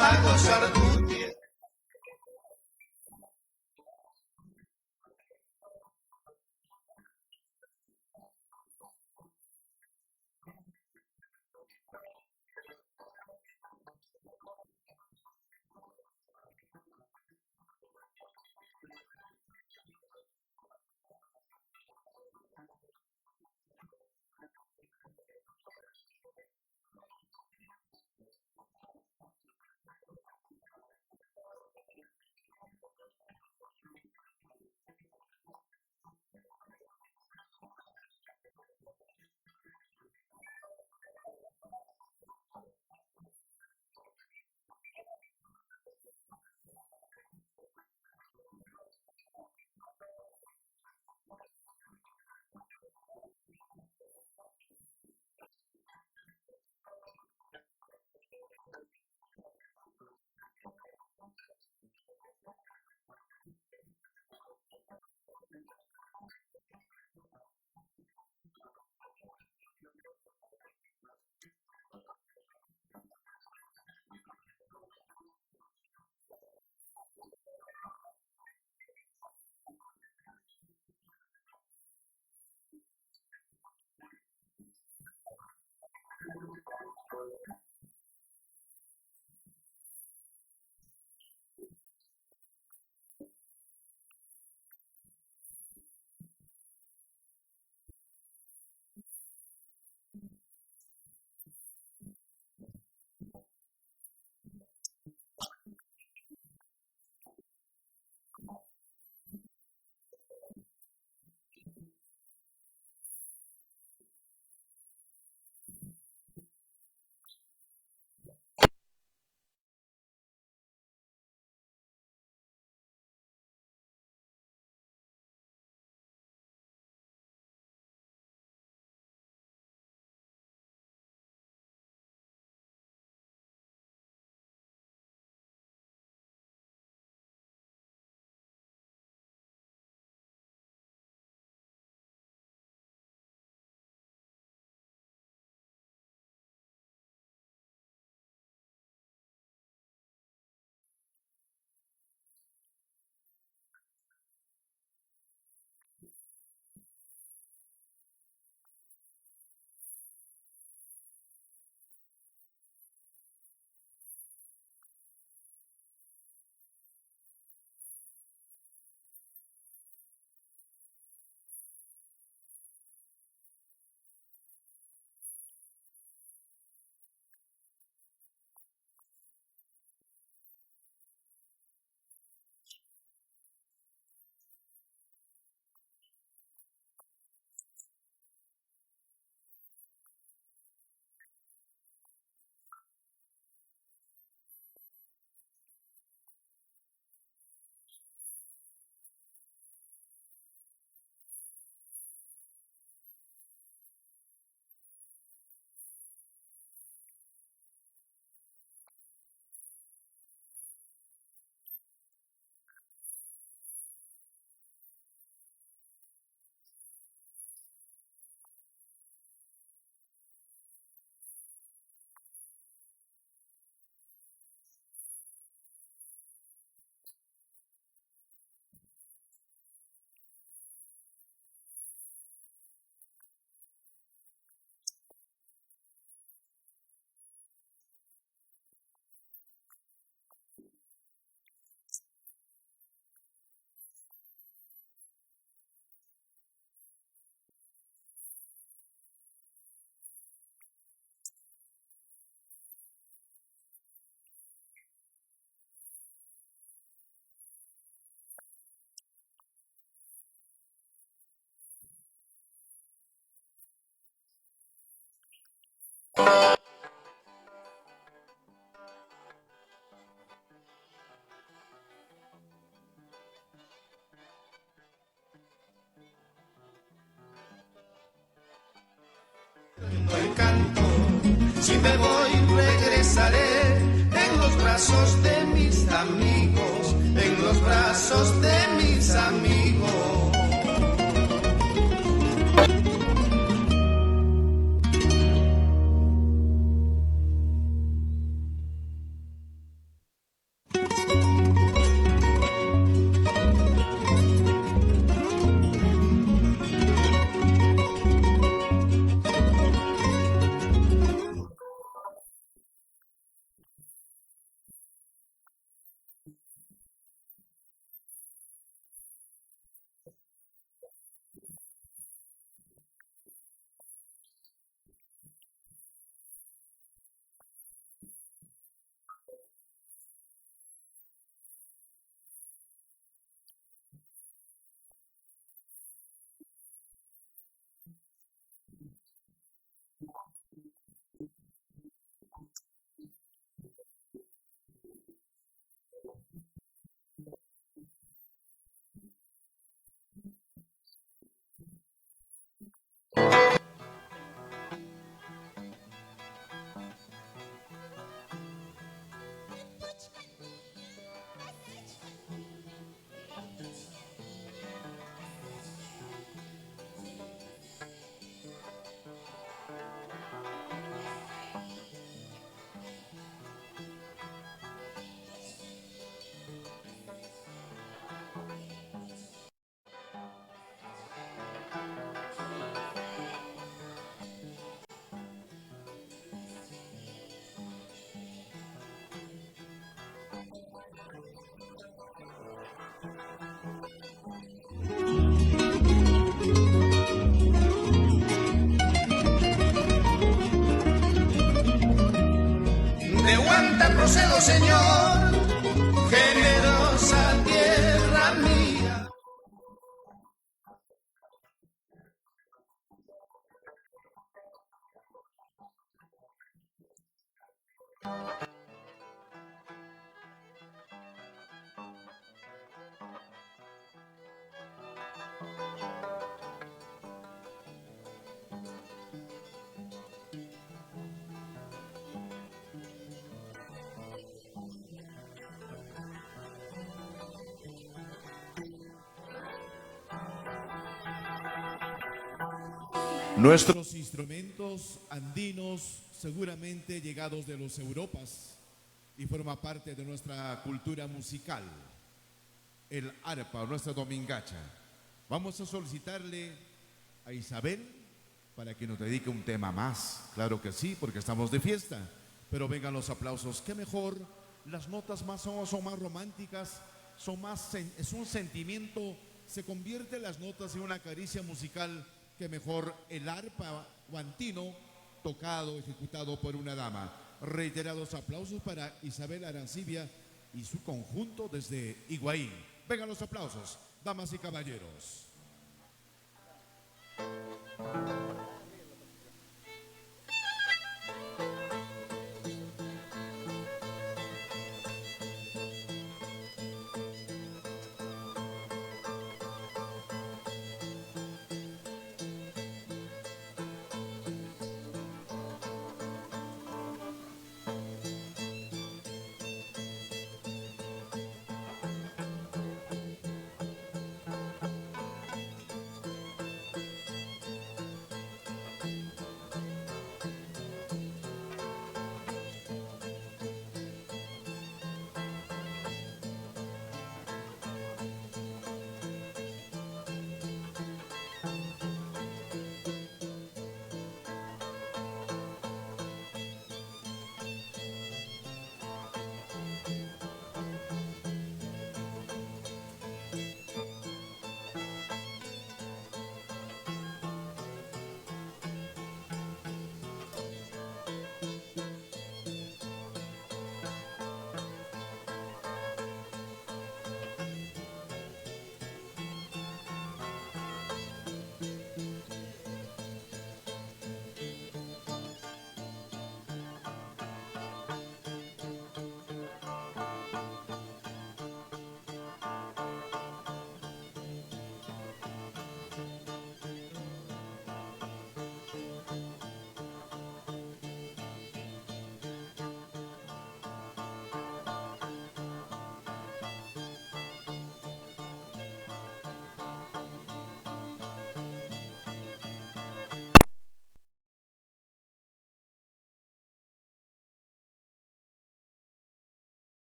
a gozar tu tierra. El canto, si me voy regresaré en los brazos de mis amigos, en los brazos de mis amigos. procedo, Señor, generosa tierra mía. Nuestros instrumentos andinos, seguramente llegados de los Europas y forma parte de nuestra cultura musical, el arpa, nuestra domingacha. Vamos a solicitarle a Isabel para que nos dedique un tema más, claro que sí, porque estamos de fiesta, pero vengan los aplausos, qué mejor, las notas más son más románticas, es un sentimiento, se convierte las notas en una caricia musical. Que mejor el arpa guantino tocado, ejecutado por una dama. Reiterados aplausos para Isabel Arancibia y su conjunto desde Higuaín. Vengan los aplausos, damas y caballeros.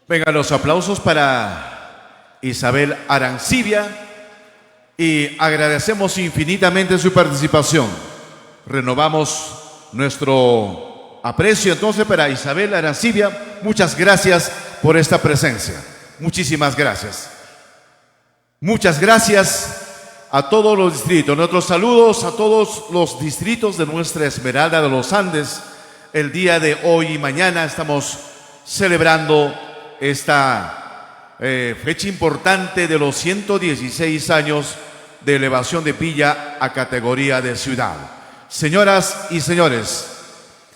Vengan los aplausos para Isabel Arancibia y agradecemos infinitamente su participación. Renovamos nuestro aprecio entonces para Isabel Arancibia. Muchas gracias por esta presencia. Muchísimas gracias. Muchas gracias a todos los distritos. Nuestros saludos a todos los distritos de nuestra Esmeralda de los Andes. El día de hoy y mañana estamos celebrando esta fecha importante de los 116 años de elevación de Pilla a categoría de ciudad. Señoras y señores,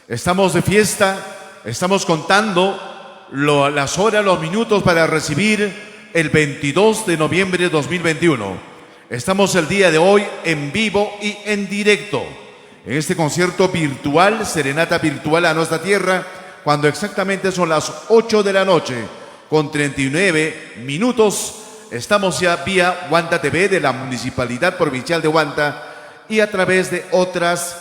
estamos de fiesta, estamos contando las horas, los minutos para recibir el 22 de noviembre de 2021. Estamos el día de hoy en vivo y en directo en este concierto virtual, serenata virtual a nuestra tierra, cuando exactamente son las 8 de la noche con 39 minutos. Estamos ya vía Huanta TV de la Municipalidad Provincial de Huanta y a través de otros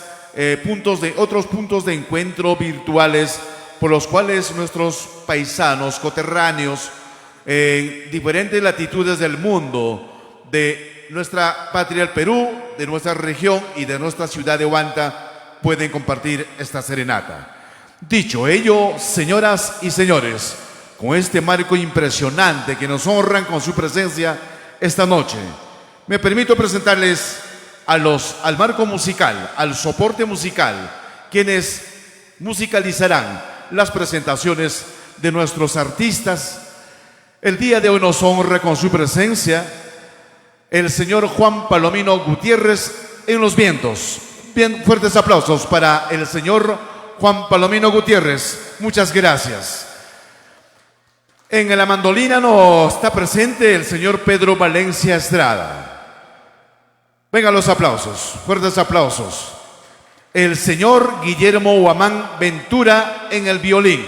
puntos de encuentro virtuales por los cuales nuestros paisanos, coterráneos, en diferentes latitudes del mundo, de nuestra patria el Perú, de nuestra región y de nuestra ciudad de Huanta, pueden compartir esta serenata. Dicho ello, señoras y señores, con este marco impresionante que nos honran con su presencia esta noche, me permito presentarles al marco musical, al soporte musical, quienes musicalizarán las presentaciones de nuestros artistas. El día de hoy nos honra con su presencia el señor Juan Palomino Gutiérrez en los vientos. Bien, fuertes aplausos para el señor Juan Palomino Gutiérrez. Muchas gracias. En la mandolina no está presente el señor Pedro Valencia Estrada. Vengan los aplausos, fuertes aplausos. El señor Guillermo Huamán Ventura en el violín.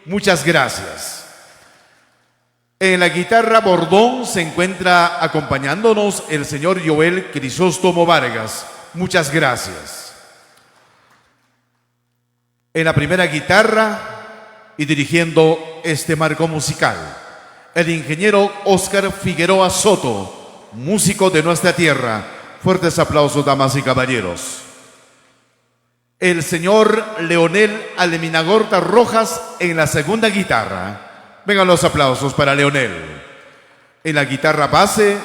Muchas gracias. En la guitarra bordón se encuentra acompañándonos el señor Joel Crisóstomo Vargas. Muchas gracias. En la primera guitarra y dirigiendo este marco musical, el ingeniero Óscar Figueroa Soto, músico de nuestra tierra. Fuertes aplausos, damas y caballeros. El señor Leonel Alminagorta Rojas en la segunda guitarra. Vengan los aplausos para Leonel. En la guitarra base,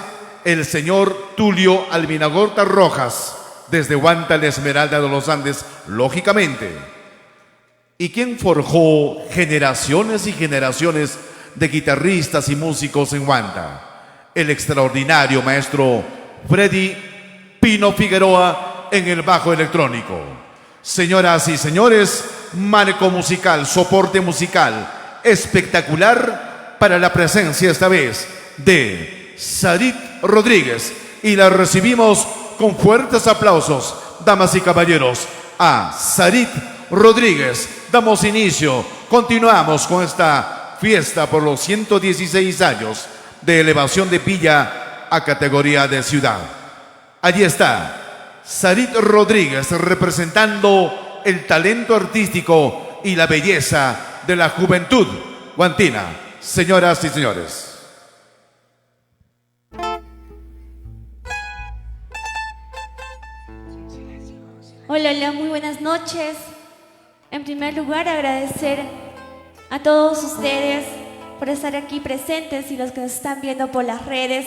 el señor Tulio Alminagorta Rojas, desde Huanta, la Esmeralda de los Andes, lógicamente. Y quien forjó generaciones y generaciones de guitarristas y músicos en Huanta, el extraordinario maestro Freddy Pino Figueroa en el bajo electrónico. Señoras y señores, marco musical, soporte musical espectacular para la presencia esta vez de Sarit Rodríguez. Y la recibimos con fuertes aplausos, damas y caballeros, a Sarit Rodríguez. Damos inicio, continuamos con esta fiesta por los 116 años de elevación de Pilla a categoría de ciudad. Allí está Sarit Rodríguez representando el talento artístico y la belleza de la juventud huantina. Señoras y señores. Hola, hola, muy buenas noches. En primer lugar, agradecer a todos ustedes por estar aquí presentes y los que nos están viendo por las redes,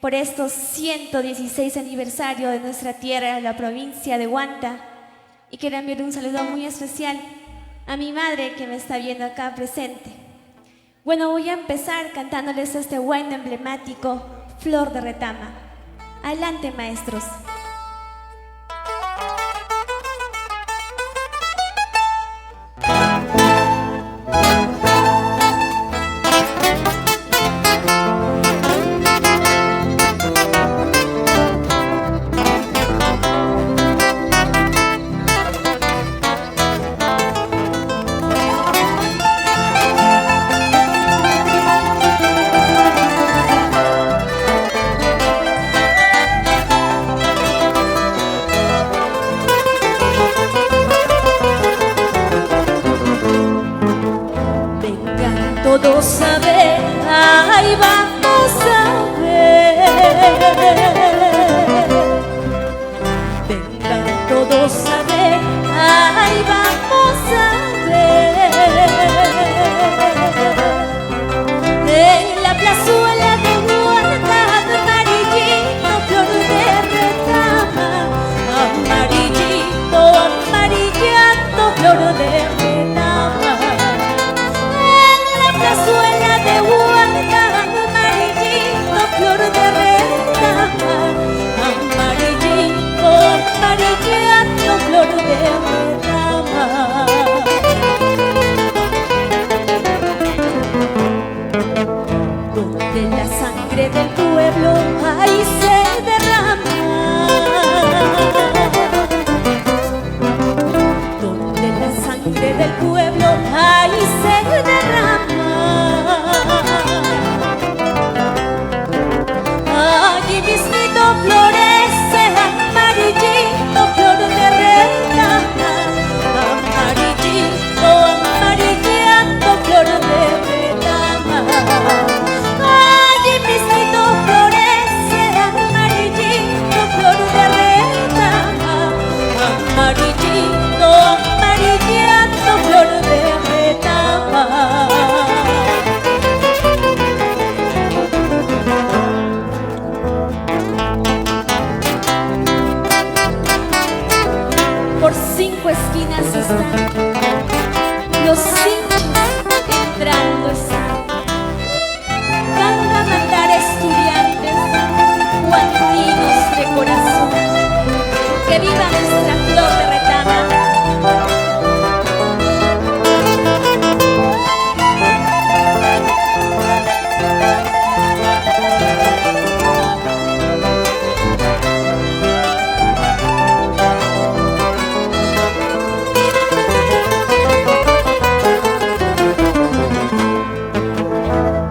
por estos 116 aniversario de nuestra tierra, la provincia de Huanta. Y quiero enviar un saludo muy especial a mi madre que me está viendo acá presente. Bueno, voy a empezar cantándoles este huayno emblemático, Flor de Retama. Adelante, maestros. Todos a ver, ay, vamos a ver. Vengan todos a ver, ay, vamos a ver. En la plazuela de Huanta, amarillito, flor cinco esquinas están, los hinchas entrando están. Van a mandar estudiantes, guandinos de corazón. Que viva nuestra flor de retama.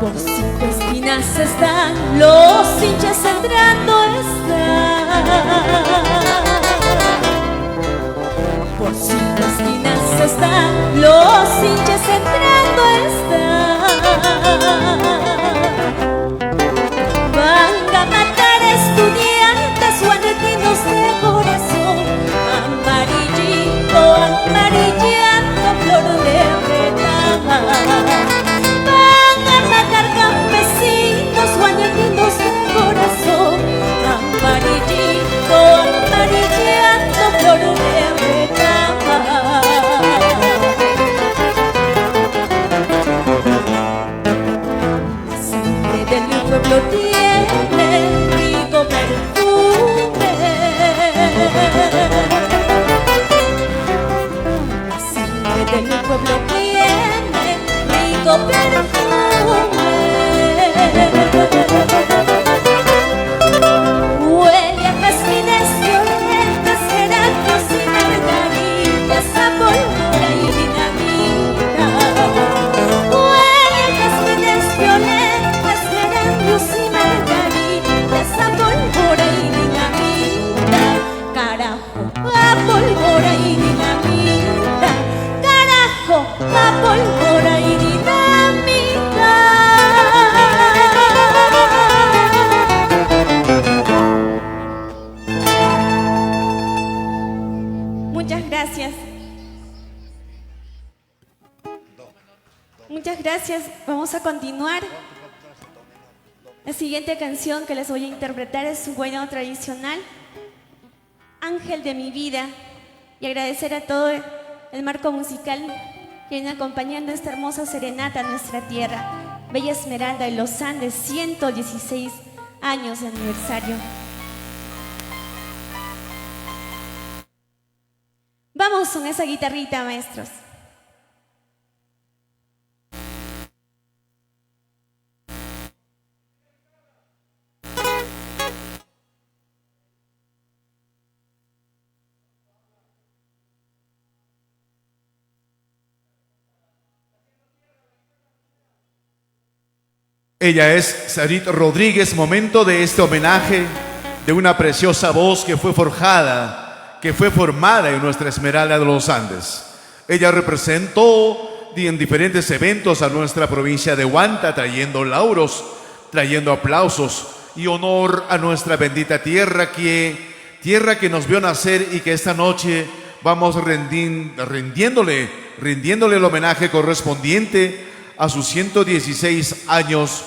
Por cinco esquinas están, los hinchas entrando están. Por cinco esquinas están, los hinchas entrando están. Van a matar estudiantes guanetinos de corazón, amarillito, amarillando flor de retama. Van a matar campesinos guanetinos de corazón, amarillito, amarillando flor de retama. La sangre del pueblo tiene rico perfume. La sangre del pueblo tiene rico perfume. Huele a jazmines violentas, geranios y margaritas, a pólvora y dinamita. Huele a jazmines violentas, geranios y margaritas, a pólvora y dinamita. Carajo, a pólvora y dinamita. Carajo, a pólvora y dinamita. Muchas gracias. Muchas gracias. Vamos a continuar. La siguiente canción que les voy a interpretar es su bueno tradicional, Ángel de mi vida, y agradecer a todo el marco musical que viene acompañando esta hermosa serenata a nuestra tierra, Bella Esmeralda de los Andes, 116 años de aniversario. Vamos con esa guitarrita, maestros. Ella es Sarit Rodríguez, momento de este homenaje de una preciosa voz que fue forjada, que fue formada en nuestra Esmeralda de los Andes. Ella representó en diferentes eventos a nuestra provincia de Huanta, trayendo lauros, trayendo aplausos y honor a nuestra bendita tierra que nos vio nacer y que esta noche vamos rindiéndole el homenaje correspondiente a sus 116 años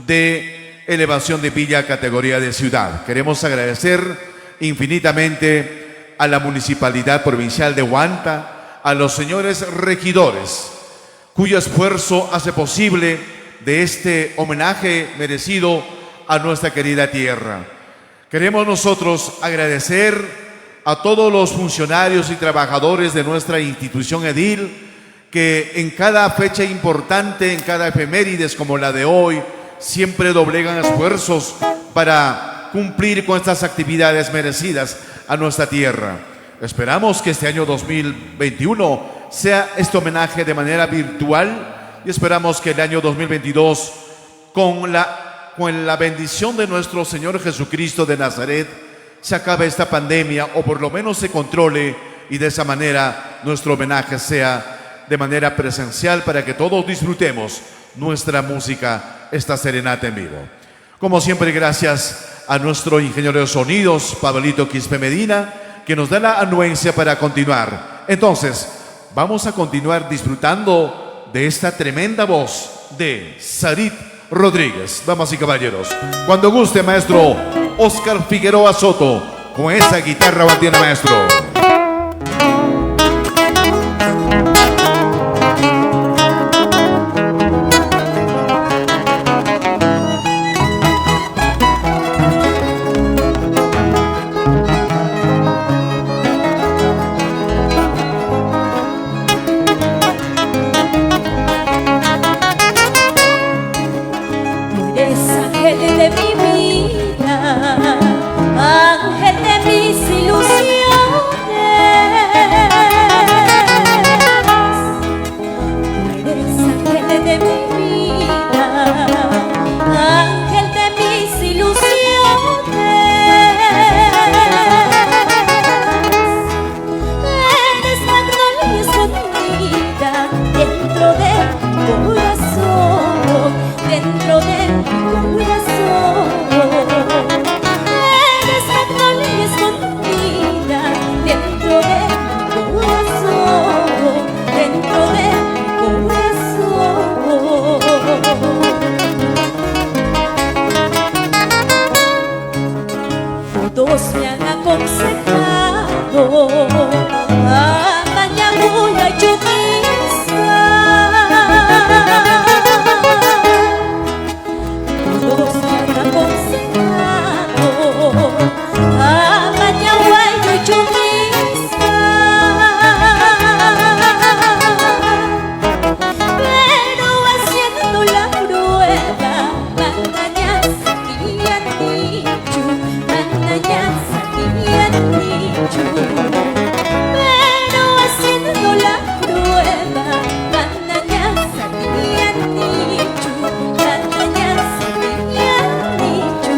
de elevación de villa a categoría de ciudad. Queremos agradecer infinitamente a la Municipalidad Provincial de Huanta, a los señores regidores, cuyo esfuerzo hace posible de este homenaje merecido a nuestra querida tierra. Queremos nosotros agradecer a todos los funcionarios y trabajadores de nuestra institución edil, que en cada fecha importante, en cada efemérides como la de hoy, siempre doblegan esfuerzos para cumplir con estas actividades merecidas a nuestra tierra. Esperamos que este año 2021 sea este homenaje de manera virtual y esperamos que el año 2022, con la bendición de nuestro Señor Jesucristo de Nazaret, se acabe esta pandemia o por lo menos se controle y de esa manera nuestro homenaje sea de manera presencial para que todos disfrutemos nuestra música, esta serenata en vivo. Como siempre, gracias a nuestro ingeniero de sonidos, Pablito Quispe Medina, que nos da la anuencia para continuar. Entonces, vamos a continuar disfrutando de esta tremenda voz de Sarit Rodríguez. Damas y caballeros, cuando guste, maestro Oscar Figueroa Soto, con esa guitarra bandiana, maestro. Amañaguya Yunisa todos han aconsejado Amañaguya Yunisa pero haciendo la prueba Mandañas sabían dicho Mandañas sabían dicho pero haciendo la prueba Mandañas sabían dicho Mandañas sabían dicho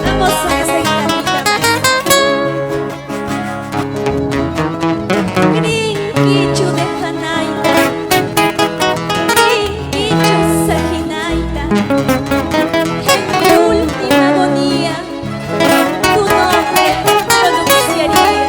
vamos a esa guitarrita Grinquichu de Janaita Grinquichu Sajinaita en mi última agonía tu nombre pronunciaría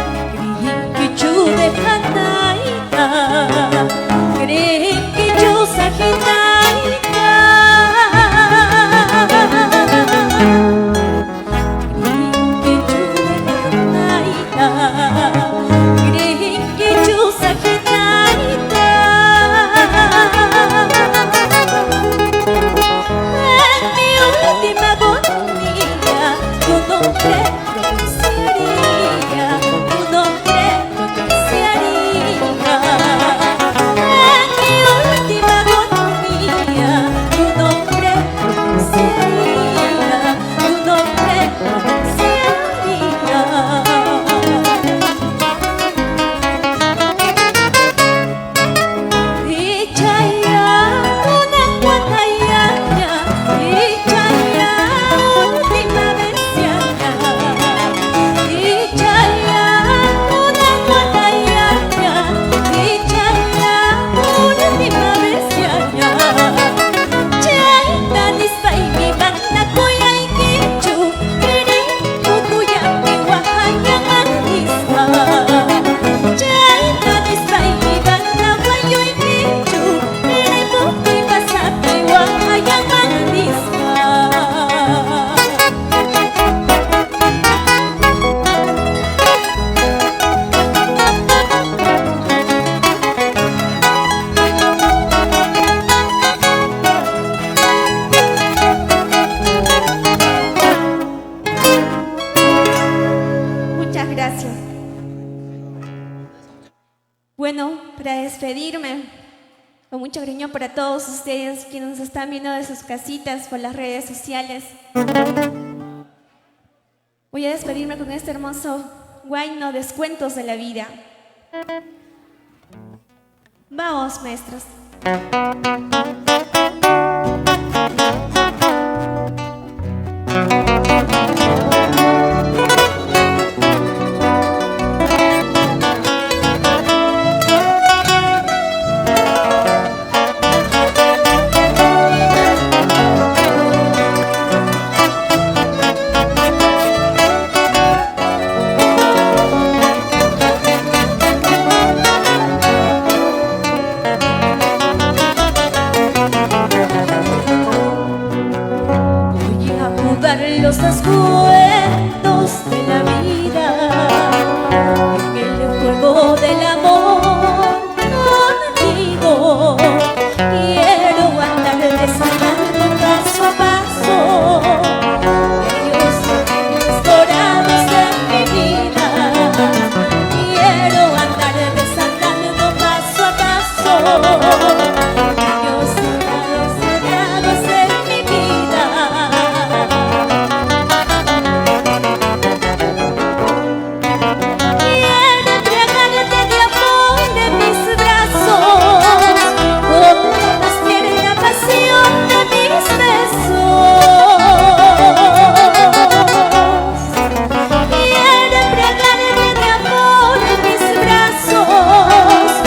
Grinquichu de Janaita Grinquichu Sajinaita Grinquichu de Janaita Grinquichu Sajinaita en mi última agonía tu nombre pronunciaría tu nombre pronunciaría en mi última agonía tu nombre pronunciaría tu nombre pronunciaría Ichaya una guatayaña Ichaya última besiana Ichaya una guatayaña Ichaya última besiana Chaita nispai mi banda kuyay kichu Kiri kukuya mi wahaya manisma Chaita nispai mi banda kuyay kichu Kiri kukuy pasapay wahaya manisma Muchas gracias. Bueno, para despedirme, con mucho cariño para todos ustedes quienes nos están viendo de sus casitas por las redes sociales, voy a despedirme con este hermoso guayno Descuentos de la Vida. Vamos, maestros. Los descuentos de la vida en el juego del amor contigo quiero andar desandando paso a paso aquellos dorados de mi vida quiero andar desandando paso a paso aquellos dorados de mi vida. Quiero embriagarme de amor en mis brazos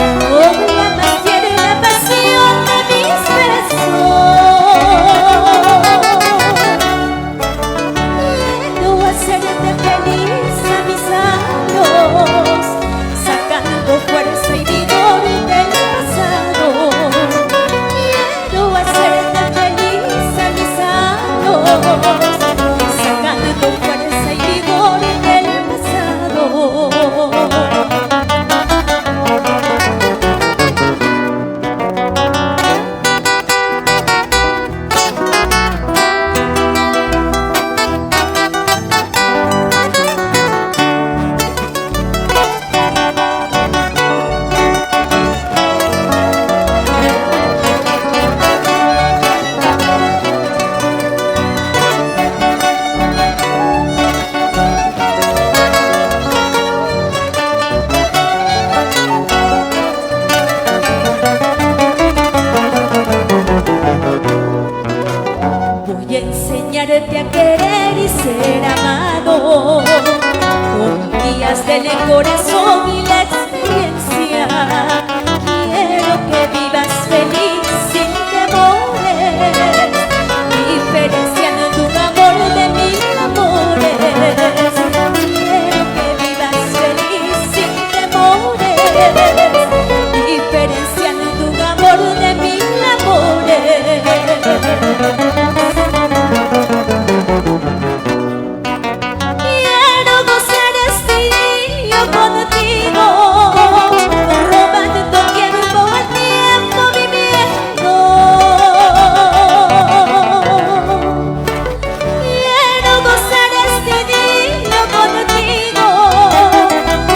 enseñarte a querer y ser amado, con guías del corazón y la experiencia. Quiero que vivas feliz sin temores, diferenciando tu amor de mil amores. Quiero que vivas feliz sin temores, diferenciando tu amor de mil amores. Quiero gozar este día contigo, robando tu tiempo al tiempo viviendo. Quiero gozar este día contigo,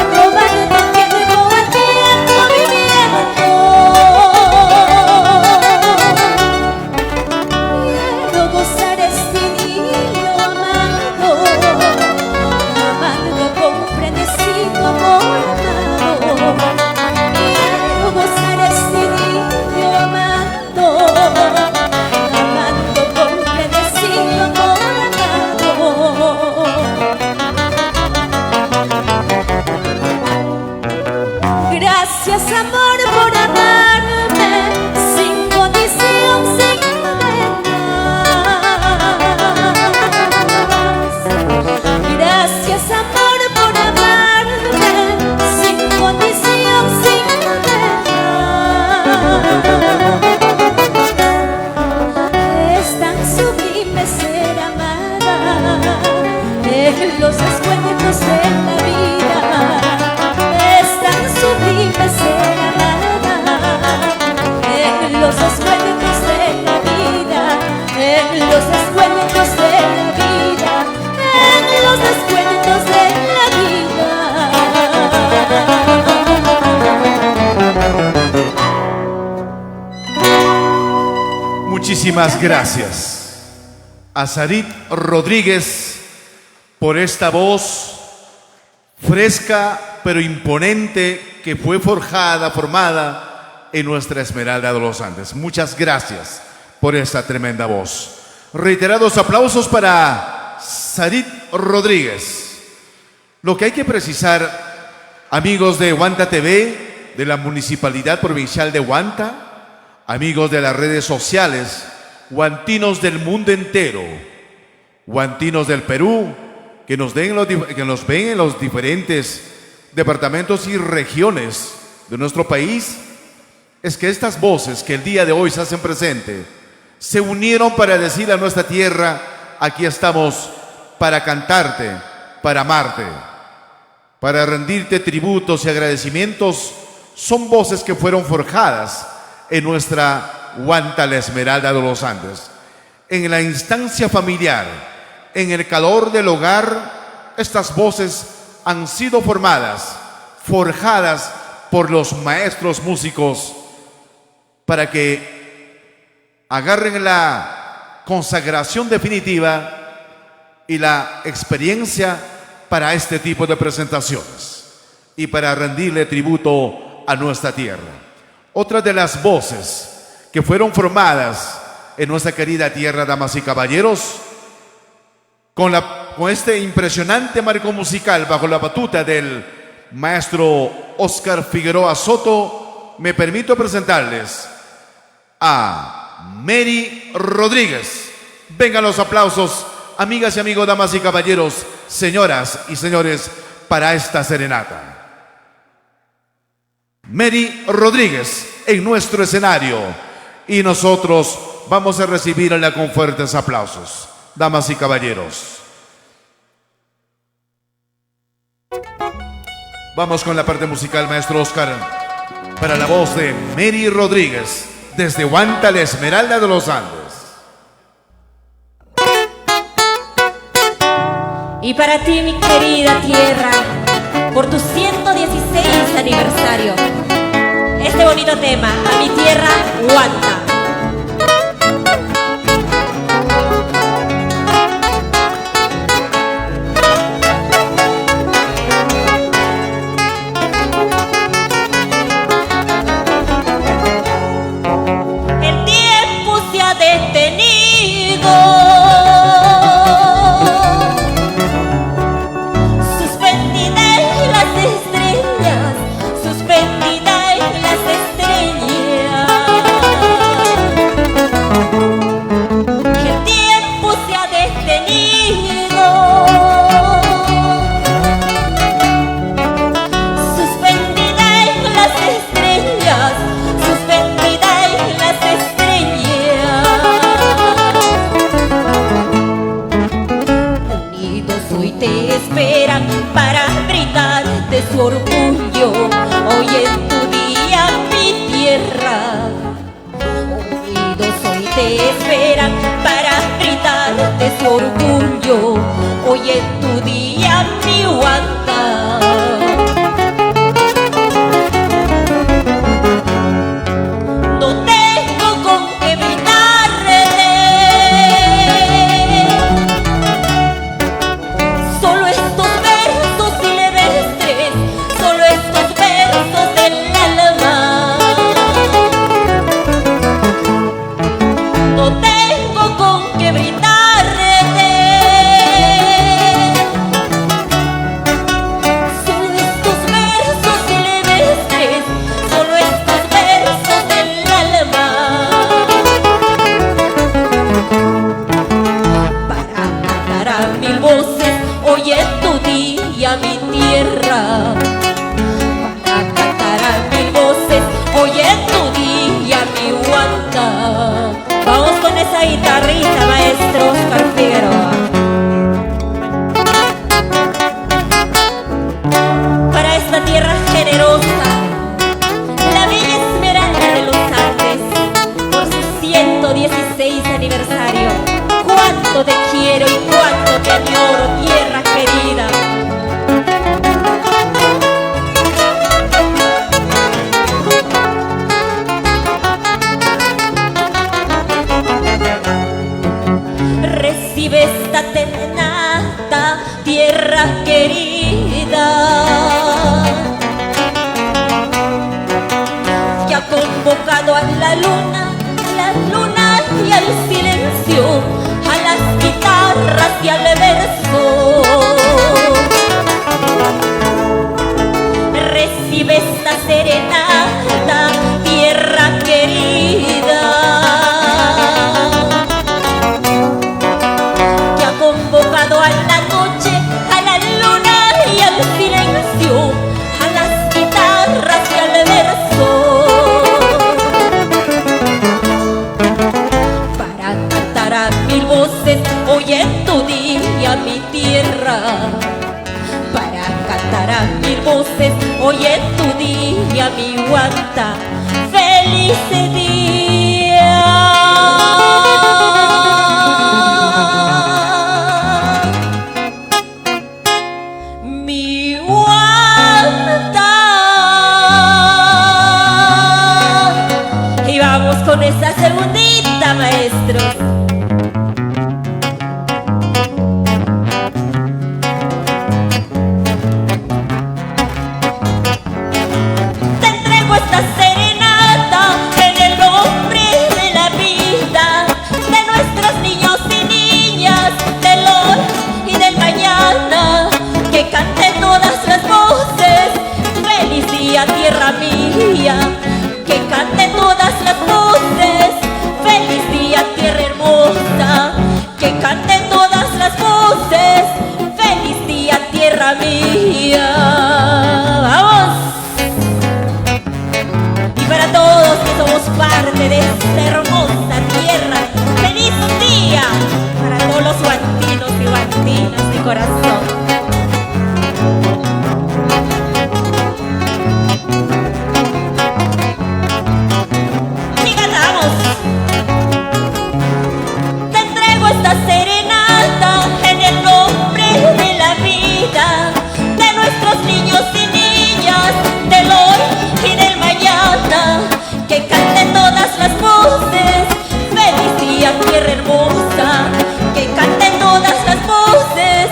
robando tu tiempo al tiempo viviendo. Quiero gozar este día amando, amando con frenesí tu amor amado. Quiero gozar este día amando, amando con frenesí tu amor amado. Gracias amor por amarme sin condición, sin reglas. Gracias amor por amarme sin condición, sin reglas. Es tan sublime ser amada en los descuentos de la vida. Es tan sublime ser amada en los descuentos de la vida, en los descuentos de la vida, en los descuentos de la vida. Muchísimas gracias a Sarit Rodríguez por esta voz fresca pero imponente que fue formada en nuestra Esmeralda de los Andes. Muchas gracias por esta tremenda voz. Reiterados aplausos para Sarit Rodríguez. Lo que hay que precisar, amigos de Huanta TV, de la Municipalidad Provincial de Huanta, amigos de las redes sociales, huantinos del mundo entero, huantinos del Perú, que nos ven en los diferentes departamentos y regiones de nuestro país, es que estas voces que el día de hoy se hacen presente, se unieron para decir a nuestra tierra: aquí estamos para cantarte, para amarte, para rendirte tributos y agradecimientos. Son voces que fueron forjadas en nuestra Huanta, la Esmeralda de los Andes. En la instancia familiar, en el calor del hogar, estas voces han sido forjadas por los maestros músicos para que agarren la consagración definitiva y la experiencia para este tipo de presentaciones y para rendirle tributo a nuestra tierra. Otra de las voces que fueron formadas en nuestra querida tierra, damas y caballeros, con este impresionante marco musical bajo la batuta del maestro Óscar Figueroa Soto, me permito presentarles a Mary Rodríguez. Vengan los aplausos, amigas y amigos, damas y caballeros, señoras y señores, para esta serenata. Mary Rodríguez en nuestro escenario, y nosotros vamos a recibirla con fuertes aplausos. Damas y caballeros, vamos con la parte musical, maestro Óscar, para la voz de Mary Rodríguez, desde Huanta, la Esmeralda de los Andes. Y para ti, mi querida tierra, por tu 116 aniversario, este bonito tema, a mi tierra, Huanta. El tiempo se ha detenido su orgullo. Hoy en tu día mi tierra, unidos hoy te esperan para brindarte su orgullo. Hoy en tu día mi Huanta. Guitarrita, maestro Oscar Figueroa. Para esta tierra generosa, la bella Esmeralda de los Andes, por su 116 aniversario. Cuánto te quiero y cuánto te añoro, tierra querida. Recibe esta tenata, tierra querida, que ha convocado a la luna y al silencio, a las guitarras y al verso. Recibe esta serenata, tierra querida, convocado a la noche, a la luna y al silencio, a las guitarras y al verso, para cantar a mil voces hoy en tu día mi tierra, para cantar a mil voces hoy en tu día mi Huanta. ¡Feliz día! Con esa segundita, maestros. Te entrego esta serenata en el nombre de la vida, de nuestros niños y niñas, del hoy y del mañana, que canten todas las voces. Feliz día, tierra mía, que canten todas las voces. Feliz día, tierra hermosa, que canten todas las voces. Feliz día, tierra mía. ¡Vamos! Y para todos que somos parte de esta hermosa tierra, feliz día para todos los huantinos y huantinas de corazón. Serenata en el nombre de la vida, de nuestros niños y niñas, del hoy y del mañana, que canten todas las voces. Feliz día, tierra hermosa, que canten todas las voces.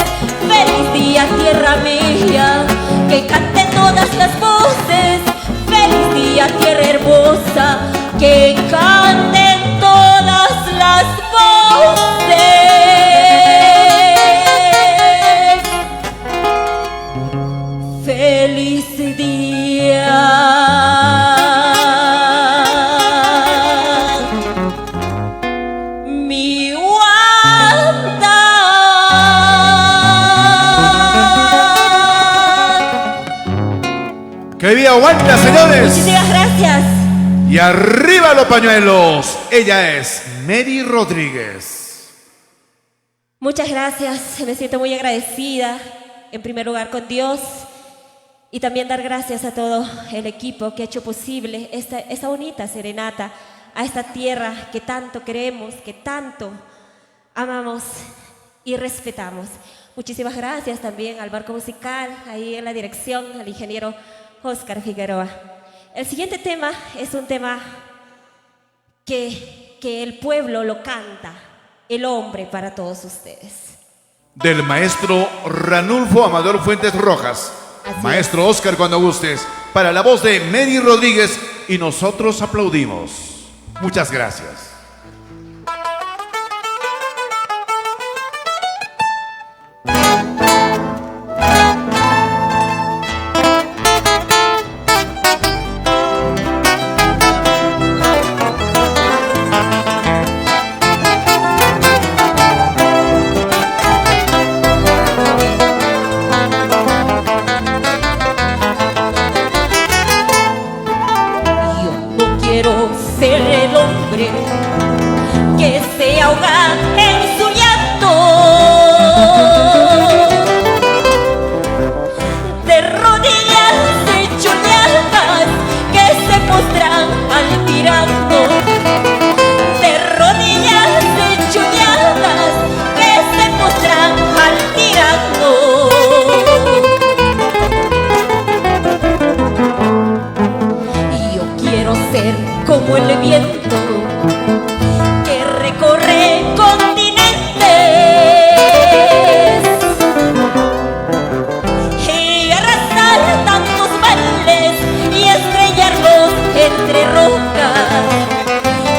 Feliz día, tierra mía, que canten todas las voces. Feliz día, tierra hermosa, que canten todas las voces. Feliz día, mi Huanta. ¡Que viva Huanta, señores! Muchísimas gracias. Y arriba los pañuelos. Ella es Mary Rodríguez. Muchas gracias. Me siento muy agradecida, en primer lugar con Dios, Y también dar gracias a todo el equipo que ha hecho posible esta bonita serenata a esta tierra que tanto queremos, que tanto amamos y respetamos. Muchísimas gracias también al Barco Musical, ahí en la dirección, al ingeniero Oscar Figueroa. El siguiente tema es un tema que el pueblo lo canta, el hombre para todos ustedes. Del maestro Ranulfo Amador Fuentes Rojas. Así Maestro Oscar, cuando gustes, para la voz de Mary Rodríguez, y nosotros aplaudimos. Muchas gracias. Quiero ser el hombre que se ahoga en su llanto, de rodillas hecho llagas que se postran al tirano, de rodillas hecho llagas que se postran al tirano. Quiero ser como el viento que recorre continentes y arrastrar tantos males y estrellarlos entre rocas,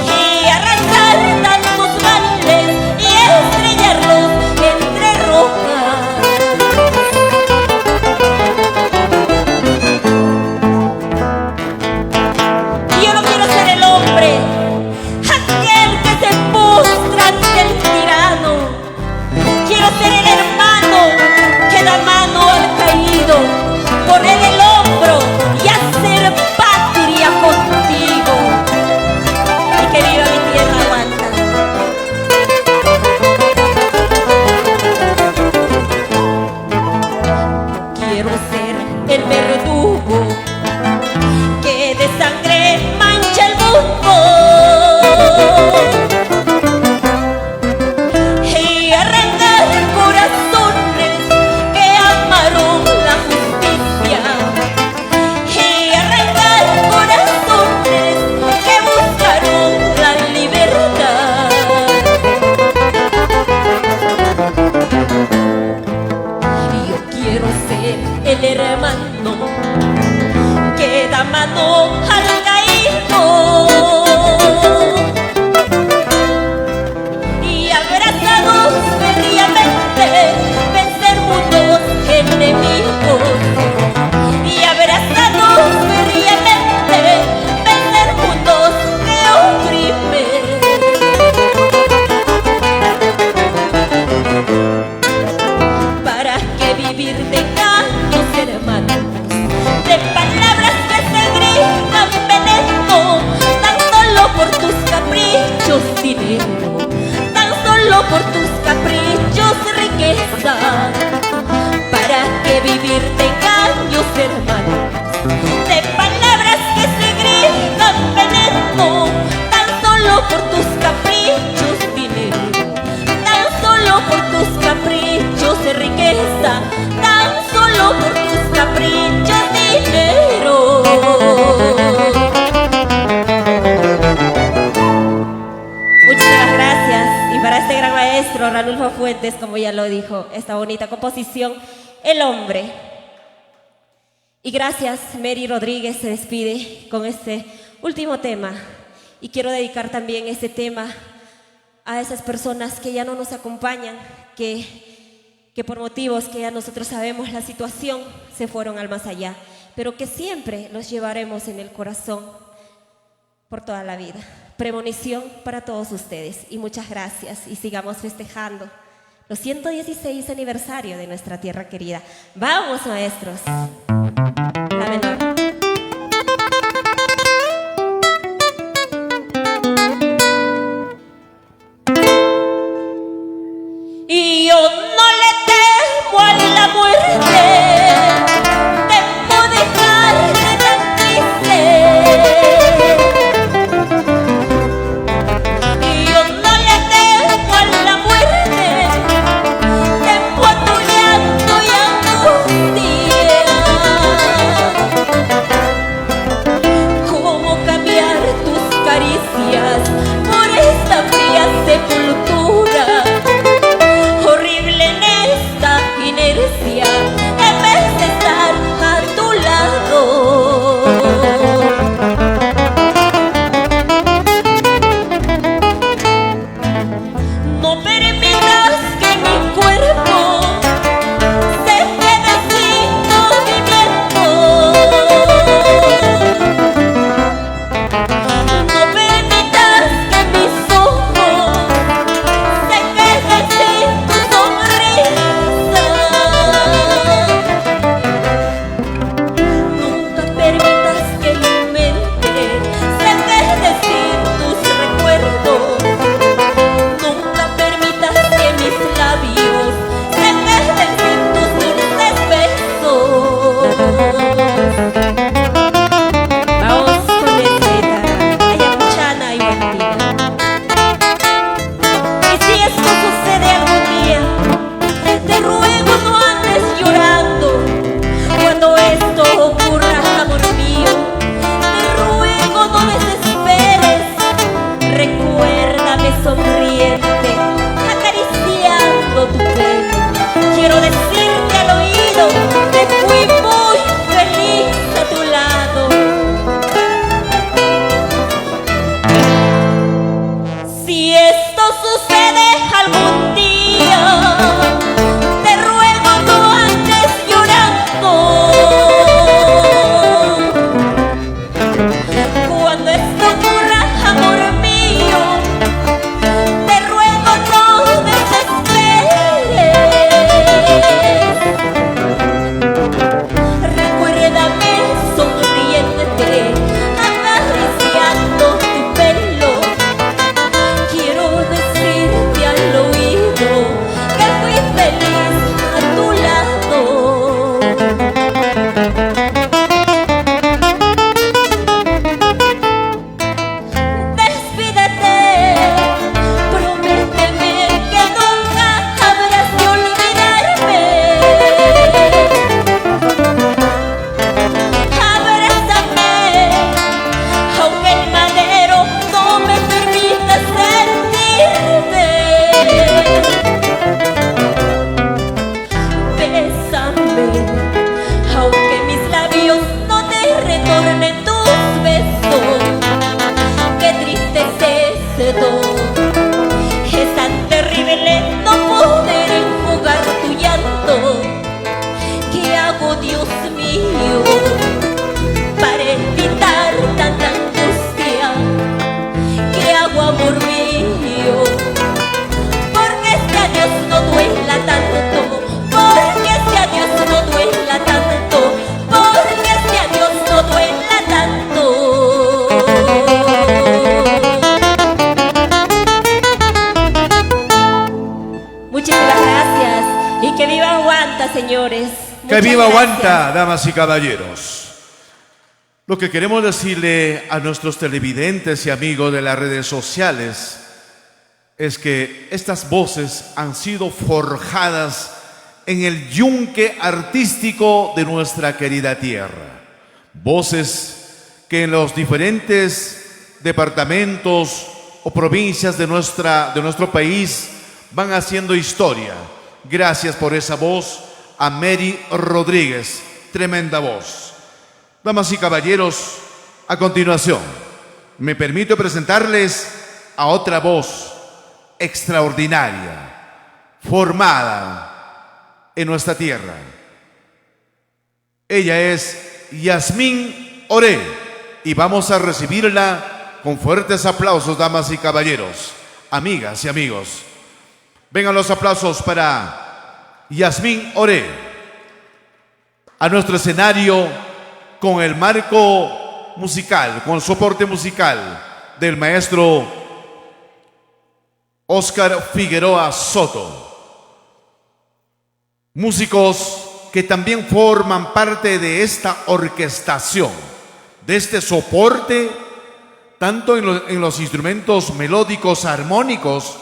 y arrastrar tantos males y estrellarlos entre rocas. Yo no quiero ser el hombre, aquel que se postra ante el tirano. Quiero ser el hermano que da mano al caído, poner el hombro y hacer patria contigo. Y que viva mi tierra aguanta. Quiero ser el verdugo que de sangre mancha el mundo y arrancar corazones que amaron la justicia, y arrancar corazones que buscaron la libertad. Yo quiero ser el hermano que da mano al caído y abrazados fríamente vencer muchos enemigos, y abrazados fríamente vencer mundos que oprimen. ¿Para qué vivir de engaños, hermanos, de palabras que se gritan veneno, tan solo por tus caprichos dinero, tan solo por tus caprichos riqueza? ¿Para qué vivir de engaños, hermanos, de palabras que se gritan veneno, tan solo por tus caprichos dinero, tan solo por tus caprichos riqueza, tan solo por tus caprichos dinero? Muchísimas gracias. Y para este gran maestro Ranulfo Fuentes, como ya lo dijo, esta bonita composición, El Hombre. Y gracias, Mary Rodríguez se despide con este último tema. Y quiero dedicar también este tema a esas personas que ya no nos acompañan, que por motivos que ya nosotros sabemos la situación, se fueron al más allá, pero que siempre los llevaremos en el corazón por toda la vida. Premonición para todos ustedes y muchas gracias, y sigamos festejando los 116 aniversario de nuestra tierra querida. ¡Vamos, maestros! La menor. Y yo no le temo a la muerte, temo señores. Que Muchas viva gracias. Huanta, damas y caballeros. Lo que queremos decirle a nuestros televidentes y amigos de las redes sociales es que estas voces han sido forjadas en el yunque artístico de nuestra querida tierra. Voces que en los diferentes departamentos o provincias de nuestro país van haciendo historia. Gracias por esa voz a Mary Rodríguez, tremenda voz. Damas y caballeros, a continuación, me permito presentarles a otra voz extraordinaria, formada en nuestra tierra. Ella es Yasmín Oré y vamos a recibirla con fuertes aplausos, damas y caballeros, amigas y amigos. Vengan los aplausos para Yasmín Oré. A nuestro escenario con el marco musical, con el soporte musical del maestro Óscar Figueroa Soto. Músicos que también forman parte de esta orquestación, de este soporte, tanto en los instrumentos melódicos armónicos,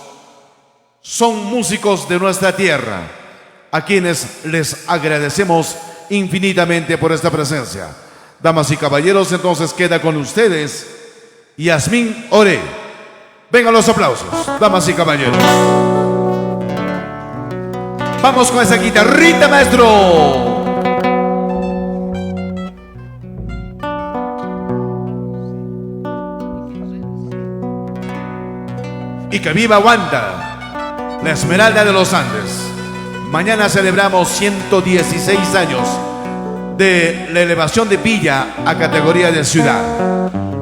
son músicos de nuestra tierra, a quienes les agradecemos infinitamente por esta presencia. Damas y caballeros, entonces queda con ustedes Yasmín Oré. Vengan los aplausos, damas y caballeros. Vamos con esa guitarrita, maestro. Y que viva Huanta, la Esmeralda de los Andes. Mañana celebramos 116 años de la elevación de villa a categoría de ciudad.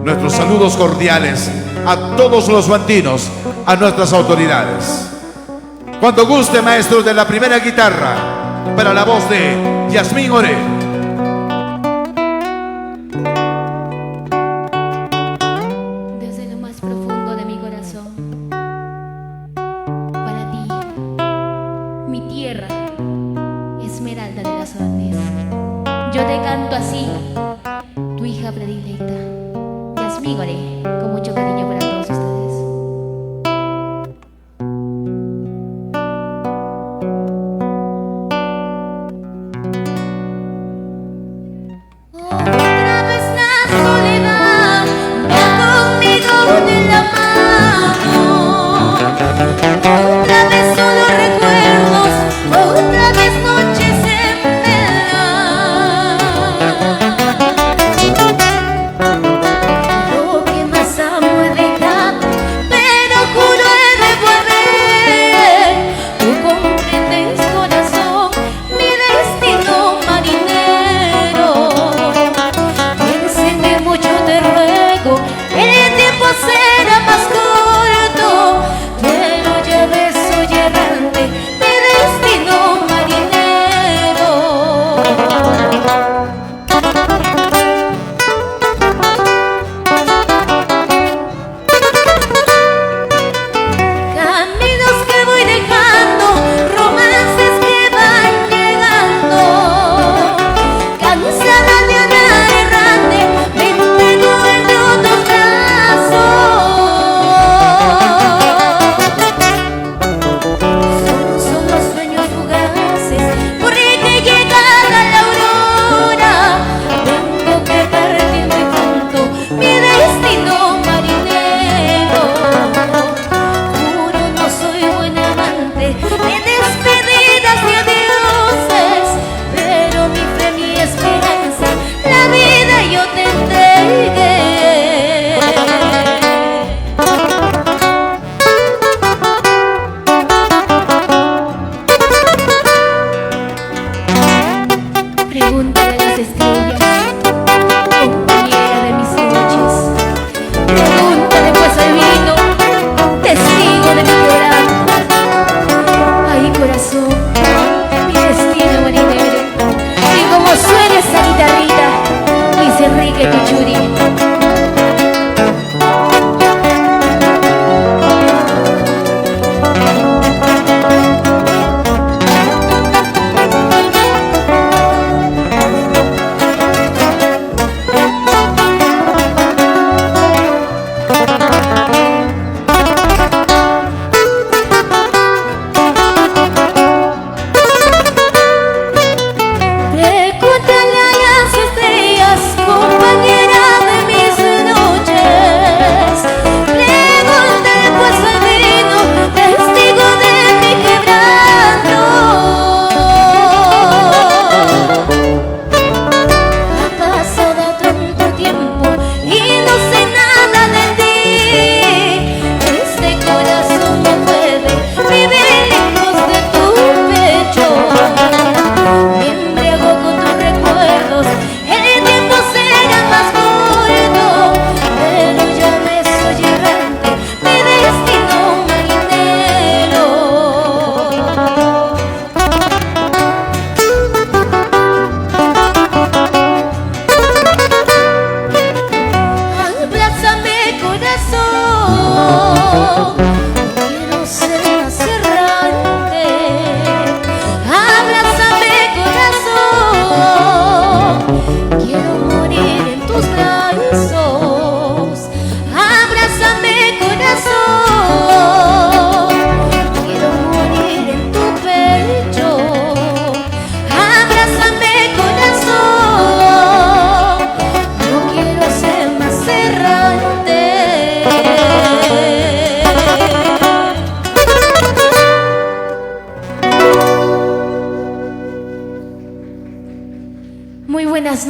Nuestros saludos cordiales a todos los huantinos, a nuestras autoridades. Cuando guste, maestros, de la primera guitarra, para la voz de Yasmín Oré. Desde lo más profundo de mi corazón, para ti, mi tierra, Esmeralda de las Andes, yo te canto así, tu hija predilecta, Yasmín Oré, con mucho cariño para todos ustedes. Otra vez la soledad va conmigo de la mano. Otra vez solo recuerdos, otra vez noches en vela. Lo que más amo he dejado, pero juro he de volver. Tú comprendes, corazón, mi destino marinero. Piénseme mucho, te ruego, el tiempo será más corto, pero ya ves, soy errante, mi destino marinero. Caminos que voy dejando, romances que van llegando, cansada de andar errante, me entrego en otros brazos. Son los sueños fugaces, porque llegada la aurora, tengo que partir muy pronto, mi destino marinero. Juro no soy buen amante de despedidas y adioses, pero mi fe, mi esperanza, la vida yo te entregué. Pregúntale a las estrellas, compañera de mis noches. Pregúntale pues al vino, testigo de mi quebranto. Ay, corazón, mi destino marinero. Y como suena esa guitarrita, Luis Enrique Pichuri.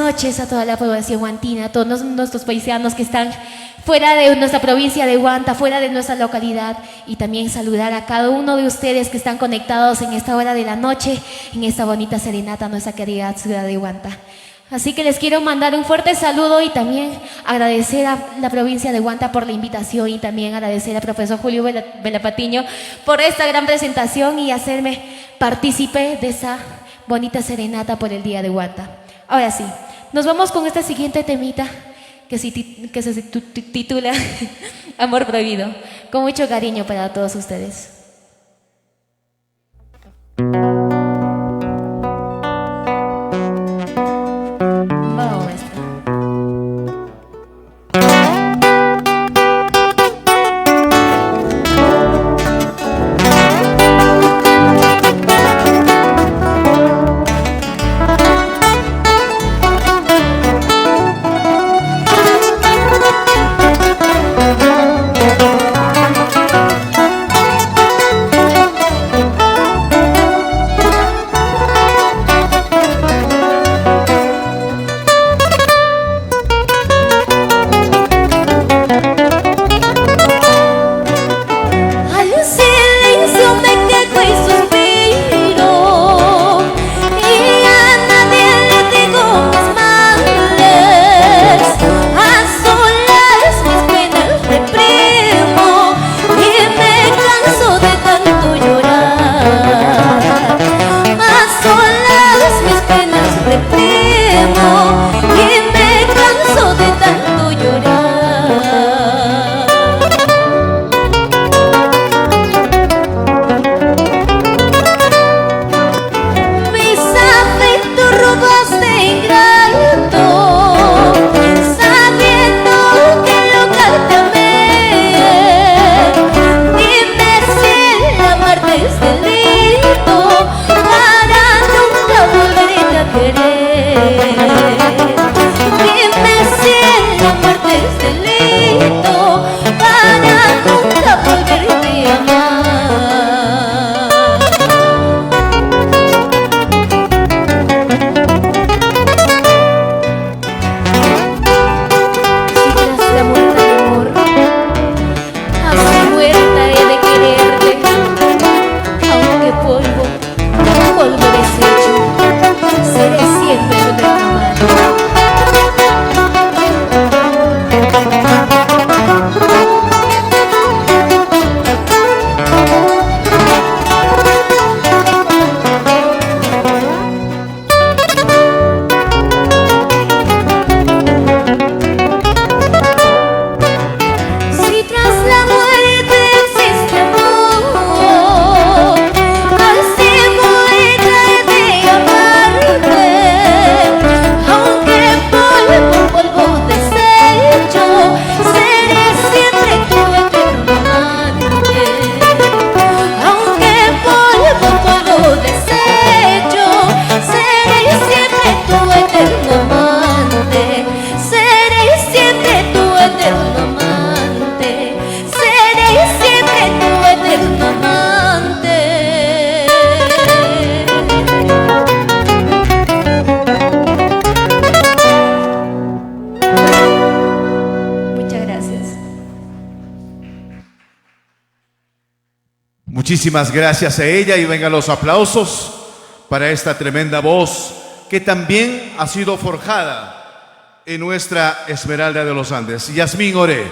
noches a toda la población huantina, a todos nuestros paisanos que están fuera de nuestra provincia de Huanta, fuera de nuestra localidad, y también saludar a cada uno de ustedes que están conectados en esta hora de la noche, en esta bonita serenata a nuestra querida ciudad de Huanta. Así que les quiero mandar un fuerte saludo y también agradecer a la provincia de Huanta por la invitación, y también agradecer al profesor Julio Velapatiño por esta gran presentación y hacerme partícipe de esa bonita serenata por el día de Huanta. Ahora sí, nos vamos con esta siguiente temita que se titula Amor Prohibido, con mucho cariño para todos ustedes. Vamos, maestra. Muchísimas gracias a ella, y vengan los aplausos para esta tremenda voz que también ha sido forjada en nuestra Esmeralda de los Andes. Yasmín Oré,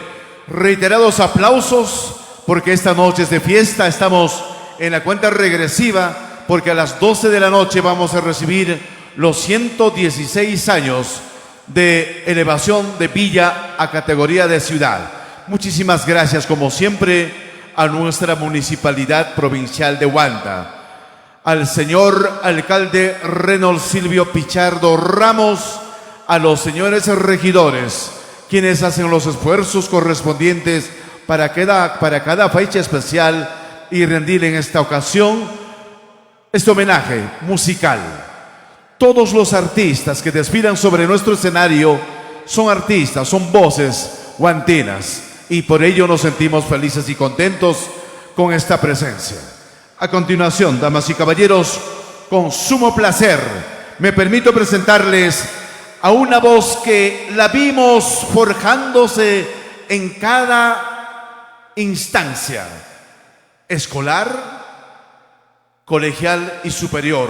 reiterados aplausos porque esta noche es de fiesta. Estamos en la cuenta regresiva porque a las 12 de la noche vamos a recibir los 116 años de elevación de villa a categoría de ciudad. Muchísimas gracias, como siempre, a nuestra Municipalidad Provincial de Huanta, al señor alcalde Reynold Silvio Pichardo Ramos, a los señores regidores, quienes hacen los esfuerzos correspondientes para cada fecha especial, y rendir en esta ocasión este homenaje musical. Todos los artistas que desfilan sobre nuestro escenario son artistas, son voces huantinas, y por ello nos sentimos felices y contentos con esta presencia. A continuación, damas y caballeros, con sumo placer me permito presentarles a una voz que la vimos forjándose en cada instancia, escolar, colegial y superior,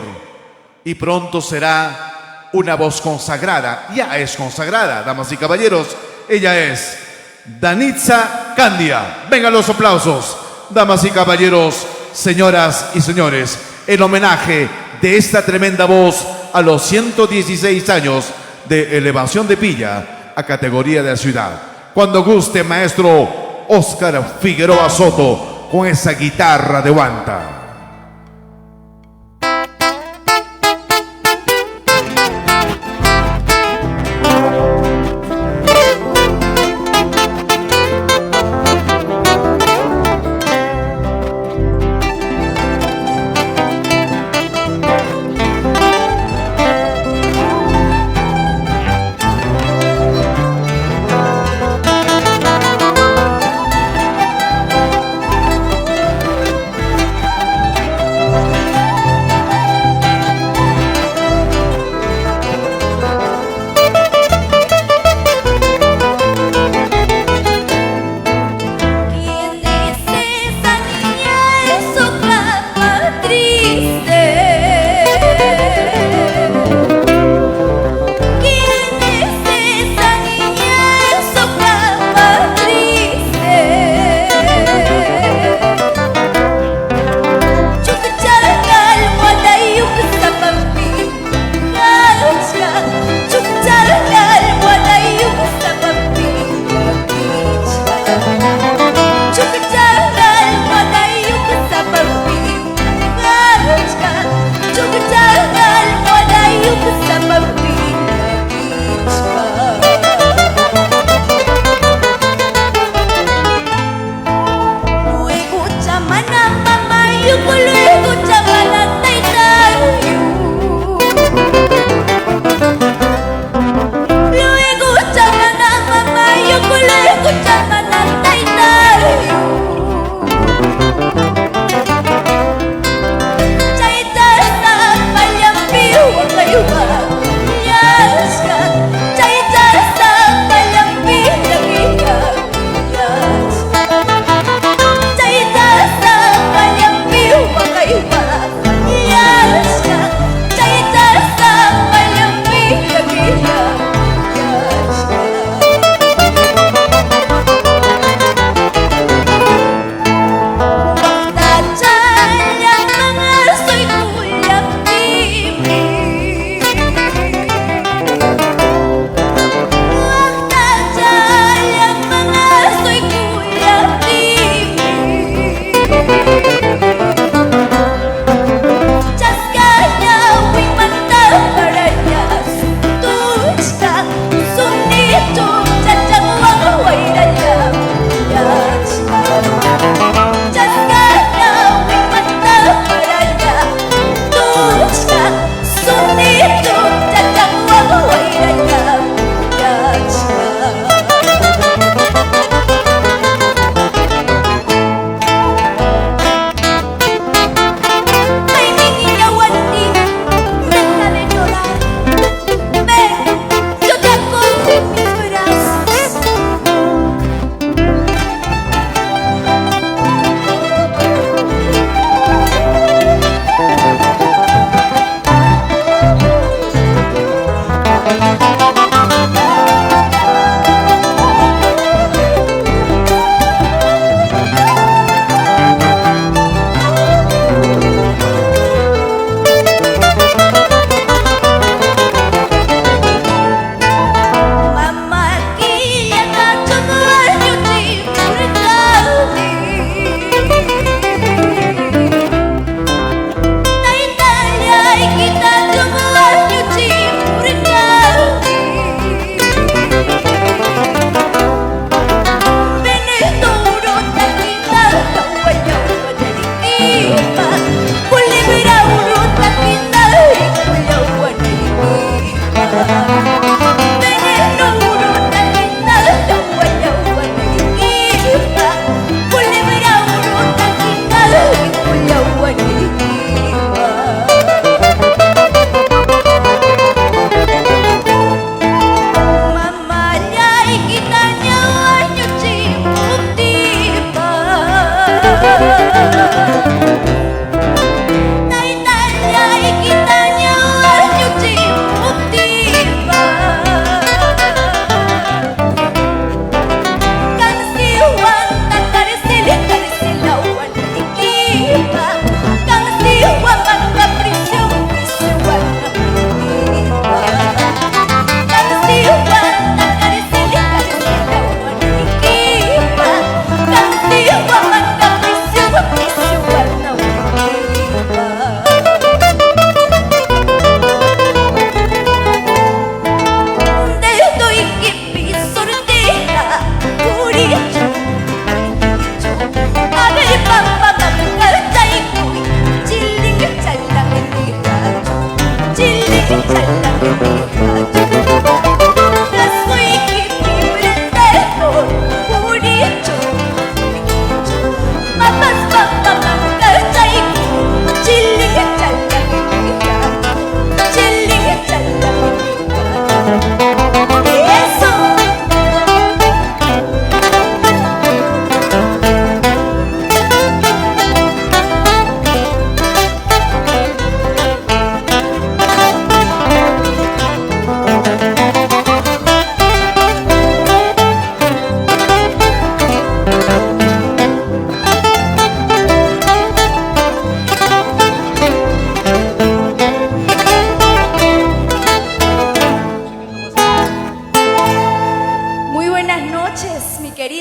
y pronto será una voz consagrada. Ya es consagrada, damas y caballeros. Ella es Danitza Candia. Vengan los aplausos, damas y caballeros, señoras y señores, en homenaje de esta tremenda voz a los 116 años de elevación de Pilla a categoría de la ciudad. Cuando guste, maestro Óscar Figueroa Soto, con esa guitarra de guanta.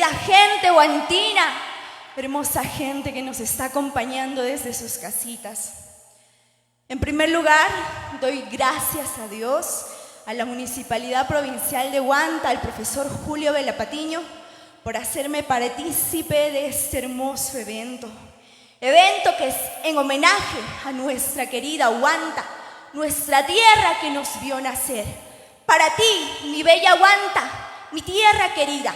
querida gente guantina, hermosa gente que nos está acompañando desde sus casitas. En primer lugar, doy gracias a Dios, a la Municipalidad Provincial de Huanta, al profesor Julio Vela Patiño, por hacerme partícipe de este hermoso evento. Evento que es en homenaje a nuestra querida Huanta, nuestra tierra que nos vio nacer. Para ti, mi bella Huanta, mi tierra querida.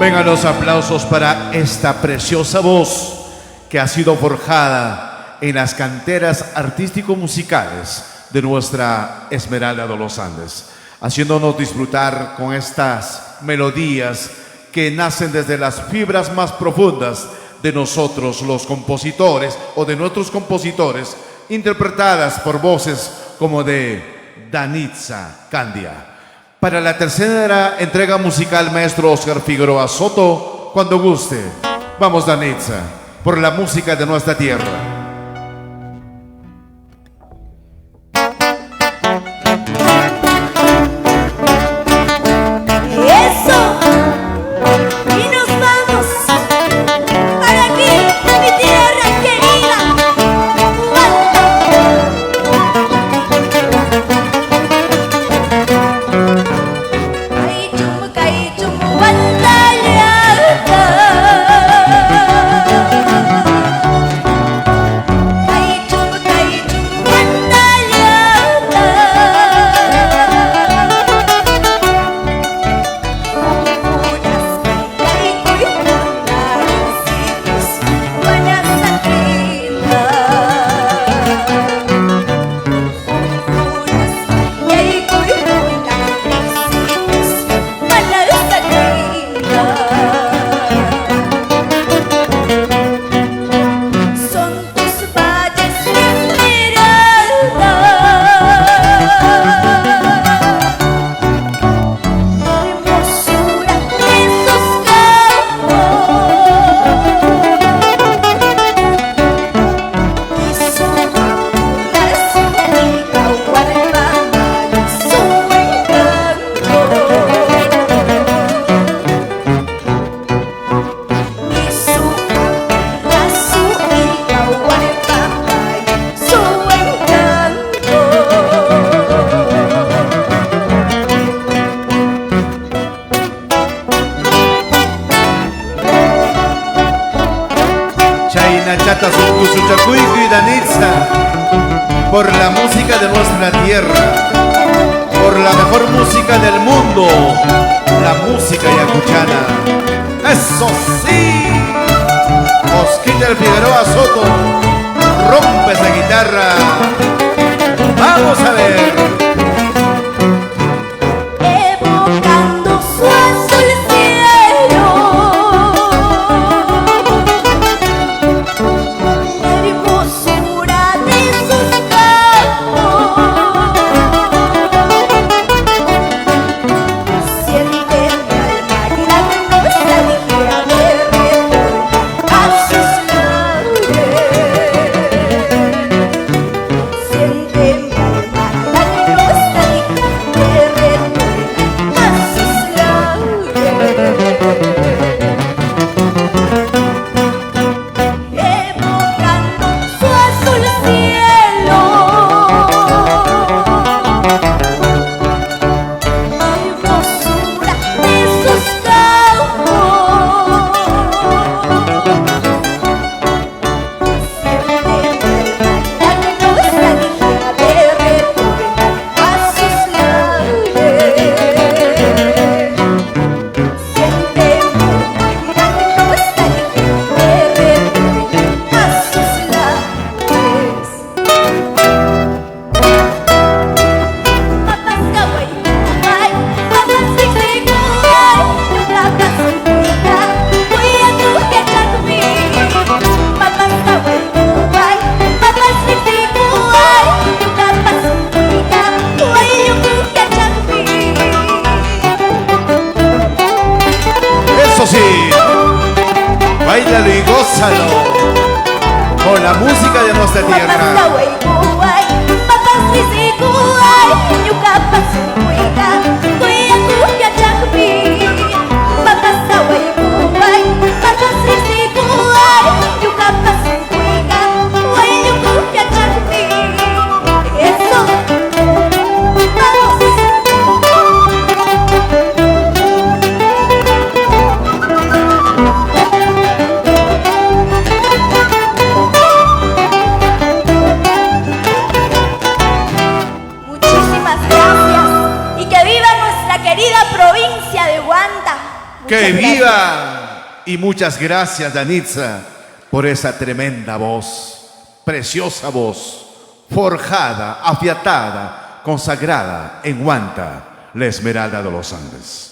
Vengan los aplausos para esta preciosa voz que ha sido forjada en las canteras artístico-musicales de nuestra Esmeralda de los Andes, haciéndonos disfrutar con estas melodías que nacen desde las fibras más profundas de nosotros los compositores o de nuestros compositores, interpretadas por voces como de Danitza Candia. Para la tercera entrega musical, maestro Oscar Figueroa Soto, cuando guste. Vamos, Danitza, por la música de nuestra tierra. Por la música de nuestra tierra, por la mejor música del mundo, la música yacuchana. ¡Eso sí! Oscar Figueroa Soto, rompe esa guitarra. ¡Vamos a ver! Báilalo y gózalo con la música de nuestra tierra. Muchísimas gracias y que viva nuestra ¡Que gracias. viva! Y muchas gracias, Danitza, por esa tremenda voz, preciosa voz, forjada, afiatada, consagrada en Huanta, la Esmeralda de los Andes.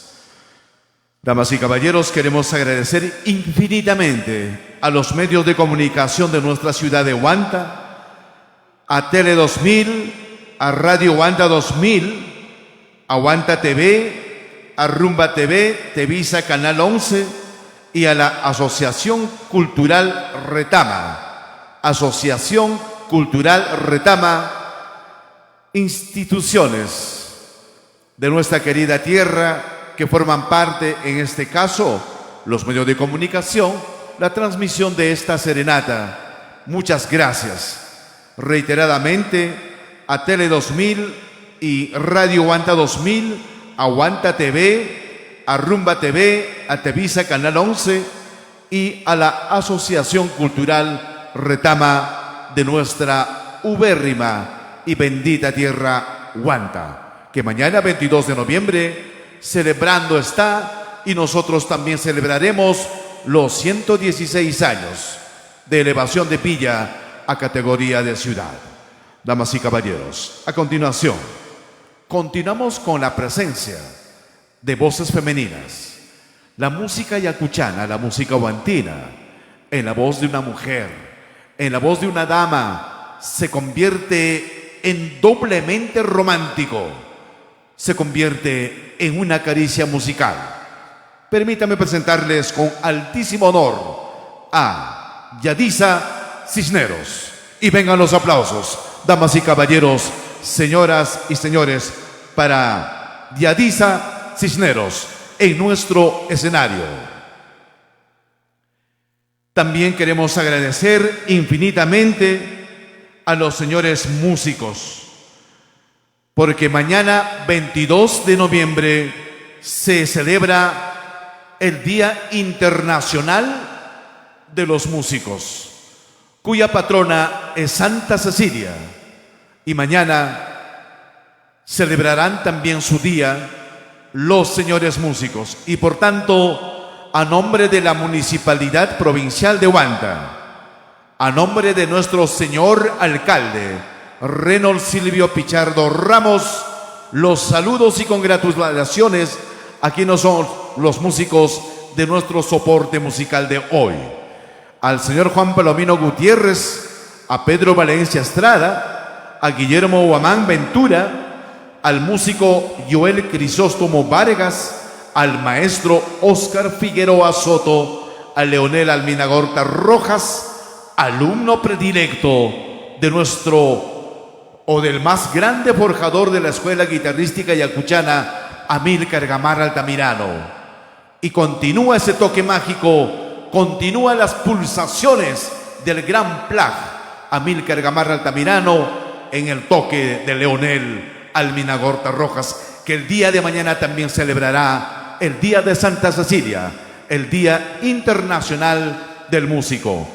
Damas y caballeros, queremos agradecer infinitamente a los medios de comunicación de nuestra ciudad de Huanta, a Tele 2000, a Radio Huanta 2000, a Huanta TV, a Rumba TV, Tevisa Canal 11 y a la Asociación Cultural Retama. Asociación Cultural Retama, instituciones de nuestra querida tierra que forman parte, en este caso, los medios de comunicación, la transmisión de esta serenata. Muchas gracias reiteradamente a Tele 2000 y Radio Huanta 2000, a Huanta TV, a Rumba TV, a Tevisa Canal 11 y a la Asociación Cultural Retama de nuestra ubérrima y bendita tierra Huanta, que mañana 22 de noviembre celebrando está, y nosotros también celebraremos los 116 años de elevación de Pilla a categoría de ciudad. Damas y caballeros, a continuación, continuamos con la presencia de voces femeninas, la música yacuchana, la música huantina, en la voz de una mujer, en la voz de una dama, se convierte en doblemente romántico, se convierte en una caricia musical. Permítame presentarles con altísimo honor a Yadisa Cisneros. Y vengan los aplausos, damas y caballeros, señoras y señores, para Yadisa Cisneros en nuestro escenario. También queremos agradecer infinitamente a los señores músicos, porque mañana 22 de noviembre se celebra el Día Internacional de los Músicos, cuya patrona es Santa Cecilia, y mañana celebrarán también su día los señores músicos, y por tanto, a nombre de la Municipalidad Provincial de Huanta, a nombre de nuestro señor alcalde Reynold Silvio Pichardo Ramos, los saludos y congratulaciones a quienes son los músicos de nuestro soporte musical de hoy. Al señor Juan Palomino Gutiérrez, a Pedro Valencia Estrada, a Guillermo Huamán Ventura, al músico Joel Crisóstomo Vargas, al maestro Óscar Figueroa Soto, a Leonel Alminagorta Rojas, alumno predilecto de nuestro o del más grande forjador de la escuela guitarrística yacuchana, Amílcar Gamarra Altamirano. Y continúa ese toque mágico, continúan las pulsaciones del gran plag Amílcar Gamarra Altamirano en el toque de Leonel Alminagorta Rojas, que el día de mañana también celebrará el Día de Santa Cecilia, el Día Internacional del Músico.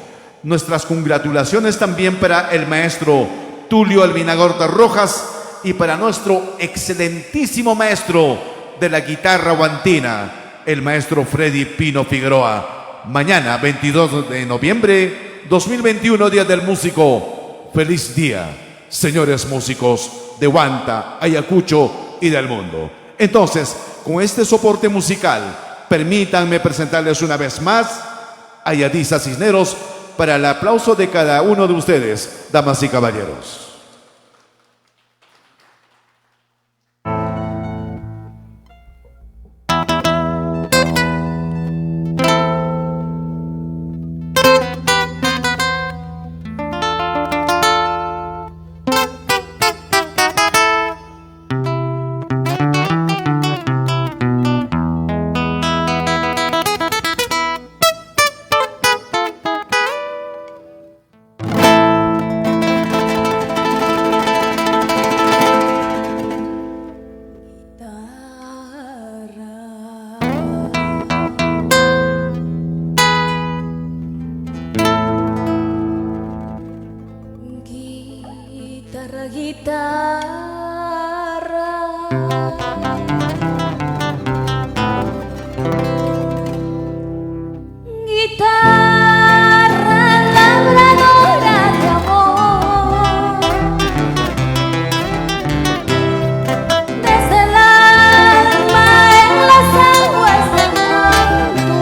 Nuestras congratulaciones también para el maestro Tulio Alminagorta Rojas y para nuestro excelentísimo maestro de la guitarra huantina, el maestro Freddy Pino Figueroa. Mañana, 22 de noviembre 2021, Día del Músico. Feliz día, señores músicos de Huanta, Ayacucho y del mundo. Entonces, con este soporte musical, permítanme presentarles una vez más a Yadisa Cisneros para el aplauso de cada uno de ustedes, damas y caballeros. Guitarra, labradora de amor, desde el alma en las aguas del canto,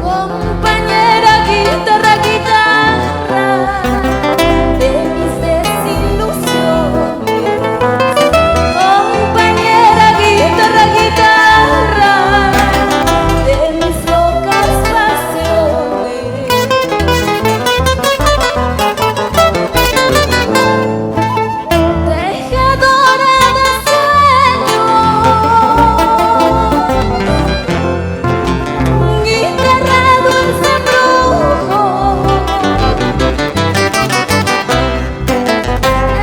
compañera guitarra, guitarra de mis desilusiones, compañera guitarra, guitarra de mis locas pasiones. Tejedora de sueños, guitarra dulce embrujo,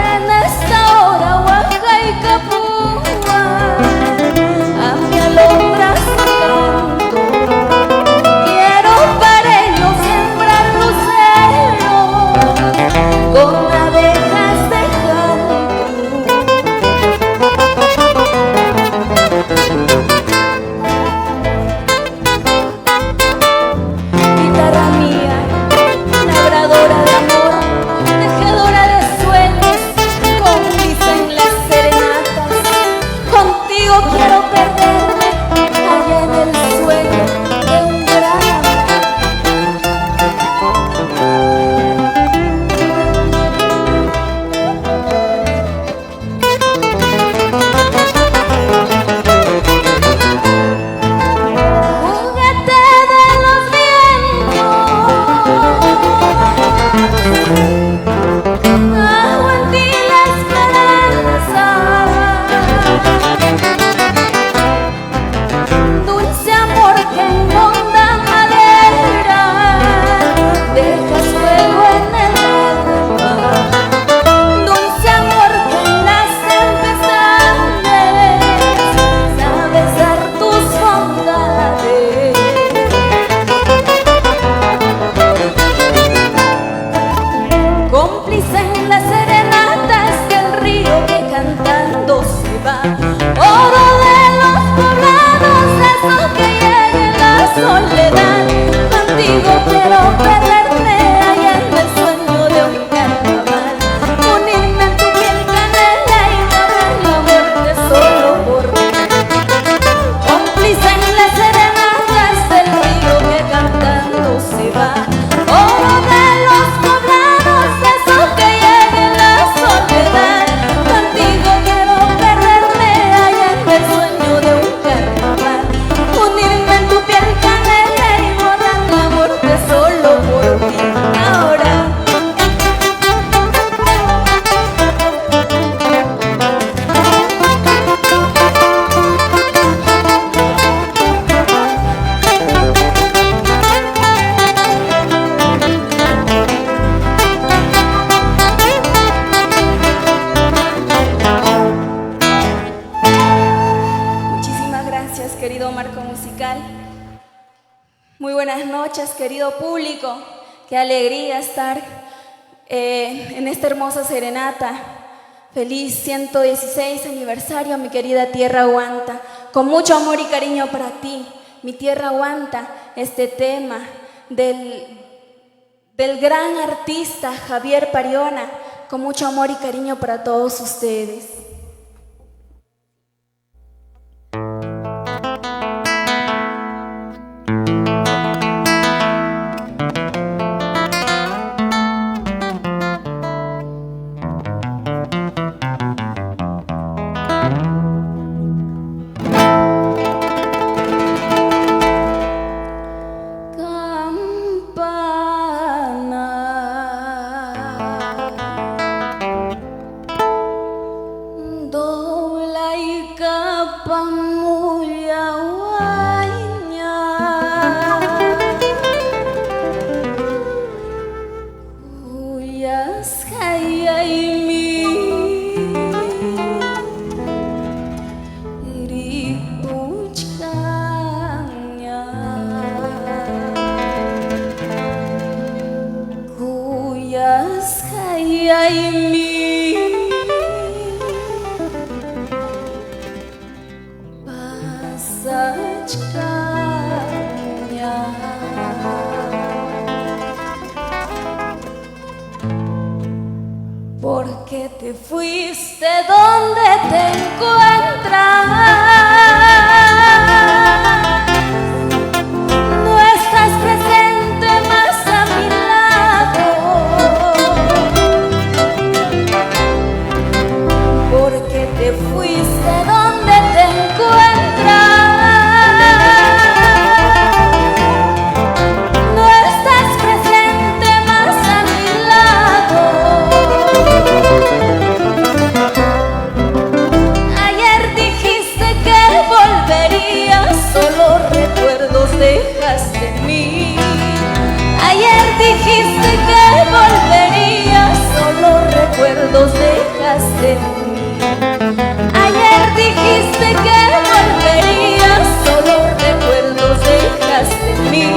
en esta hora Oaxaca púa, a mi alumbras canto. Quiero para ello sembrar luceros con abejas de canto. Guitarra mía, labradora de amor, tejedora de sueños, cómplice en las serenatas. Contigo quiero perderme allá en el sueño de un gran amor. Juguete de los vientos, agua en ti la esperanza, dulce amor que inunda madera, dejas fuego en el alma, dulce amor que en las tempestades sabes dar tus bondades. Cómplice en las serenatas del río que cantando se va, oro de los poblados, eso que llegue la soledad. Contigo quiero perderme allá en el sueño de un carnaval, unirme en tu piel canela y borrar la muerte solo por mí. Cómplice en las serenatas del río que cantando se va, oro de los poblados, eso que llegue la soledad. Contigo quiero perderme allá en el sueño de un carnaval, unirme en tu piel canela y borrar la muerte solo por ti. Ahora muchísimas gracias, querido marco musical. Muy buenas noches, querido público. Qué alegría estar en esta hermosa serenata. Feliz 116 aniversario, mi querida tierra Huanta. Con mucho amor y cariño para ti, mi tierra Huanta. Este tema del gran artista Javier Pariona. Con mucho amor y cariño para todos ustedes. Campana Porque te fuiste donde te encuentras, no estás presente más a mi lado. Porque te fuiste donde te encuentras, no estás presente más a mi lado. Ayer dijiste que volverías, solo recuerdos dejaste en mí. Ayer dijiste que volverías, solo recuerdos dejaste en mí. Ayer dijiste que volverías, solo recuerdos dejaste en mí.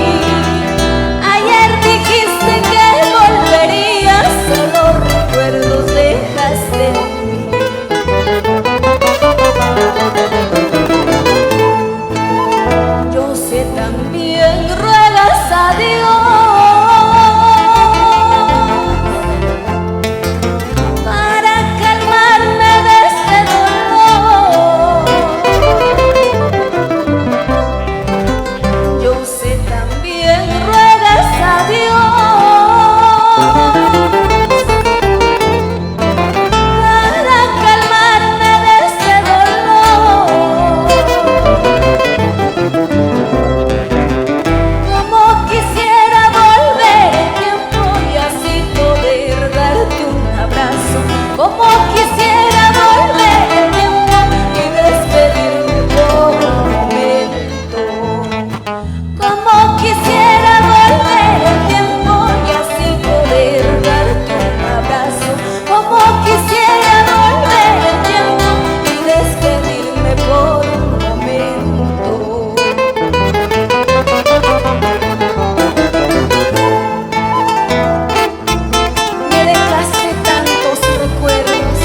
Ayer dijiste que volverías, solo recuerdos dejaste en mí. Yo sé también ruegas a Dios para calmarme de este dolor. Yo sé también ruegas a Dios para calmarme de este dolor. Como quisiera volver el tiempo y así poder darte un abrazo. Como quisiera volver el tiempo y despedirme por un momento. Como quisiera volver el tiempo y así poder darte un abrazo. Como quisiera volver el tiempo y despedirme por un momento. Me dejaste tantos recuerdos,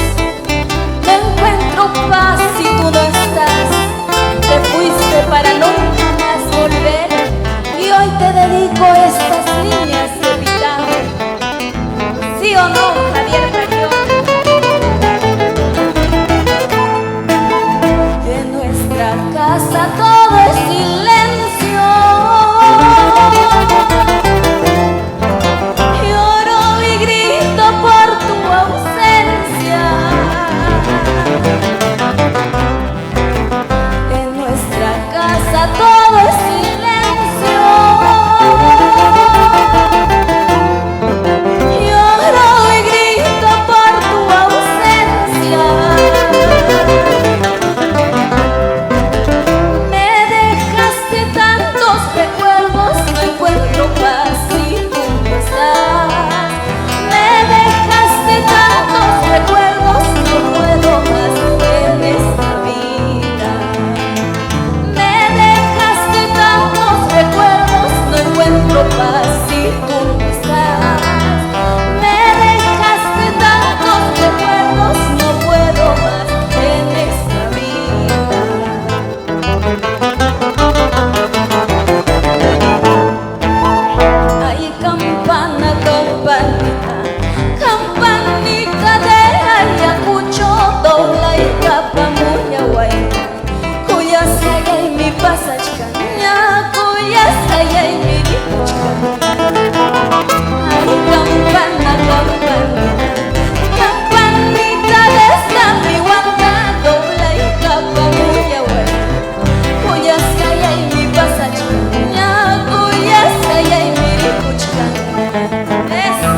no encuentro paz si tú no estás. Te fuiste para nunca más volver y hoy te dedico estas líneas de epitafio. ¿Sí o no, Javier Región? En nuestra casa todo es silencio. Lloro y grito por tu ausencia. En nuestra casa todo es silencio. Lloro y grito por tu ausencia. Me dejaste tantos recuerdos, no encuentro paz si tú no estás. Me dejaste tantos recuerdos, no puedo más en esta vida. Me dejaste tantos recuerdos, no encuentro paz si tú no estás. Me dejaste tantos recuerdos, no puedo más en esta vida. Ay, campana, campanita, campanita de Ayacucho, dobla y capa muy aguaita. Cuyasaya y mi pasachcaña, cuyasaya y mi dipuchcaña. Ay, campana, campanita, campanita de San Miguanta, dobla y capa muy aguaita. Cuyasaya y mi pasachcaña, cuyasaya y mi dipuchcaña. Eso.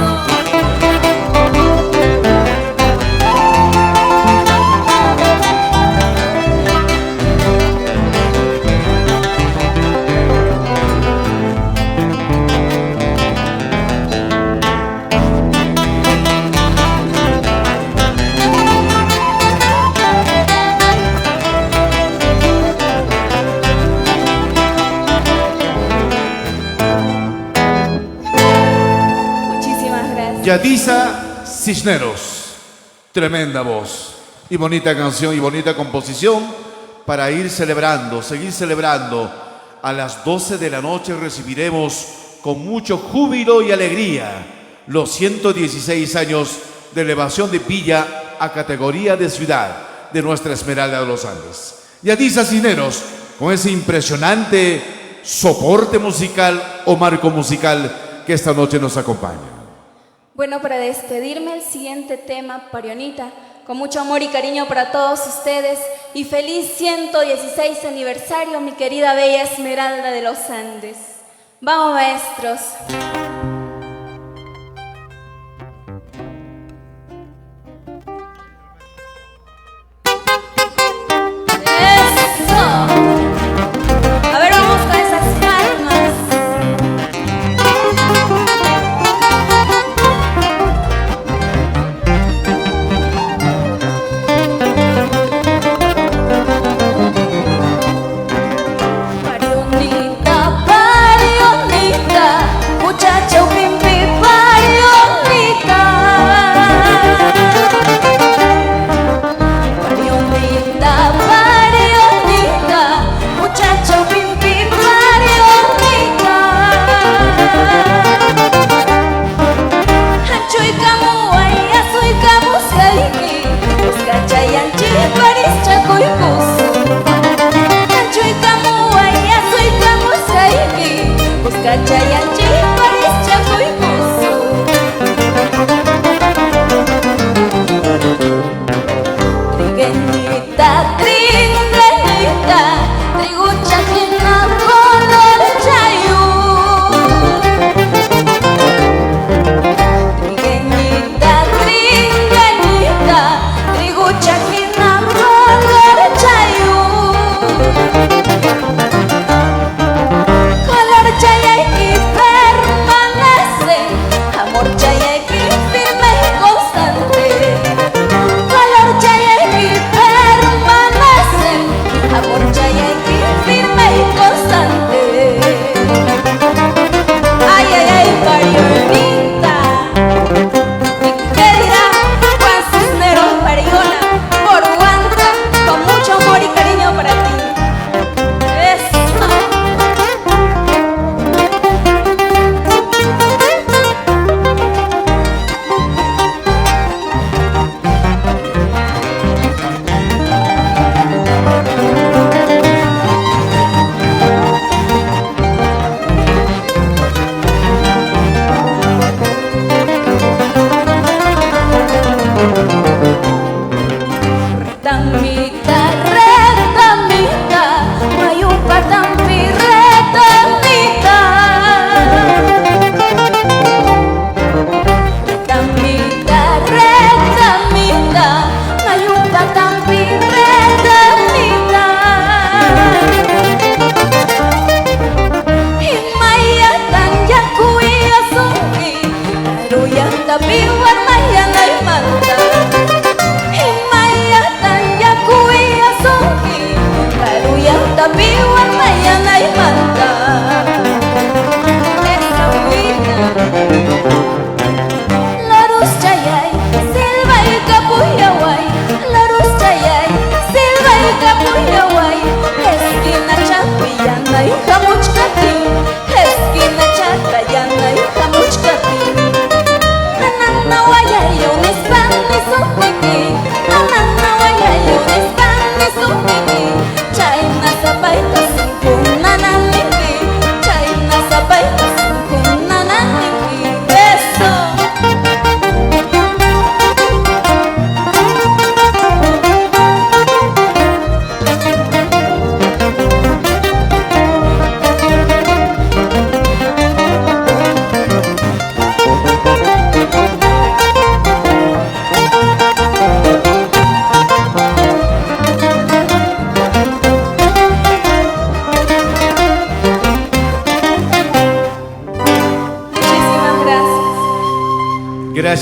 Muchísimas gracias. Yadisa Cisneros, tremenda voz y bonita canción y bonita composición para ir celebrando, seguir celebrando a las 12 de la noche recibiremos con mucho júbilo y alegría los 116 años de elevación de Villa a categoría de ciudad de nuestra Esmeralda de los Andes. Yadisa Cisneros, con ese impresionante soporte musical o marco musical que esta noche nos acompaña. Bueno, para despedirme, el siguiente tema, Parionita, con mucho amor y cariño para todos ustedes y feliz 116 aniversario, mi querida bella Esmeralda de los Andes. Vamos, maestros.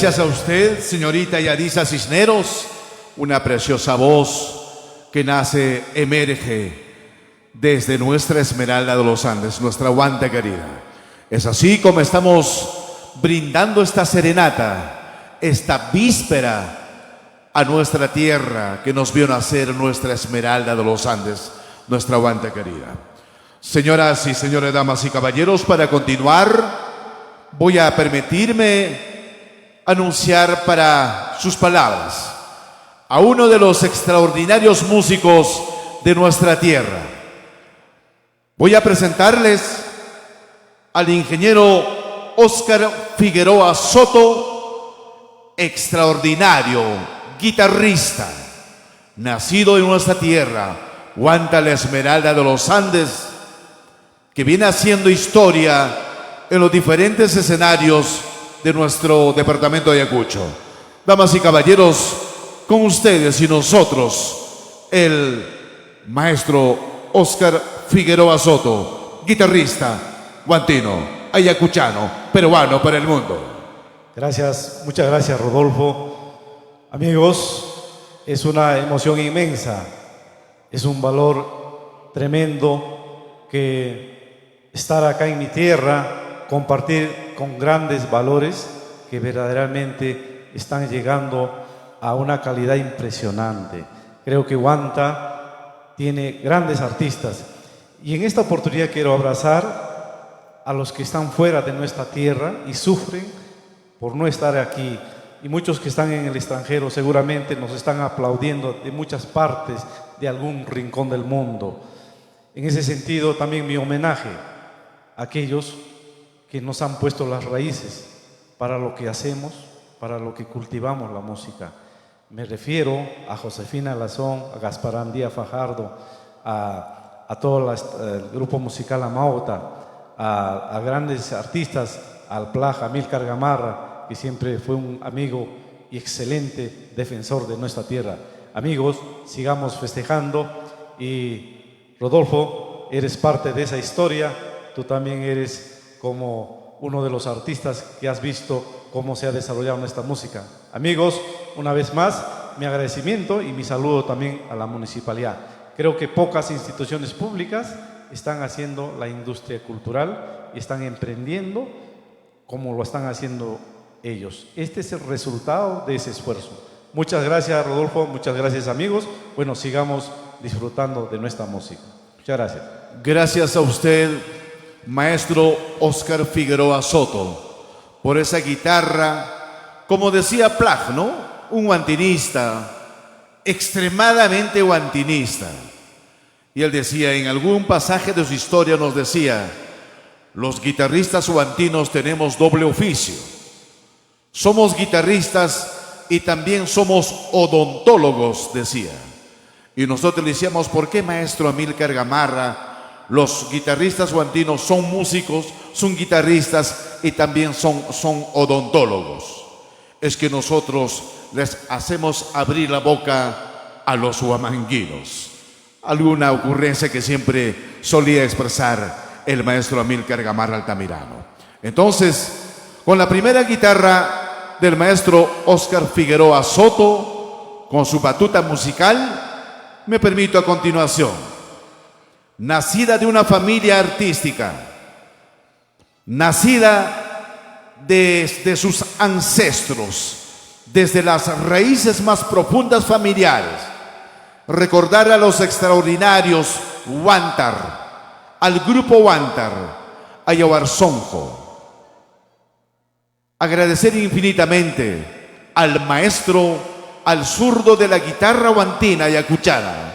Gracias a usted, señorita Yadisa Cisneros, una preciosa voz que nace, emerge desde nuestra Esmeralda de los Andes, nuestra guanta querida. Es así como estamos brindando esta serenata, esta víspera a nuestra tierra que nos vio nacer nuestra Esmeralda de los Andes, nuestra guanta querida. Señoras y señores, damas y caballeros, para continuar voy a permitirme anunciar para sus palabras a uno de los extraordinarios músicos de nuestra tierra. Voy a presentarles al ingeniero Óscar Figueroa Soto, extraordinario guitarrista, nacido en nuestra tierra, Huanta la Esmeralda de los Andes, que viene haciendo historia en los diferentes escenarios de nuestro departamento de Ayacucho. Damas y caballeros, con ustedes y nosotros, el maestro Óscar Figueroa Soto, guitarrista huantino, ayacuchano, peruano para el mundo. Gracias, muchas gracias, Rodolfo. Amigos, es una emoción inmensa, es un valor tremendo que estar acá en mi tierra, compartir con grandes valores que verdaderamente están llegando a una calidad impresionante. Creo que Huanta tiene grandes artistas y en esta oportunidad quiero abrazar a los que están fuera de nuestra tierra y sufren por no estar aquí, y muchos que están en el extranjero seguramente nos están aplaudiendo de muchas partes, de algún rincón del mundo. En ese sentido también mi homenaje a aquellos que nos han puesto las raíces para lo que hacemos, para lo que cultivamos la música. Me refiero a Josefina Lazón, a Gasparán Díaz Fajardo, a todo el grupo musical Amauta, a grandes artistas, al Plaja, Amílcar Gamarra, que siempre fue un amigo y excelente defensor de nuestra tierra. Amigos, sigamos festejando y Rodolfo, eres parte de esa historia, tú también eres como uno de los artistas que has visto cómo se ha desarrollado nuestra música. Amigos, una vez más, mi agradecimiento y mi saludo también a la municipalidad. Creo que pocas instituciones públicas están haciendo la industria cultural y están emprendiendo como lo están haciendo ellos. Este es el resultado de ese esfuerzo. Muchas gracias, Rodolfo, muchas gracias, amigos. Bueno, sigamos disfrutando de nuestra música. Muchas gracias. Gracias a usted, maestro Óscar Figueroa Soto, por esa guitarra, como decía Plaj, ¿no? Un huantinista, extremadamente huantinista. Y él decía, en algún pasaje de su historia nos decía, los guitarristas huantinos tenemos doble oficio. Somos guitarristas y también somos odontólogos, decía. Y nosotros le decíamos, ¿por qué, maestro Amílcar Gamarra? Los guitarristas huantinos son músicos, son guitarristas y también son odontólogos. Es que nosotros les hacemos abrir la boca a los huamanguinos. Alguna ocurrencia que siempre solía expresar el maestro Amílcar Gamarra Altamirano. Entonces, con la primera guitarra del maestro Óscar Figueroa Soto, con su batuta musical, me permito a continuación, nacida de una familia artística, nacida desde sus ancestros, desde las raíces más profundas familiares, recordar a los extraordinarios Huántar, al grupo Huántar, a Yaguarzonjo, agradecer infinitamente al maestro, al zurdo de la guitarra huantina ayacuchana,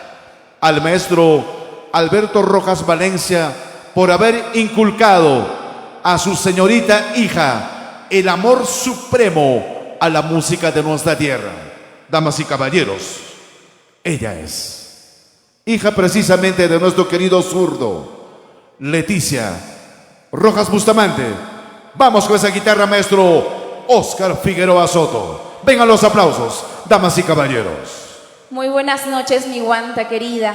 al maestro Alberto Rojas Valencia, por haber inculcado a su señorita hija el amor supremo a la música de nuestra tierra. Damas y caballeros, ella es hija precisamente de nuestro querido zurdo, Leticia Rojas Bustamante. Vamos con esa guitarra, maestro Óscar Figueroa Soto. Vengan los aplausos, damas y caballeros. Muy buenas noches, mi Huanta querida.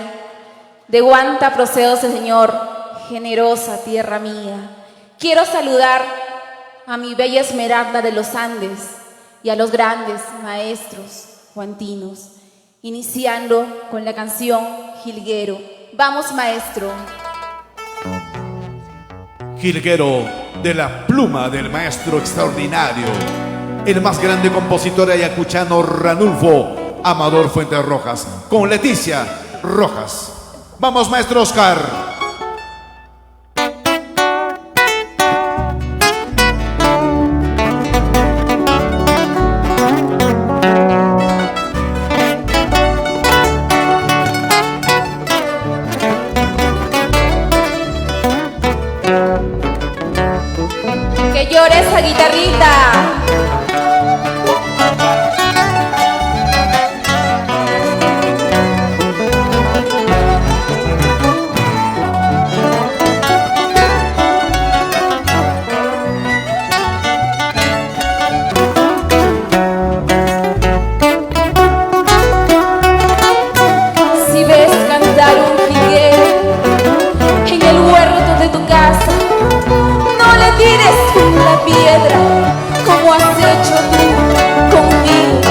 De Huanta procedo, Señor, generosa tierra mía. Quiero saludar a mi bella Esmeralda de los Andes y a los grandes maestros huantinos, iniciando con la canción Jilguero. Vamos, maestro. Jilguero, de la pluma del maestro extraordinario, el más grande compositor ayacuchano, Ranulfo Amador Fuentes Rojas, con Leticia Rojas. Vamos, maestro Óscar. Que llore esa guitarrita. Si ves cantar un jilguero en el huerto de tu casa, no le tires la piedra como has hecho tú conmigo.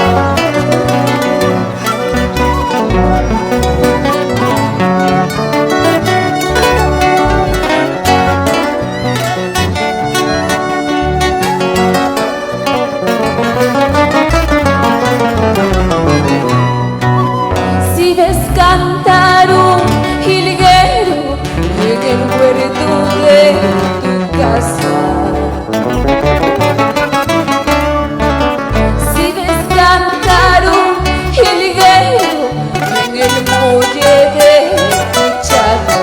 Si ves cantar un jilguero en el huerto de tu casa, si ves cantar un jilguero en el muelle de tu chacra,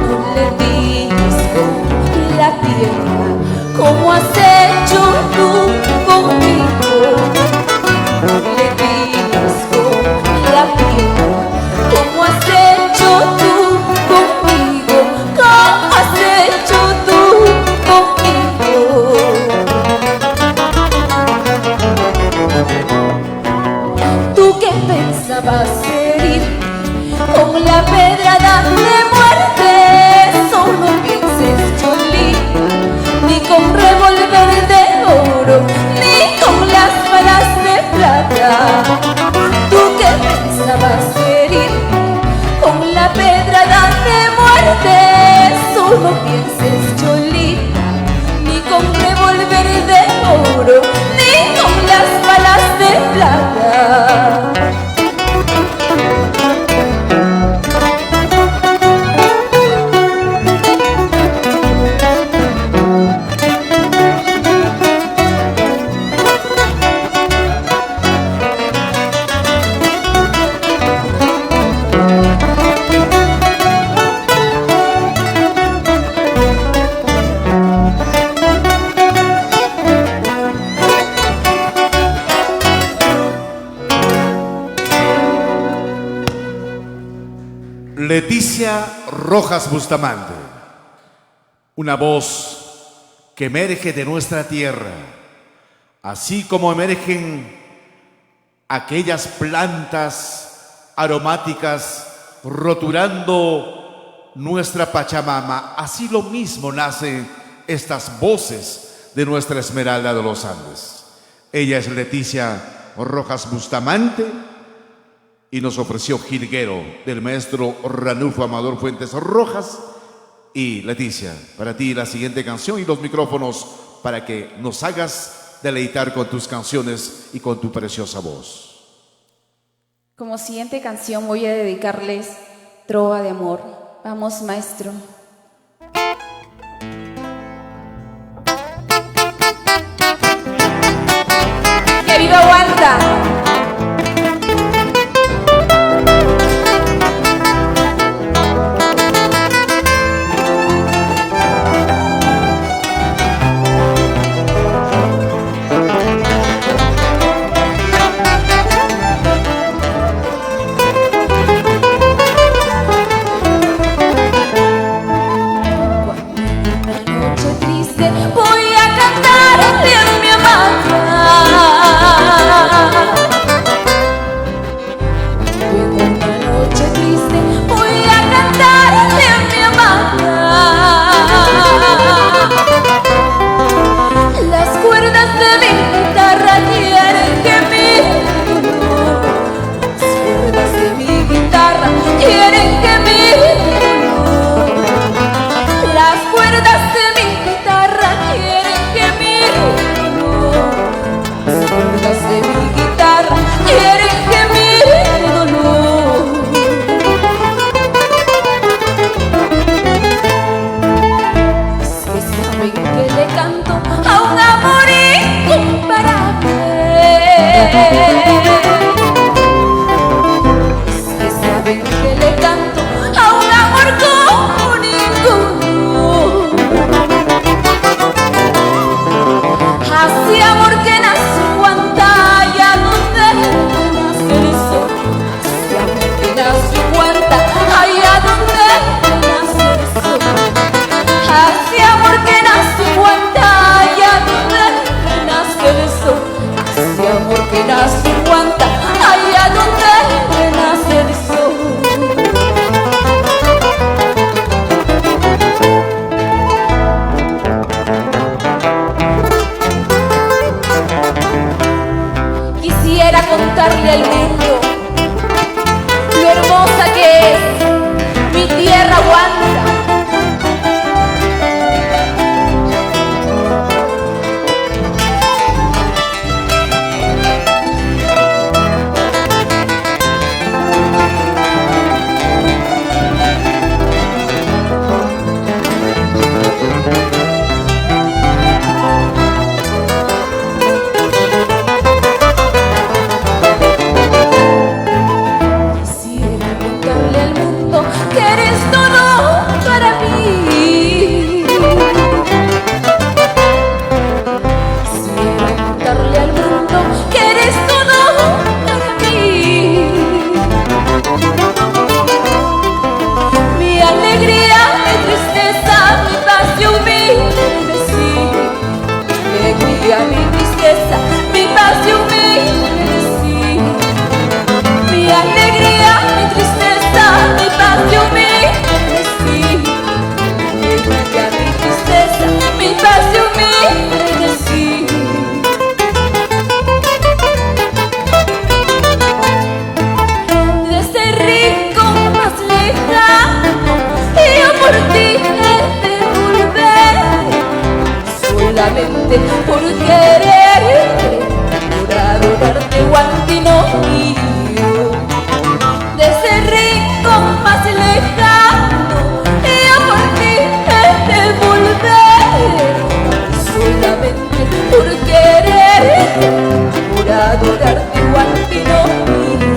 no le digas con la tierra como has hecho tú conmigo. Le digas con la tierra como has hecho tú conmigo, como has hecho tú conmigo. Tú que pensabas herir con la pedrada de muerte, solo pienses, Cholita, ni con revólver de oro, ni con las balas de plata. Tú que pensabas herir con la pedrada de muerte, solo pienses, Cholita, ni con revólver de oro, ni con las balas de plata. Leticia Rojas Bustamante, una voz que emerge de nuestra tierra, así como emergen aquellas plantas aromáticas roturando nuestra Pachamama, así lo mismo nacen estas voces de nuestra Esmeralda de los Andes. Ella es Leticia Rojas Bustamante y nos ofreció Jilguero del maestro Ranulfo Amador Fuentes Rojas. Y Leticia, para ti la siguiente canción y los micrófonos para que nos hagas deleitar con tus canciones y con tu preciosa voz. Como siguiente canción voy a dedicarles Trova de Amor. Vamos, maestro. ¡Que viva Aguanta! eres todo para mí. Quisiera contarle al mundo que eres todo para mí. Mi alegría, mi tristeza, mi paz y humilde, sí. Mi alegría, mi tristeza, mi paz y humilde, sí. Mi alegría, mi tristeza, mi paz y humilde, sí. Mi alegría, mi tristeza, mi paz y humilde, sí. De ese rincón más lejano, yo por ti he de volver, solamente por quererte, por adorarte, Guantino mío. De ese rincón más lejano, yo por ti he de volver, solamente por quererte, por adorarte, Guantino mío.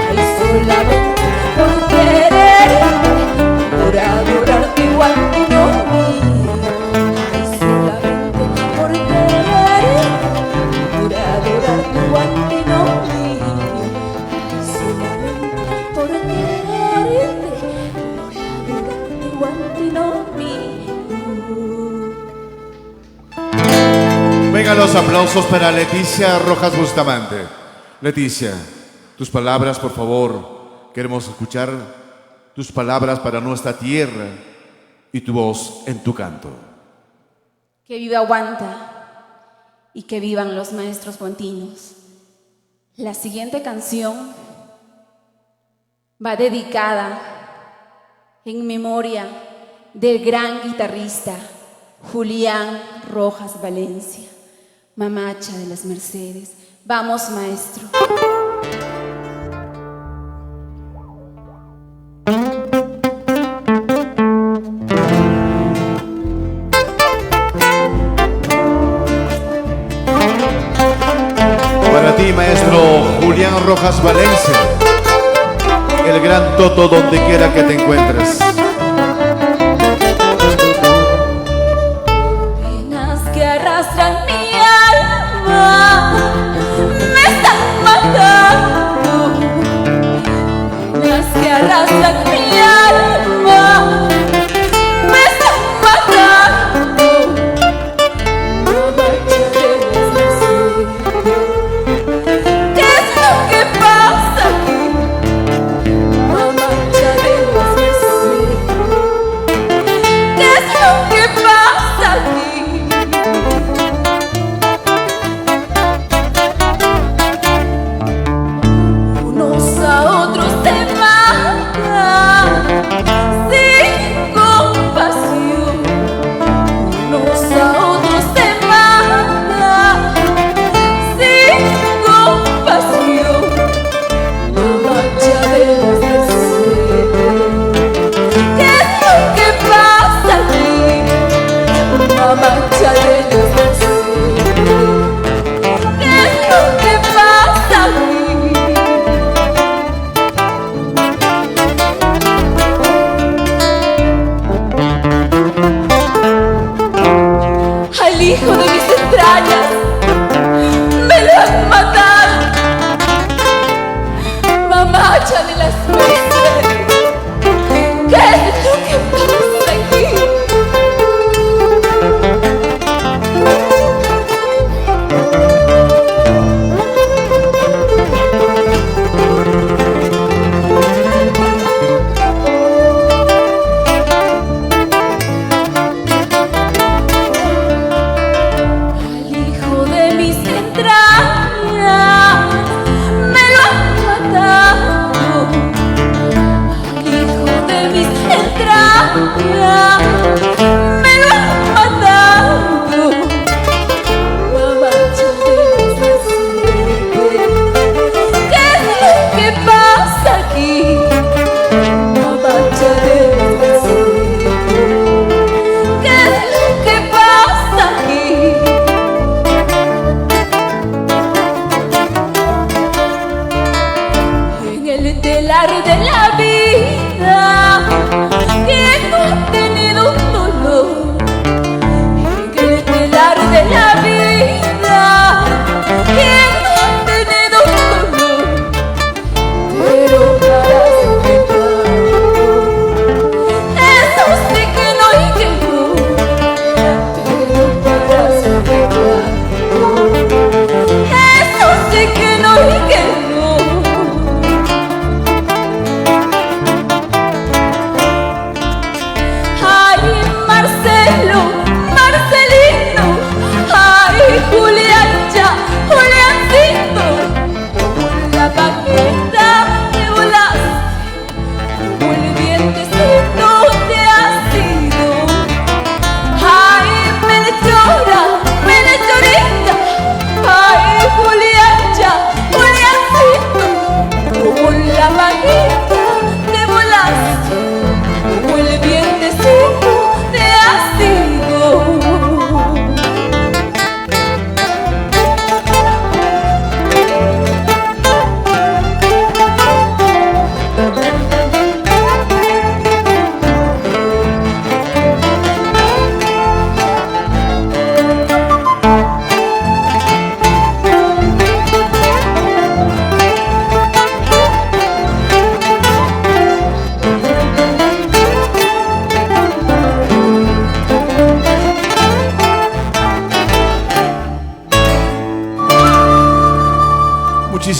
Ay, solamente por quererte, por adorarte, Guantino mío. Ay, solamente por quererte, por adorarte, Guantino mío. Ay, solamente por quererte, por adorarte, Guantino mío. Vengan los aplausos para Leticia Rojas Bustamante. Leticia, tus palabras, por favor. Queremos escuchar tus palabras para nuestra tierra y tu voz en tu canto. Que viva Guanta y que vivan los maestros guantinos. La siguiente canción va dedicada en memoria del gran guitarrista Julián Rojas Valencia, mamacha de las Mercedes. Vamos, maestro. Para ti, maestro Julián Rojas Valencia, el gran Toto donde quiera que te encuentres. Penas que arrastran mi alma me están matando. Penas que arrastran mi alma me están matando. Mamacha de las Mercedes, ¿qué es lo que pasa aquí? Mamacha de las Mercedes, ¿qué es lo que pasa aquí? Unos a otros se matan sin compasión. Unos a otros se matan sin compasión. Mamacha de las Mercedes, ¿qué es lo que pasa aquí? Mamacha de las Mercedes, ¿qué es lo que pasa aquí? Al hijo de mis entrañas me lo han matado. Mamacha de las Mercedes, ¿qué es lo que pasa aquí? Al hijo de mis entrañas me lo han matado. Al hijo de mis entrañas me lo han matado. Mamacha de las Mercedes, ¿qué es lo que pasa aquí? Mamacha de las Mercedes, ¿qué es lo que pasa aquí? En el telar de la vida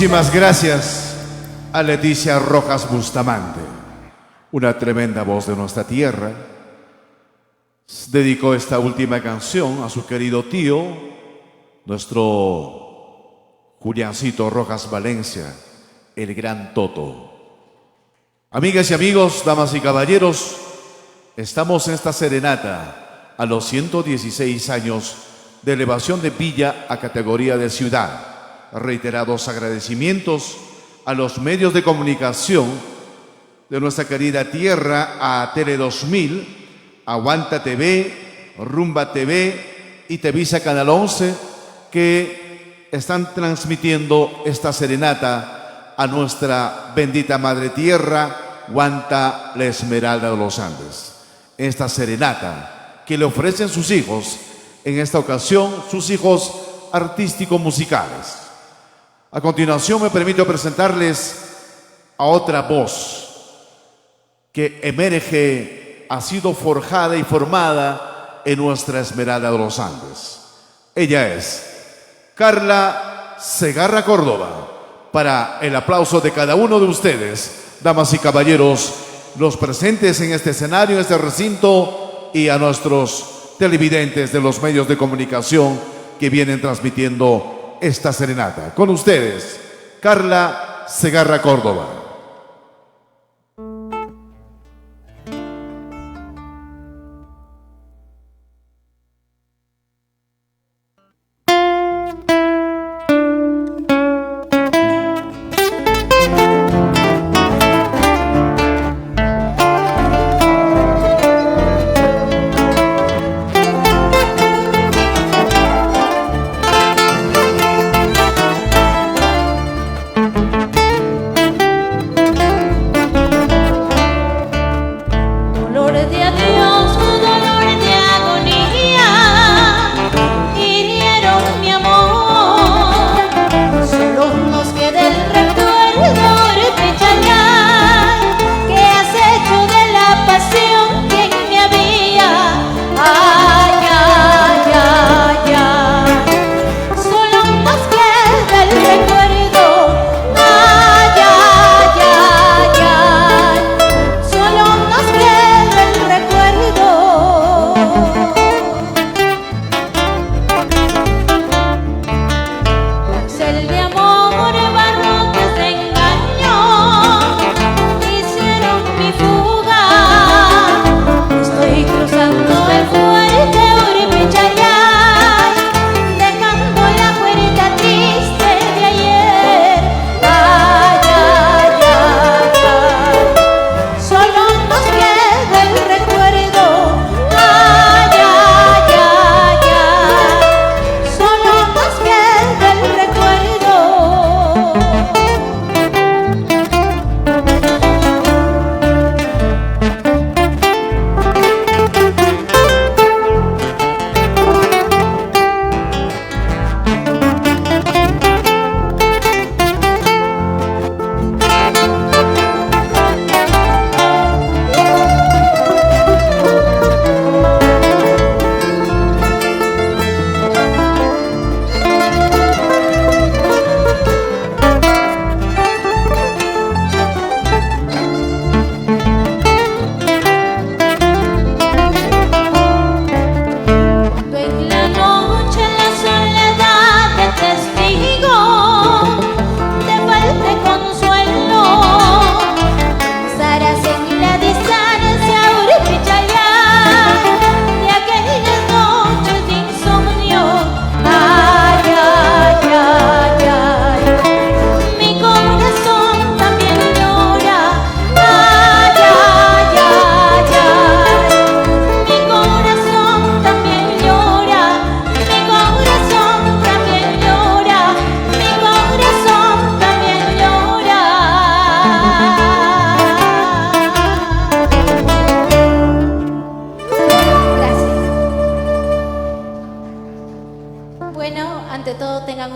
Muchísimas gracias a Leticia Rojas Bustamante, una tremenda voz de nuestra tierra. Dedicó esta última canción a su querido tío, nuestro Juliancito Rojas Valencia, el gran Toto. Amigas y amigos, damas y caballeros, estamos en esta serenata a los 116 años de elevación de Villa a categoría de ciudad. Reiterados agradecimientos a los medios de comunicación de nuestra querida tierra, a Tele 2000, Aguanta TV, Rumba TV y Televisa Canal 11, que están transmitiendo esta serenata a nuestra bendita madre tierra, Guanta la Esmeralda de los Andes. Esta serenata que le ofrecen sus hijos, en esta ocasión sus hijos artístico-musicales. A continuación me permito presentarles a otra voz que emerge, ha sido forjada y formada en nuestra Esmeralda de los Andes. Ella es Carla Segarra Córdoba. Para el aplauso de cada uno de ustedes, damas y caballeros, los presentes en este escenario, en este recinto, y a nuestros televidentes de los medios de comunicación que vienen transmitiendo esta serenata. Con ustedes, Carla Segarra Córdoba.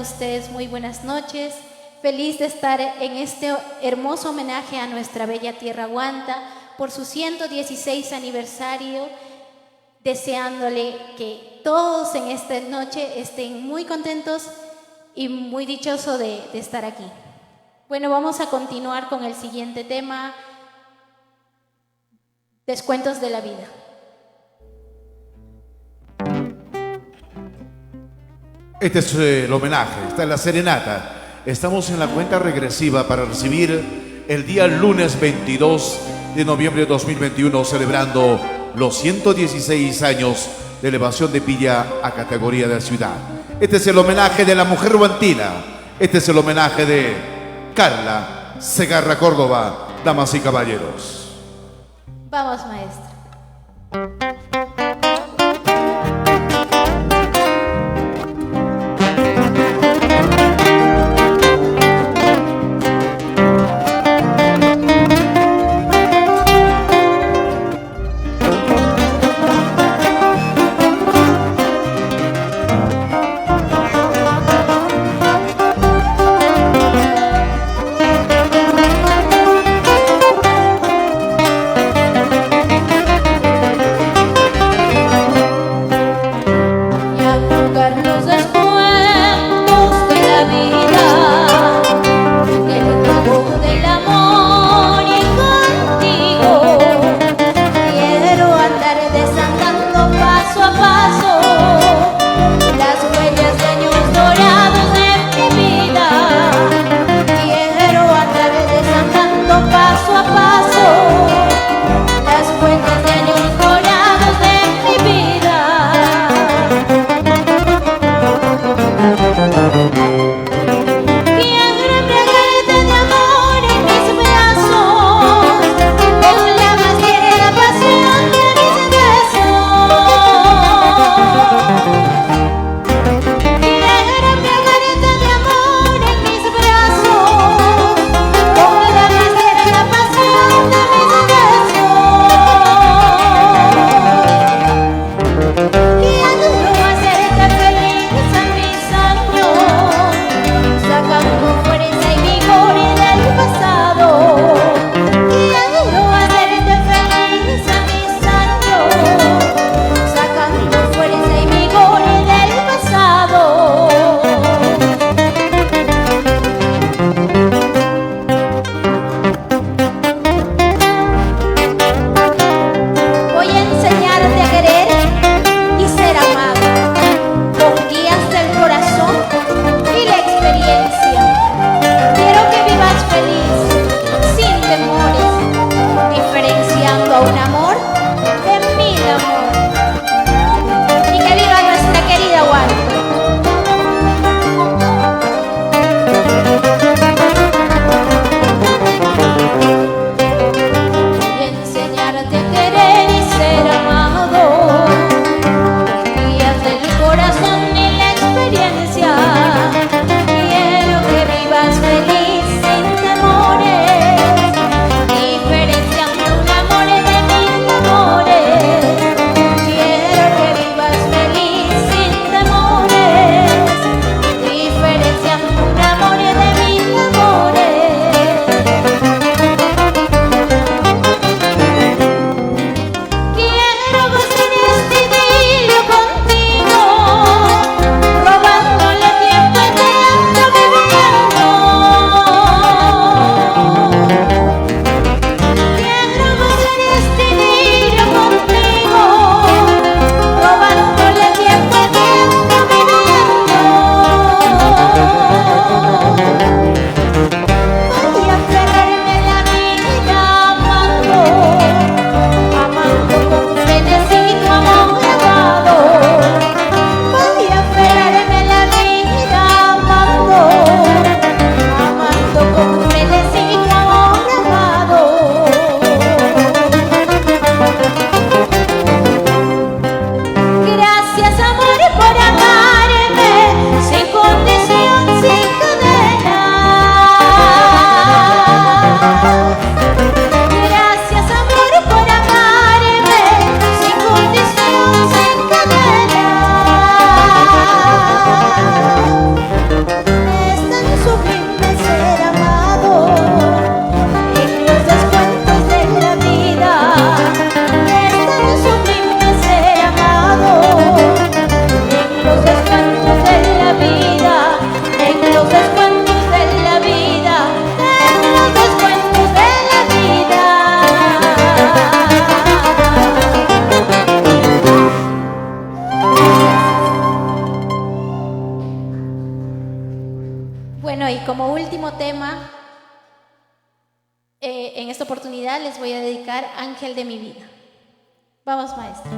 ustedes muy buenas noches. Feliz de estar en este hermoso homenaje a nuestra bella tierra Guanta por su 116 aniversario, deseándole que todos en esta noche estén muy contentos y muy dichosos de estar aquí. Bueno, vamos a continuar con el siguiente tema, descuentos de la vida. Este es el homenaje, esta es la serenata. Estamos en la cuenta regresiva para recibir el día lunes 22 de noviembre de 2021, celebrando los 116 años de elevación de Pilla a categoría de ciudad. Este es el homenaje de la mujer ruantina. Este es el homenaje de Carla Segarra Córdoba, damas y caballeros. Vamos, maestra. último tema, en esta oportunidad les voy a dedicar Ángel de mi vida. Vamos, maestra.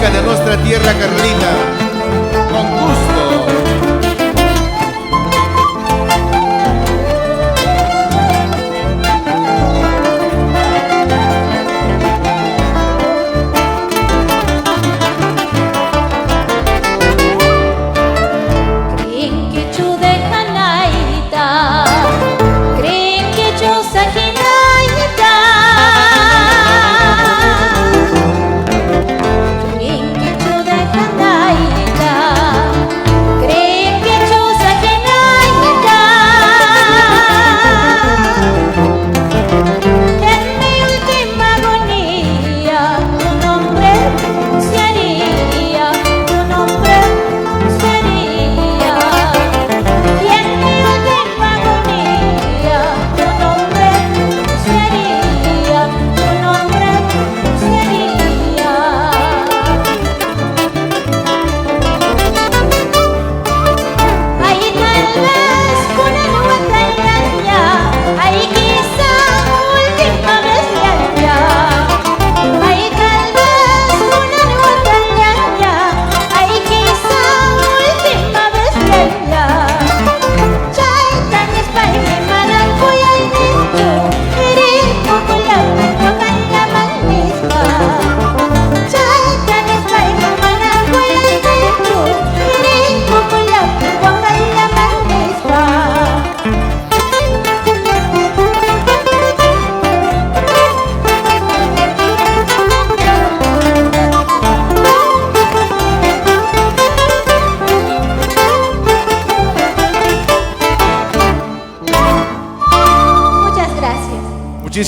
De nuestra tierra carlina, con gusto.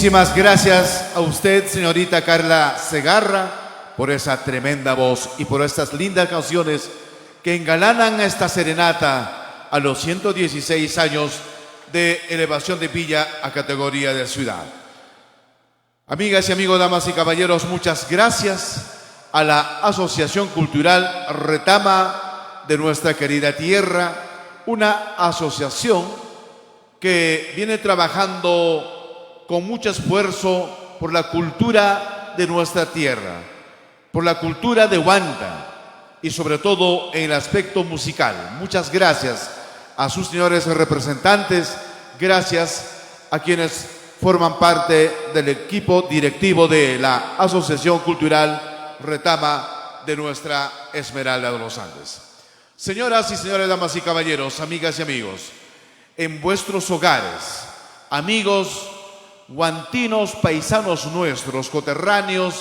Muchísimas gracias a usted, señorita Carla Segarra, por esa tremenda voz y por estas lindas canciones que engalanan esta serenata a los 116 años de elevación de Villa a categoría de ciudad. Amigas y amigos, damas y caballeros, muchas gracias a la Asociación Cultural Retama de nuestra querida tierra, una asociación que viene trabajando con mucho esfuerzo por la cultura de nuestra tierra, por la cultura de Huanta y sobre todo en el aspecto musical. Muchas gracias a sus señores representantes, gracias a quienes forman parte del equipo directivo de la Asociación Cultural Retama de nuestra Esmeralda de los Andes. Señoras y señores, damas y caballeros, amigas y amigos, en vuestros hogares, amigos huantinos, paisanos nuestros, coterráneos,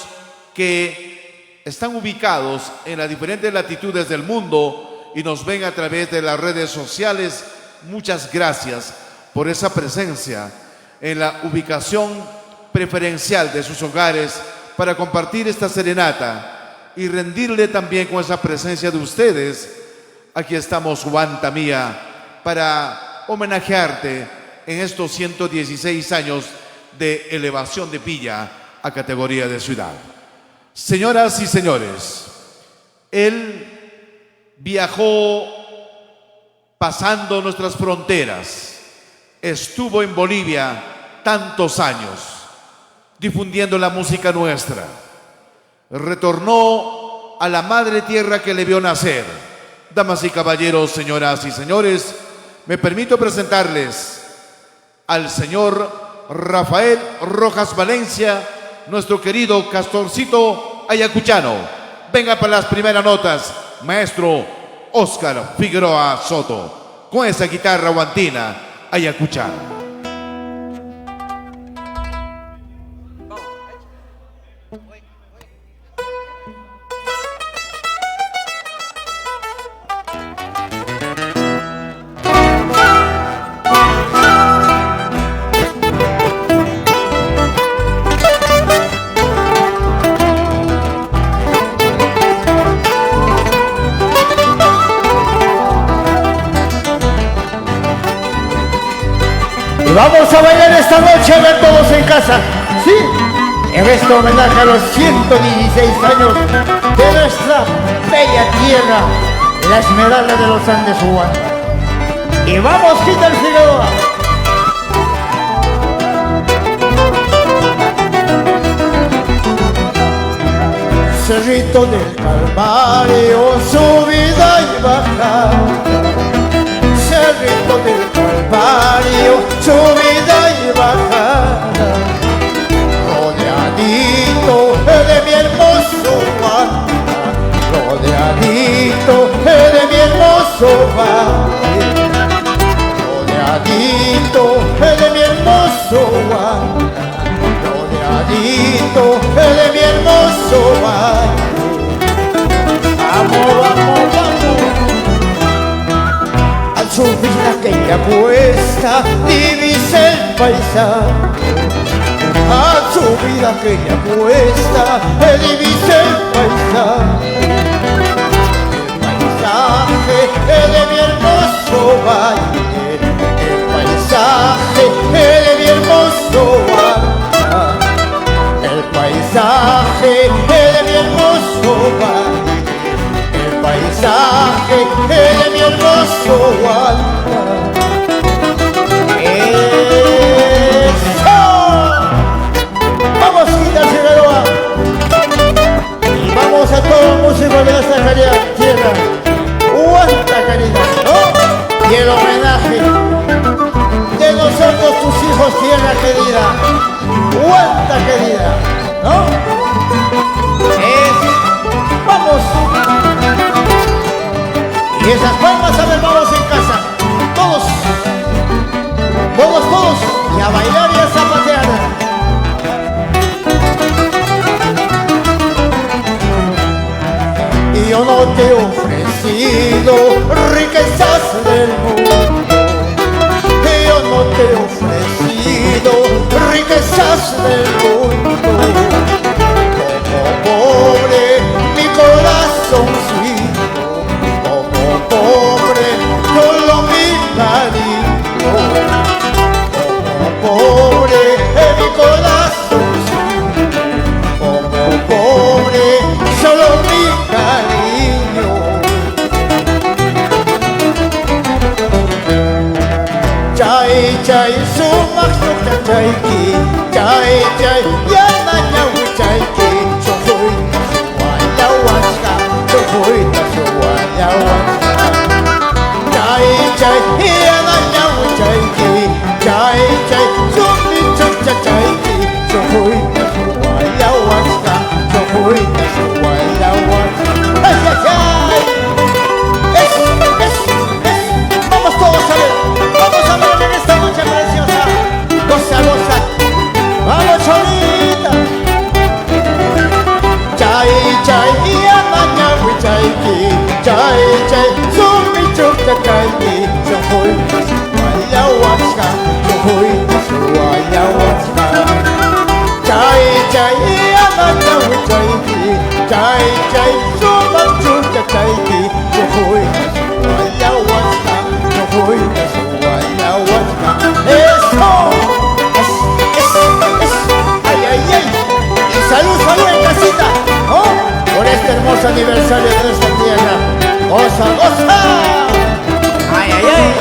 que están ubicados en las diferentes latitudes del mundo y nos ven a través de las redes sociales, muchas gracias por esa presencia en la ubicación preferencial de sus hogares para compartir esta serenata y rendirle también con esa presencia de ustedes. Aquí estamos, Huanta mía, para homenajearte en estos 116 años de elevación de Pilla a categoría de ciudad. Señoras y señores, él viajó pasando nuestras fronteras, estuvo en Bolivia tantos años difundiendo la música nuestra, retornó a la madre tierra que le vio nacer. Damas y caballeros, señoras y señores, me permito presentarles al señor Rafael Rojas Valencia, nuestro querido Castorcito ayacuchano. Venga para las primeras notas, maestro Óscar Figueroa Soto, con esa guitarra huantina ayacuchana. Vamos a bailar esta noche, a ver todos en casa. Sí, en este homenaje a los 116 años de nuestra bella tierra, la Esmeralda de los Andes, Huanta. Y vamos, quita el Figueroa. Cerrito del Calvario, subida y bajada. Cerrito del Calvario, subida y bajada, rodeadito de mi hermoso Huanta, rodeadito de mi hermoso valle, rodeadito de mi hermoso Huanta, rodeadito de mi hermoso valle. Vamos, vamos, vamos. Al subir aquella cuesta divisa el paisaje. Al subir aquella cuesta divisa el paisaje. El paisaje de mi hermoso valle, el paisaje de mi hermoso Huanta, el paisaje de mi hermoso valle, el paisaje de mi hermoso Huanta. ¡Eso! Vamos, quita Figueroa. Y vamos a todos los músicos de esta querida tierra, Huanta querida, ¿no? Y el homenaje de nosotros, tus hijos, tierra querida, Huanta querida, ¿no? Vamos. Y esas palmas, a ver, vamos en casa. Todos. Todos, todos. Y a bailar y a zapatear. Y yo no te he ofrecido riquezas del mundo. Y yo no te he ofrecido riquezas del mundo. Como pobre mi corazoncito, como pobre solo mi cariño, como pobre mi corazoncito, como pobre solo mi cariño. Chay, chay. chaiki, chay chay, yana ñawi chaiki, chojuita suwaya huasca, chojuita suwaya huasca. Chay chay, yana ñawi chaiki, chay chay, chumi chucha chaiki, chojuita suwaya huasca, chojuita suwaya huasca. ¡Ay, ay, ay! Vamos todos a ver en esta noche preciosa. Goza, goza, vamos solita. Chay, chay, yana ñawi chaiki, chay, chay, sumi chucha chaiki, chojuita suwaya huasca, chojuita suwaya huasca. Chay, chay, yana ñawi chaiki, chay, chay, suma chucha chaiki, chojuita suwaya huasca, chojuita suwaya huasca. ¡Eso! ¡Ay, ay, ay! Y salud, salud en casita, ¿no? Por este hermoso aniversario de nuestra tierra. ¡Goza, goza! ¡Ay, ay, ay!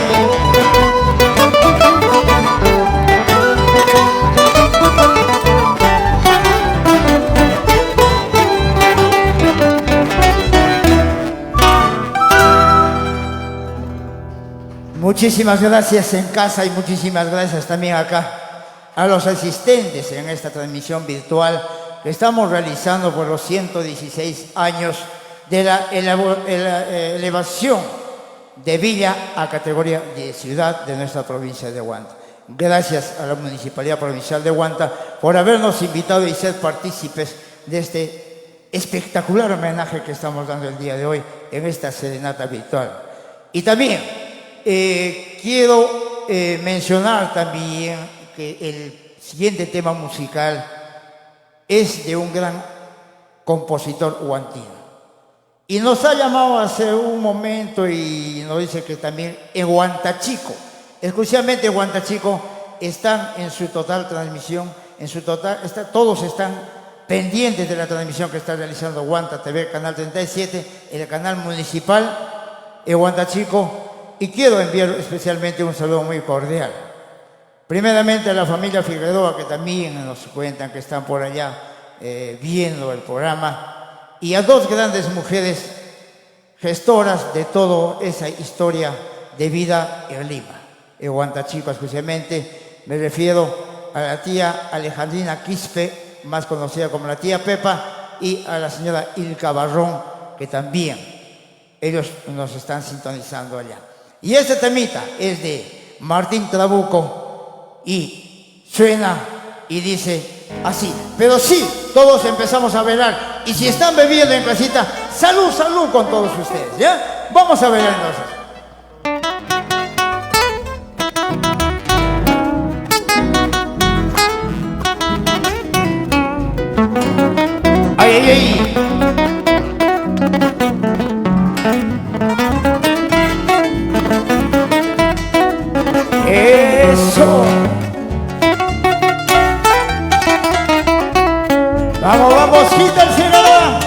Muchísimas gracias en casa y muchísimas gracias también acá a los asistentes en esta transmisión virtual que estamos realizando por los 116 años de la elevación de villa a categoría de ciudad de nuestra provincia de Huanta. Gracias a la Municipalidad Provincial de Huanta por habernos invitado y ser partícipes de este espectacular homenaje que estamos dando el día de hoy en esta serenata virtual. Y también quiero mencionar también que el siguiente tema musical es de un gran compositor huantino. Y nos ha llamado hace un momento y nos dice que también en Huantachico, exclusivamente en Huantachico, están en su total transmisión, todos están pendientes de la transmisión que está realizando Huanta TV, Canal 37, el canal municipal en Huantachico. Y quiero enviar especialmente un saludo muy cordial. Primeramente a la familia Figueroa, que también nos cuentan que están por allá viendo el programa. Y a dos grandes mujeres gestoras de toda esa historia de vida en Lima. En Huantachico especialmente me refiero a la tía Alejandrina Quispe, más conocida como la tía Pepa, y a la señora Ilka Barrón, que también ellos nos están sintonizando allá. Y este temita es de Martín Trabuco y suena y dice así. Pero sí, todos empezamos a bailar. Y si están bebiendo en casita, salud, salud con todos ustedes, ¿ya? Vamos a bailar entonces. ¡Ay, ay, ay! ¡Eso! ¡Vamos, vamos! ¡Quita el Sinaloa!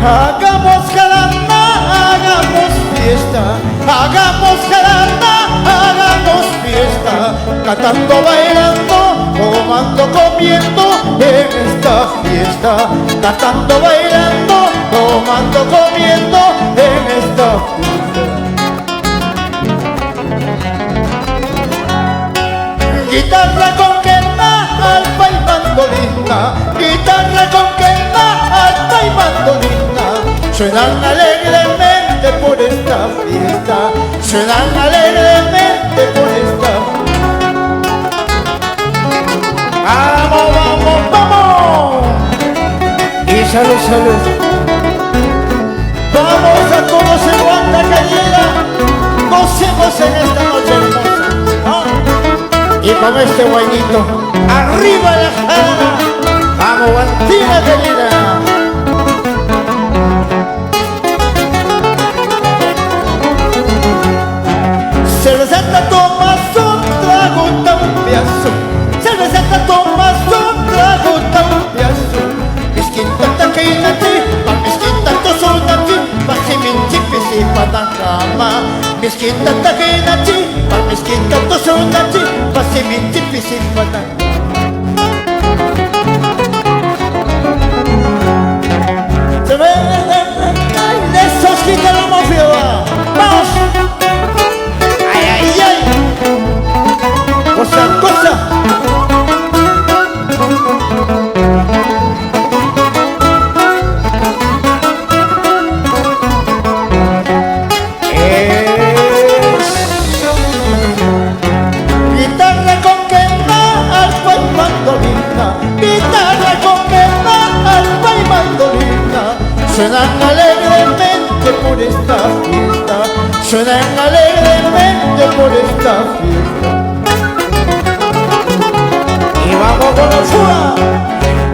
Hagamos jarana, hagamos fiesta, hagamos jarana, hagamos fiesta, cantando, bailando, tomando, comiendo en esta fiesta, cantando, bailando, tomando, comiendo en esta fiesta. Guitarra con quena, arpa y mandolina, guitarra con quena, arpa y mandolina, suenan alegremente por esta fiesta, suenan alegremente por esta fiesta. ¡Vamos, vamos, vamos! Y salud, salud. Vamos a todos en Huanta Cañera, gocemos en esta noche hermosa, ¿no? Y con este guaynito, arriba la jala, vamos, Huantina Cañera. Cerveza tomas un trago, un piazo. Cerveza tomas miskinta takinachi, pa miskinta tosunachi, pa siminchi pisipana. Se ve de esos que te lo mofio. Vamos. Ay, ay, ay. Cosa, cosa. Guitarra con quema, arpa y mandolina. Guitarra con quema, arpa y mandolina. Suenan alegremente por esta fiesta. Suenan alegremente por esta fiesta. Y vamos con la fuga.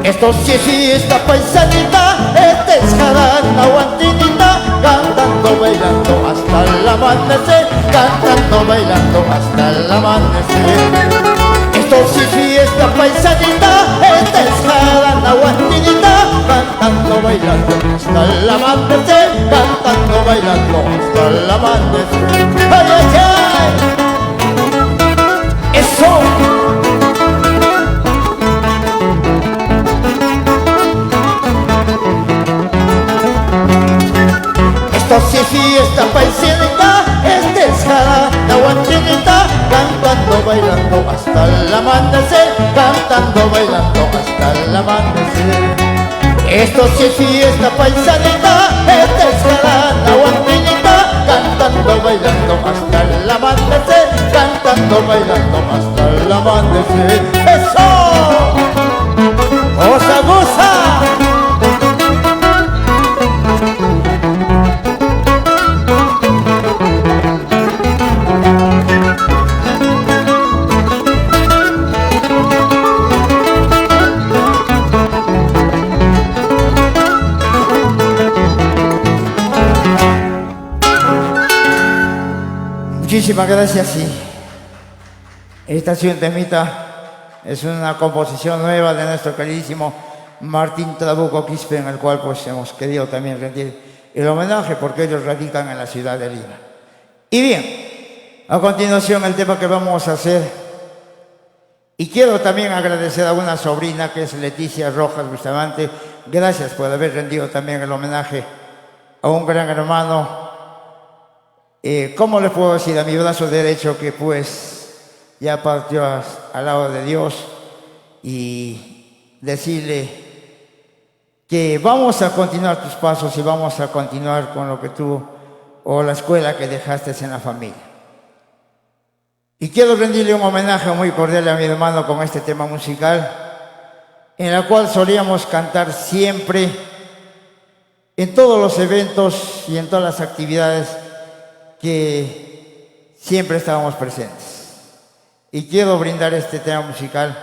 Esto sí es fiesta paisanita, esta es jarana guantinita, cantando, bailando hasta el amanecer, cantando, bailando hasta el amanecer. Esto sí es fiesta paisanita, esta es jarana guantinita, cantando, bailando hasta el amanecer, cantando, bailando hasta el amanecer. ¡Ay, ay, ay! ¡Eso! Esto sí es fiesta paisanita, esta es jarana guantinita, cantando, bailando hasta el amanecer, cantando, bailando hasta el amanecer. Esto sí es fiesta paisanita, esta es jarana guantinita, cantando, bailando hasta el amanecer, cantando, bailando hasta el amanecer. ¡Eso! ¡Goza, goza! Muchísimas gracias. Sí. Esta es un temita, es una composición nueva de nuestro queridísimo Martín Trabuco Quispe, en el cual pues hemos querido también rendir el homenaje porque ellos radican en la ciudad de Lima. Y bien, a continuación el tema que vamos a hacer, y quiero también agradecer a una sobrina que es Leticia Rojas Bustamante. Gracias por haber rendido también el homenaje a un gran hermano. ¿Cómo le puedo decir a mi brazo derecho que pues ya partió al lado de Dios, y decirle que vamos a continuar tus pasos y vamos a continuar con lo que tú o la escuela que dejaste en la familia? Y quiero rendirle un homenaje muy cordial a mi hermano con este tema musical, en la cual solíamos cantar siempre en todos los eventos y en todas las actividades que siempre estábamos presentes. Y quiero brindar este tema musical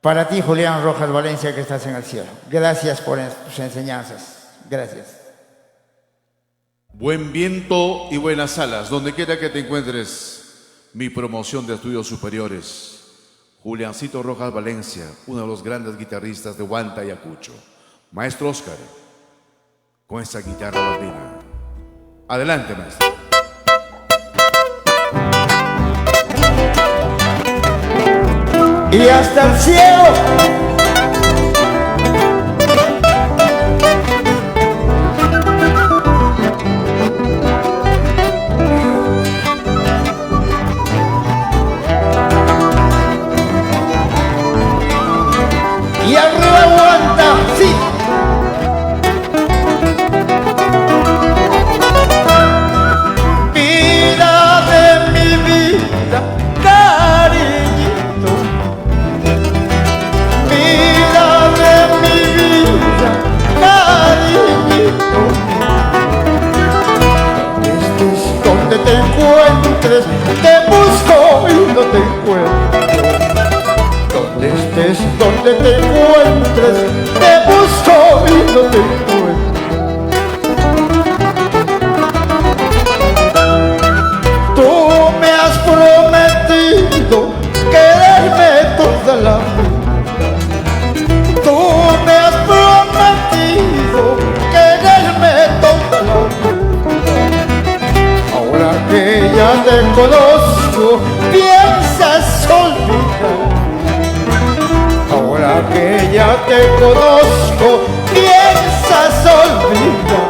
para ti, Julián Rojas Valencia, que estás en el cielo. Gracias por tus enseñanzas. Gracias. Buen viento y buenas alas, donde quiera que te encuentres. Mi promoción de estudios superiores, Juliancito Rojas Valencia, uno de los grandes guitarristas de Huanta y Ayacucho. Maestro Oscar, con esa guitarra latina. Adelante, maestro. Y hasta el cielo. Y arriba aguanta, sí. Vida de mi vida, cariñito. Vida de mi vida, cariñito. Estés donde te encuentres, te busco y no te encuentro. Donde estés, donde te encuentres, te busco y no te encuentro. Tú me has prometido quererme toda la vida. Tú me has prometido quererme toda la vida. Ahora te conozco, piensas olvidar. Ahora que ya te conozco, piensas olvidar.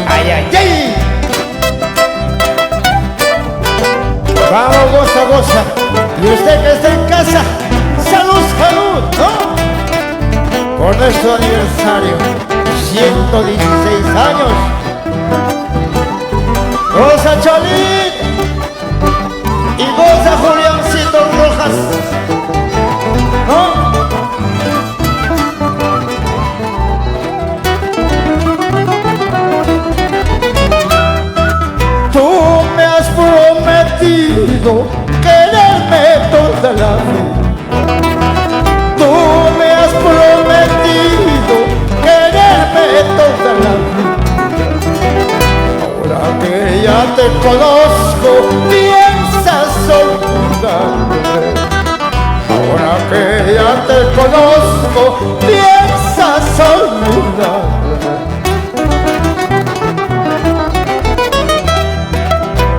Ay, ay, ay. Vamos, goza, goza. Y usted que está en casa, salud, salud, ¿no? Por nuestro aniversario, 116 años. Goza, Cholit. Y goza, Juliancito Rojas, ¿no? Tú me has prometido quererme toda la vida. Tú me has prometido quererme toda la vida. Ahora que ya te conozco, piensas olvidarme. Ahora que ya te conozco, piensas olvidarme.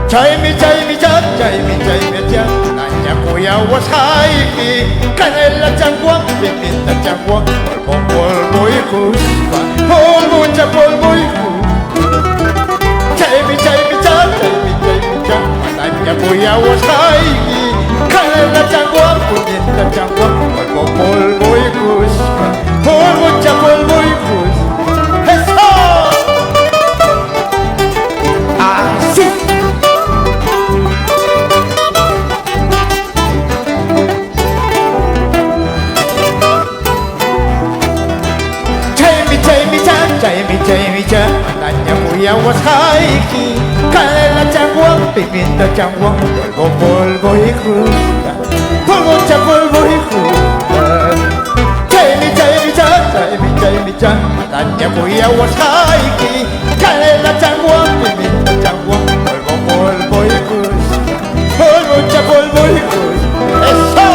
Chaymi, chaymi, chan, chaymi, chaymi, chan. Nanya kuya was haiki, canela changua, pimienta changua, polvo y cuspa, polvo cha polvo y cuspa. Chaymi, chaymi, chan, chaymi, chaymi, chan. Nanya kuya was haiki, canela changua, pimienta changua, polvo y cuspa, polvo cha polvo y cuspa. ¡Eso! ¡Así! Chaymi chan, nanya kuya was haiki, canela changua, pimienta changua, polvo y crusta, polvo cha polvo y crusta. Chaymi chan, nanya kuya was haiki, canela changua, pimienta changua, polvo y crusta, polvo cha polvo y crusta. ¡Eso!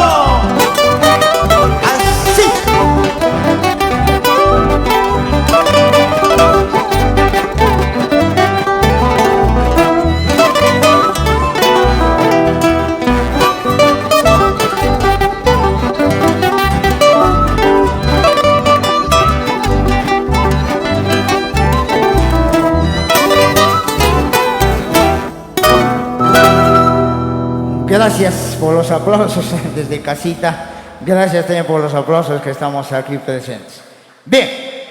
Gracias por los aplausos desde casita. Gracias también por los aplausos que estamos aquí presentes. Bien,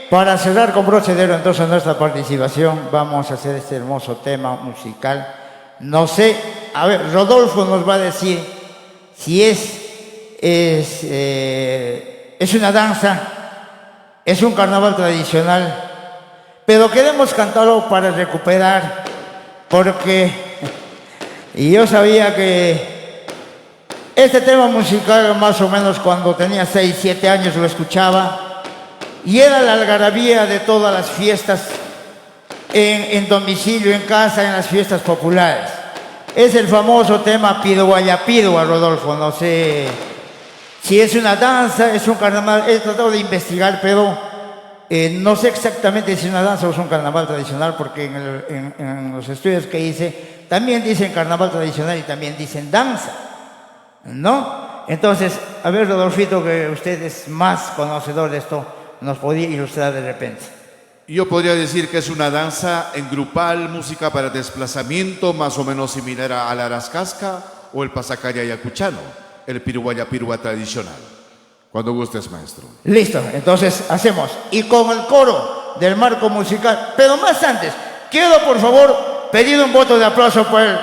para cerrar con broche de oro entonces nuestra participación, vamos a hacer este hermoso tema musical. No sé, a ver, Rodolfo nos va a decir si es una danza, es un carnaval tradicional, pero queremos cantarlo para recuperar, porque yo sabía que este tema musical más o menos cuando tenía 6, 7 años lo escuchaba y era la algarabía de todas las fiestas en domicilio, en casa, en las fiestas populares. Es el famoso tema Piruayapirua, Rodolfo. No sé si es una danza, es un carnaval. He tratado de investigar, pero no sé exactamente si es una danza o es un carnaval tradicional, porque en los estudios que hice también dicen carnaval tradicional y también dicen danza, ¿no? Entonces, a ver, Rodolfito, que usted es más conocedor de esto, nos podría ilustrar de repente. Yo podría decir que es una danza en grupal, música para desplazamiento, más o menos similar a la arascasca o el pasacaya ayacuchano, el piruayapirua tradicional. Cuando gustes, maestro. Listo, entonces hacemos. Y con el coro del marco musical, pero más antes, quiero por favor pedir un voto de aplauso por el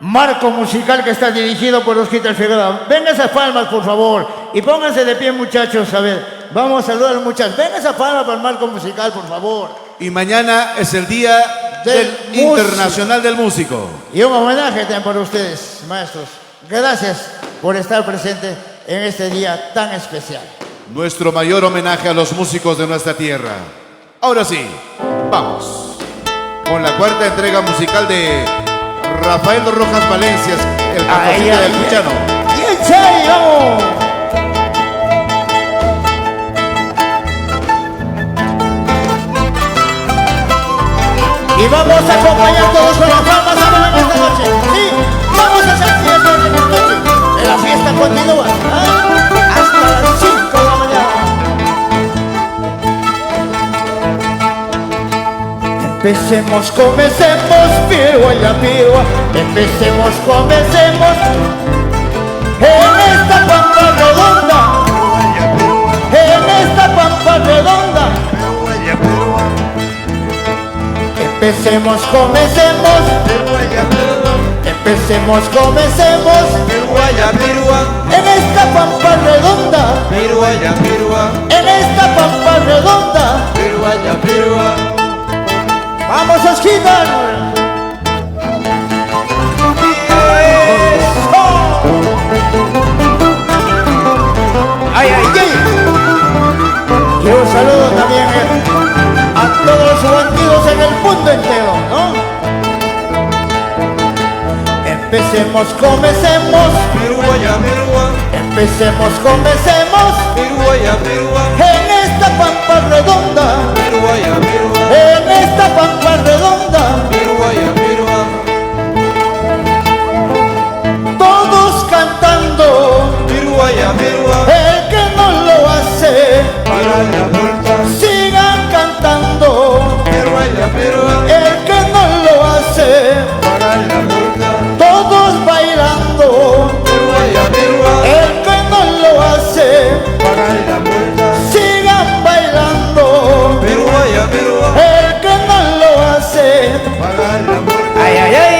marco musical que está dirigido por Osquita Figueroa. Vengan esas palmas, por favor, y pónganse de pie, muchachos. A ver, vamos a saludar a los muchachos. Vengan esas palmas para el marco musical, por favor. Y mañana es el Día del Internacional del Músico. Y un homenaje también para ustedes, maestros. Gracias por estar presentes en este día tan especial. Nuestro mayor homenaje a los músicos de nuestra tierra. Ahora sí, vamos con la cuarta entrega musical de Rafael Rojas Valencias, el cantante del Cuchano. ¡Y en serio! Y vamos a acompañar todos con las palmas en esta noche. Sí, vamos a hacer fiesta en esta noche. La fiesta continúa hasta las 5 de la mañana. Empecemos, comencemos, pirua ya pirua. Empecemos, comencemos en esta pampa redonda. En esta pampa redonda. Empecemos, comencemos. Empecemos, comencemos en esta pampa redonda. En esta pampa redonda. Vamos a esquivar. Ay, ay, ay. Y un saludo también a todos los bandidos en el mundo entero, ¿no? Empecemos, comencemos. Empecemos, comencemos en esta pampa redonda. En esta pampa redonda. Todos cantando. El que no lo hace, sigan cantando. El que no lo hace, todos bailando. El que no lo hace, sigan bailando. El que no lo hace, ay, ay, ay.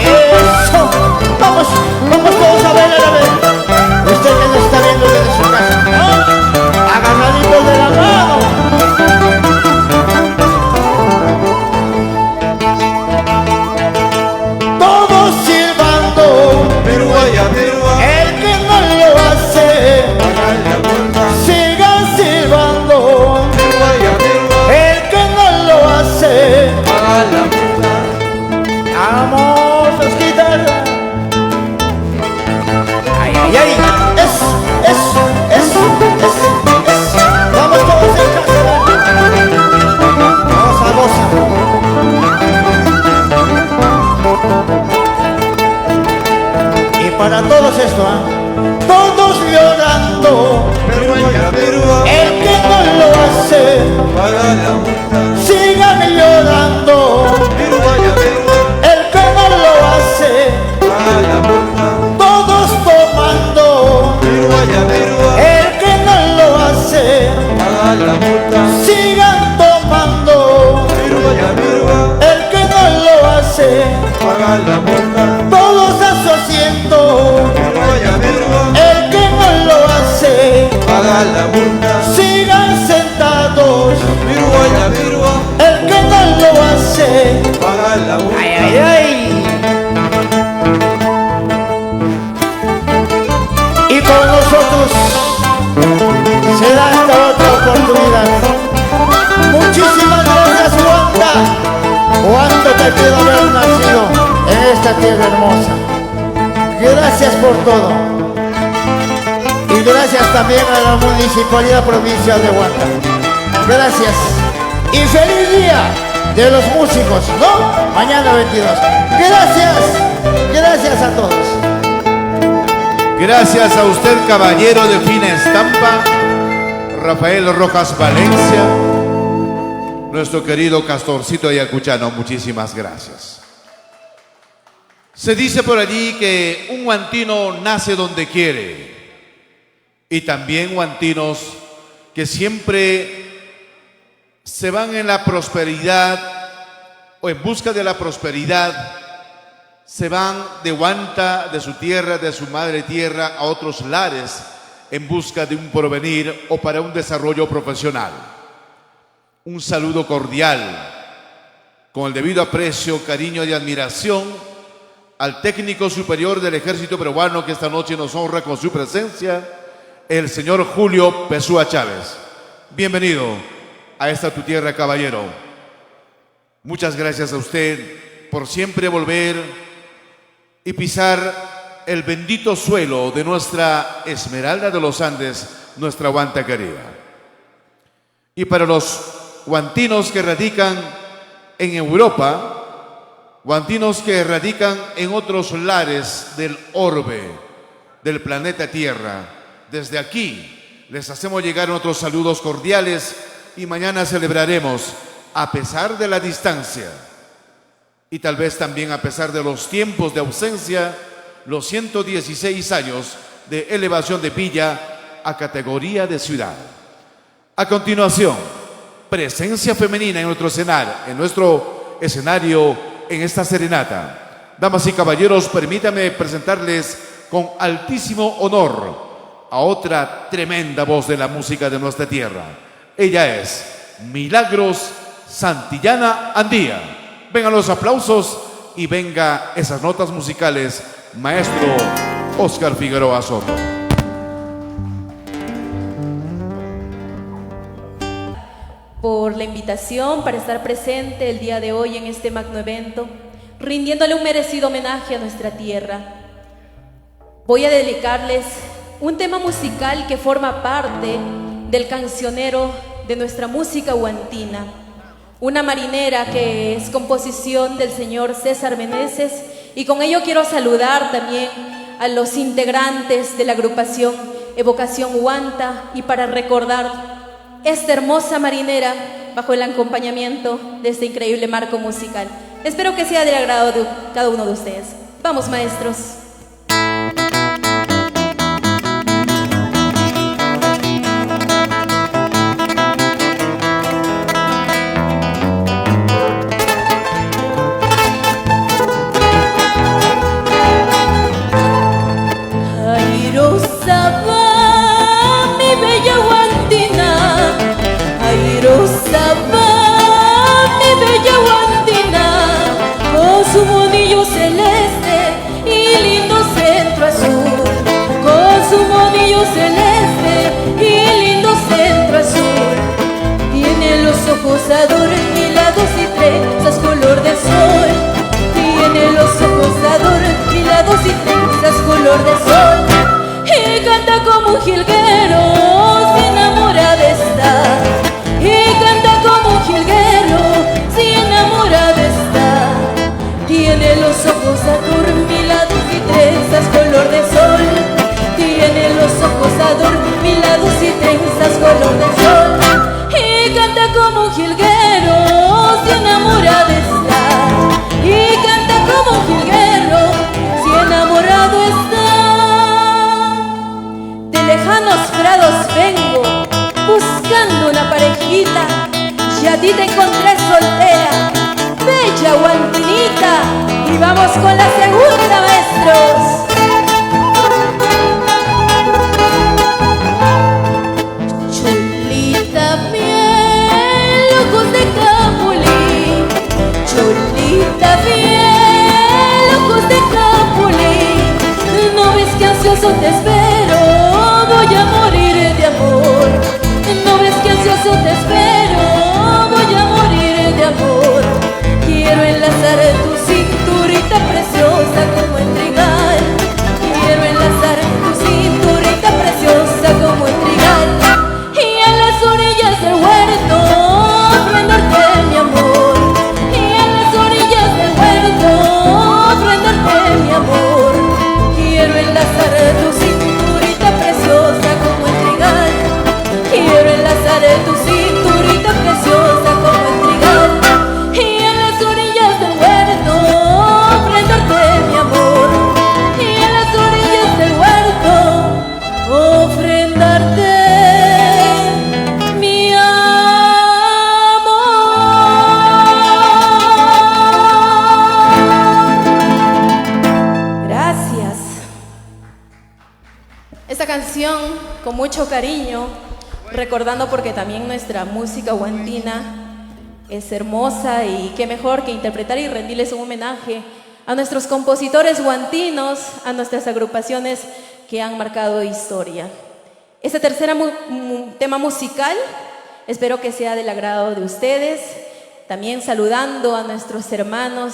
Eso, vamos, vamos todos a bailar a ver. Usted que nos está viendo desde su casa, ¿no? Agarraditos de la mano. Todos silbando. El que no lo hace, sigan silbando. El que no lo hace, vamos a quitar. Ay, ay, ay. Eso. Vamos todos en casa. Vamos a gozar. Y para todos esto, todos llorando. El que no lo hace, sigan llorando. El que no lo hace, todos tomando. El que no lo hace, sigan tomando. El que no lo hace, todos a su asiento. El que no lo hace, sigan sentados. El que no lo hace, ay, ay, ay. Y con nosotros se da esta otra oportunidad. Muchísimas gracias, Wanda. Cuánto te quiero haber nacido en esta tierra hermosa. Gracias por todo. Y gracias también a la Municipalidad Provincial de Huanta. Gracias. Y feliz día de los músicos, ¿no? Mañana 22. Gracias. Gracias a todos. Gracias a usted, caballero de fina estampa, Rafael Rojas Valencia, nuestro querido Castorcito Ayacuchano. Muchísimas gracias. Se dice por allí que un huantino nace donde quiere, y también huantinos que siempre se van en la prosperidad o en busca de la prosperidad, se van de Huanta, de su tierra, de su madre tierra, a otros lares en busca de un porvenir o para un desarrollo profesional. Un saludo cordial, con el debido aprecio, cariño y admiración al técnico superior del Ejército Peruano que esta noche nos honra con su presencia, el señor Julio Pesúa Chávez. Bienvenido a esta tu tierra, caballero. Muchas gracias a usted por siempre volver y pisar el bendito suelo de nuestra Esmeralda de los Andes, nuestra Huanta querida. Y para los guantinos que radican en Europa, guantinos que radican en otros lares del orbe, del planeta Tierra, desde aquí les hacemos llegar otros saludos cordiales y mañana celebraremos, a pesar de la distancia y tal vez también a pesar de los tiempos de ausencia, los 116 años de elevación de Villa a categoría de ciudad. A continuación, presencia femenina en nuestro escenario en esta serenata. Damas y caballeros, permítanme presentarles con altísimo honor a otra tremenda voz de la música de nuestra tierra. Ella es Milagros Santillana Andía. Vengan los aplausos y venga esas notas musicales, maestro Óscar Figueroa Soto. Por la invitación para estar presente el día de hoy en este magno evento, rindiéndole un merecido homenaje a nuestra tierra. Voy a dedicarles un tema musical que forma parte del cancionero de nuestra música guantina, una marinera que es composición del señor César Meneses, y con ello quiero saludar también a los integrantes de la agrupación Evocación Huanta, y para recordar esta hermosa marinera bajo el acompañamiento de este increíble marco musical. Espero que sea del agrado de cada uno de ustedes. Vamos, maestros. Airosa va mi bella guantina, airosa va mi bella guantina, con su monillo celeste y lindo centro azul, con su monillo celeste y lindo centro azul. Tiene los ojos adormilados y trenzas color de sol, tiene los ojos adormilados y trenzas color de sol. Y canta como un jilguero, se enamora de estar. Y canta como un jilguero, se enamora de estar. Tiene los ojos adormilados y trenzas color de sol, tiene los ojos adormilados y trenzas color de sol. Y canta como un jilguero, se enamora de estar. Y canta como un jilguero, se enamorado está. De lejanos prados vengo, buscando una parejita, y a ti te encontré soltera, bella guantinita. Y vamos con la segunda, maestros. Cholita miel, ojos de capulín, cholita miel, ojos de capulín. No ves que ansioso te espero, voy a morir de amor. No ves que ansioso te espero, voy a morir de amor. Quiero enlazar tu cinturita preciosa como el trigal. Quiero enlazar tu cinturita preciosa como el trigal. Y a las orillas del huerto prenderte mi amor. Y a las orillas del huerto prenderte mi amor. Quiero enlazar tu cinturita preciosa como el trigal. Quiero enlazar tu cinturita preciosa como el trigal. Y a las orillas del huerto ofrendarte mi amor. Y a las orillas del huerto ofrendarte mi amor. Gracias. Esta canción, con mucho cariño, recordando porque también nuestra música guantina es hermosa, y qué mejor que interpretar y rendirles un homenaje a nuestros compositores guantinos, a nuestras agrupaciones que han marcado historia. Este tercer tema musical espero que sea del agrado de ustedes, también saludando a nuestros hermanos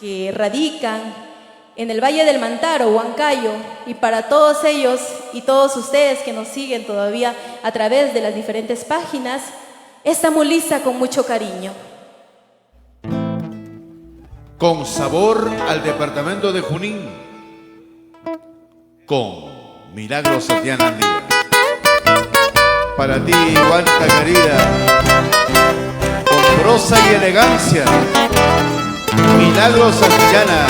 que radican en el Valle del Mantaro, Huancayo, y para todos ellos y todos ustedes que nos siguen todavía a través de las diferentes páginas, esta mulisa con mucho cariño. Con sabor al departamento de Junín, con Milagros Santiana Andía. Para ti, Guanta querida, con prosa y elegancia, Milagros Santillana.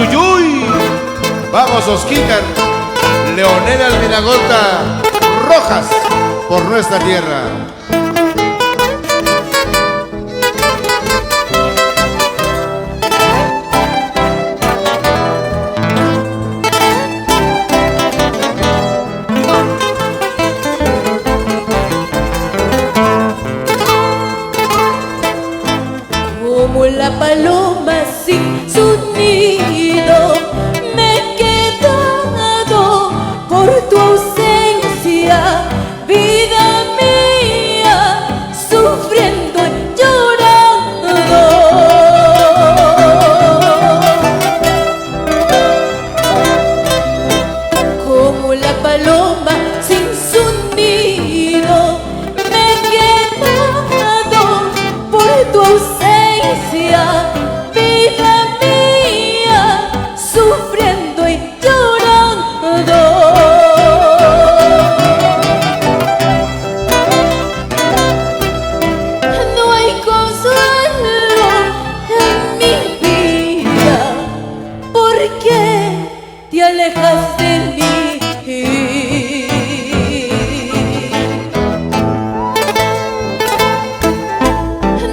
Uyuyuy, vamos Osquicar, Leonela Almiragota Rojas, por nuestra tierra. Como la paloma sin su nido, me he quedado por tu ausencia, vida mía, sufriendo y llorando. Como la paloma sin su nido, me he quedado por tu ausencia, vida mía, sufriendo y llorando. No hay consuelo en mi vida, porque te alejas de mí.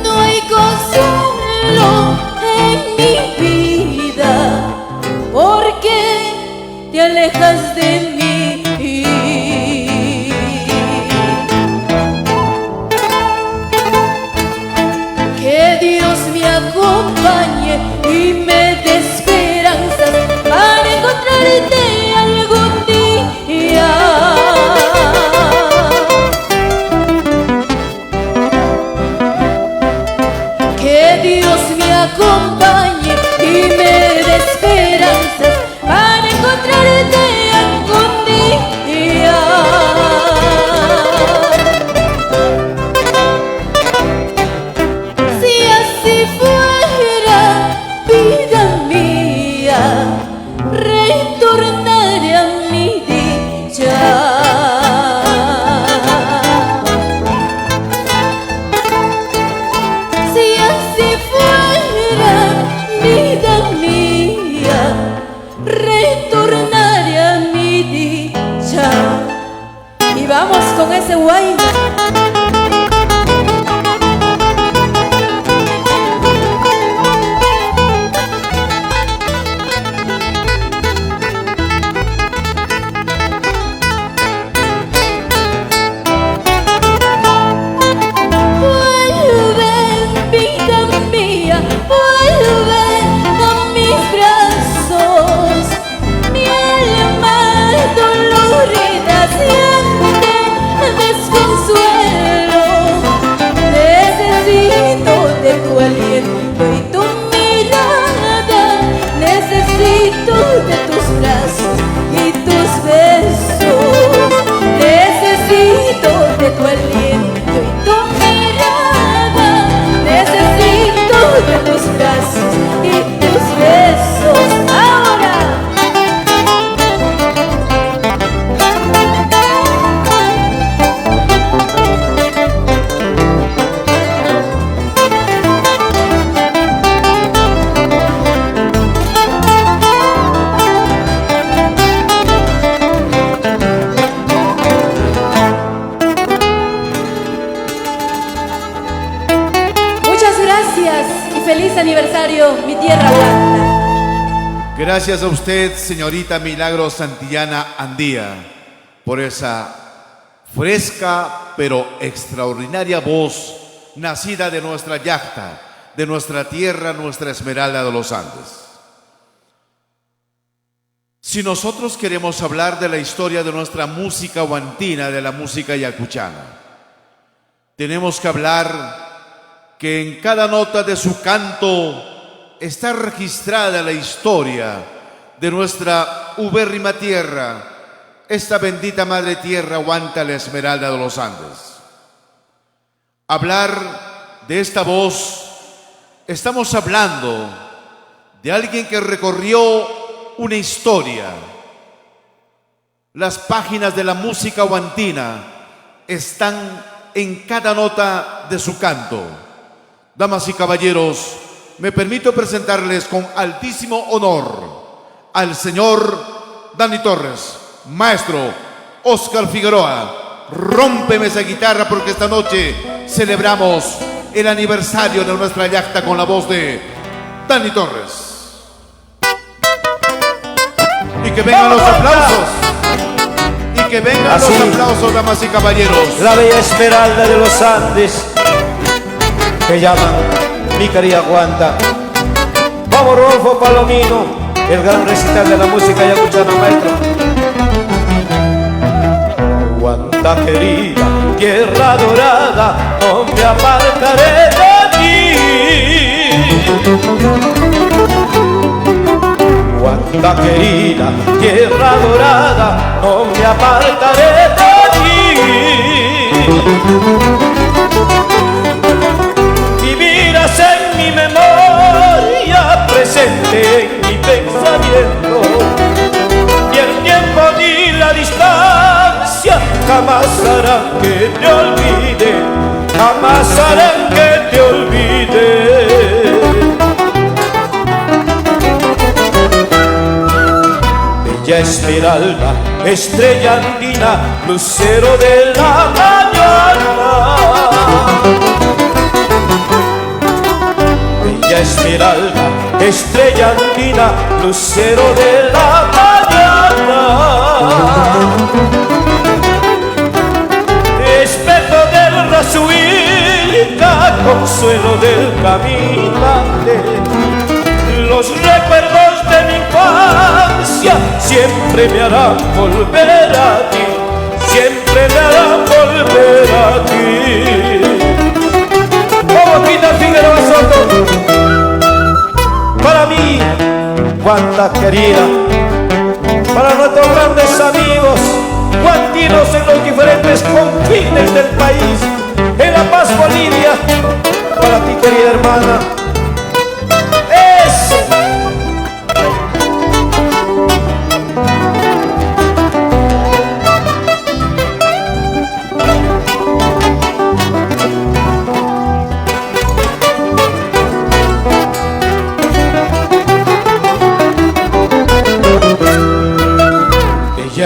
No hay consuelo en mi vida, porque te alejas de mí. Que Dios me acompañe y me dé esperanzas para encontrarte algún día. Que Dios me acompañe y me dé esperanzas para encontrarte algún día. Si así fuera, vida mía, retornaré a mi dicha. Si así fuera, vida mía, retornaré a mi dicha. Y vamos con ese guay. Vuelve, vida mía, vuelve a mis brazos. Mi alma dolorida siente desconsuelo. Necesito de tu aliento y tu mirada. Necesito de tus brazos y tus besos. Necesito de tu aliento y tu mirada. Necesito de tus brazos y tus besos. Ahora. Muchas gracias y feliz aniversario, mi tierra Guanta. Gracias a usted, señorita Milagros Santillana Andía, por esa fresca pero extraordinaria voz nacida de nuestra yacta, de nuestra tierra, nuestra Esmeralda de los Andes. Si nosotros queremos hablar de la historia de nuestra música guantina, de la música yacuchana, tenemos que hablar que en cada nota de su canto está registrada la historia de nuestra ubérrima tierra, esta bendita madre tierra Guanta, la Esmeralda de los Andes. hablar de esta voz, estamos hablando de alguien que recorrió una historia. Las páginas de la música guantina están en cada nota de su canto. Damas y caballeros, me permito presentarles con altísimo honor al señor Dani Torres, maestro Oscar Figueroa. Rómpeme esa guitarra porque esta noche celebramos el aniversario de nuestra yacta con la voz de Dani Torres. Y que vengan los aplausos. Y que vengan Así, los aplausos, damas y caballeros. la bella Esmeralda de los Andes, que llaman mi querida Guanta. Vamos, Rodolfo Palomino, el gran recital de la música yacuchana, maestro. Guanta querida, tierra dorada, no me apartaré de ti. Guanta querida, tierra dorada, no me apartaré de ti. Vivirás en mi memoria, presente en mi pensamiento, y el tiempo ni la distancia jamás harán que te olvide, jamás harán que te olvide. Bella Esmeralda, estrella andina, lucero de la mañana. Bella Esmeralda, estrella andina, lucero de la mañana. Espejo del Razuilca, consuelo del caminante. Los recuerdos de mi infancia siempre me harán volver a ti, siempre me harán volver a ti. Boquita Figueroa Soto, para mí, Guanta querida, para nuestros grandes amigos guantinos en los diferentes confines del país, en La Paz, Bolivia, para ti, querida hermana.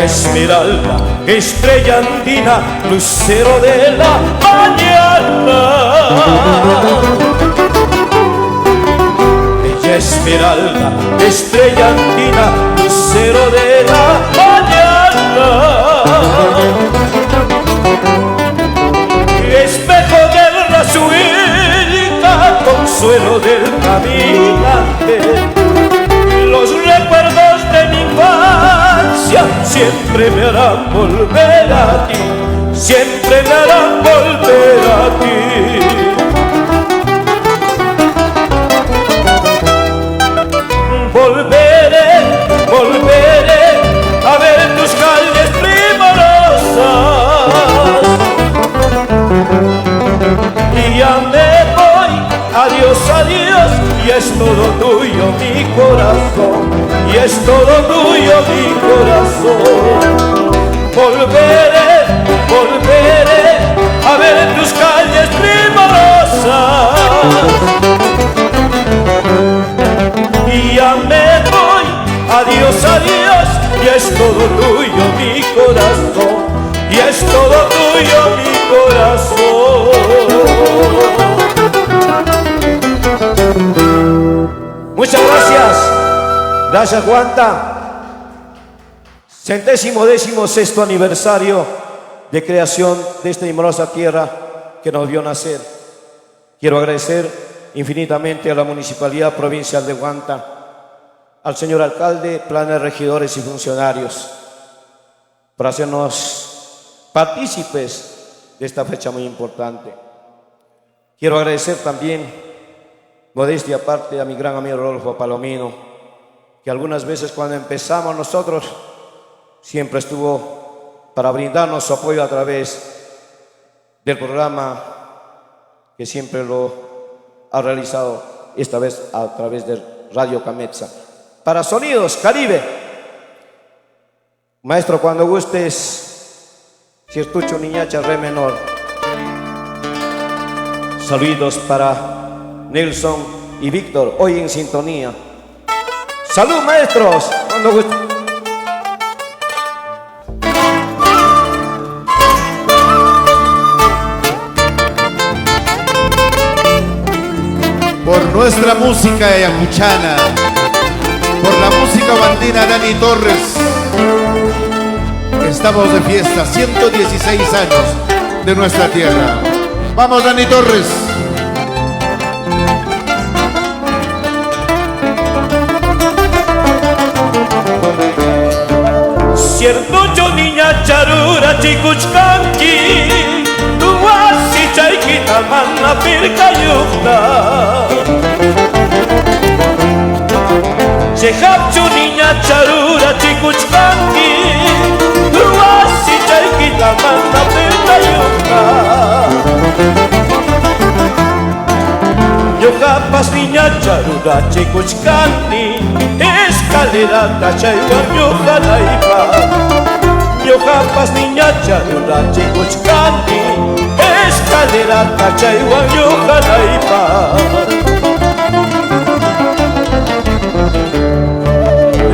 Esmeralda, estrella andina, lucero de la mañana. Bella Esmeralda, estrella andina, lucero de la mañana. Espejo del Razuilca, consuelo del caminante. Los recuerdos de mi infancia siempre me harán volver a ti, siempre me harán volver a ti. Volveré, volveré a ver tus calles primorosas. Y ya me voy, adiós, adiós, y es todo tuyo mi corazón, y es todo tuyo mi corazón. Volveré, volveré a ver tus calles primorosas. Y ya me voy, adiós, adiós, y es todo tuyo mi corazón, y es todo tuyo mi corazón. Muchas gracias. Gracias, Guanta. 116º aniversario de creación de esta hermosa tierra que nos vio nacer. Quiero agradecer infinitamente a la Municipalidad Provincial de Guanta, al señor alcalde, planes, regidores y funcionarios por hacernos partícipes de esta fecha muy importante. Quiero agradecer también, modestia aparte, a mi gran amigo Rodolfo Palomino, que algunas veces cuando empezamos nosotros siempre estuvo para brindarnos su apoyo a través del programa que siempre lo ha realizado, esta vez a través de Radio Cametza. Para Sonidos Caribe, maestro, cuando gustes, Ciertucho Niñacha, re menor. Saludos para Nelson y Víctor, hoy en sintonía. ¡Salud, maestros! Cuando gustes. Por nuestra música ayacuchana, por la música bandina Dani Torres, estamos de fiesta, 116 años de nuestra tierra. Vamos, Dani Torres. Ciertucho niña charura chicuchkanki, tuwasi chaykita mana pirkayukta. Chejapchu niña charura chikuchkanki, tuwasi chaykita mana pirkayukta. Yokapas niña charura chikuchkanki, escalera tachaywan yohanaypa. Yokapas niña charura chikuchkanki, escalera tachaywan yohanaypa.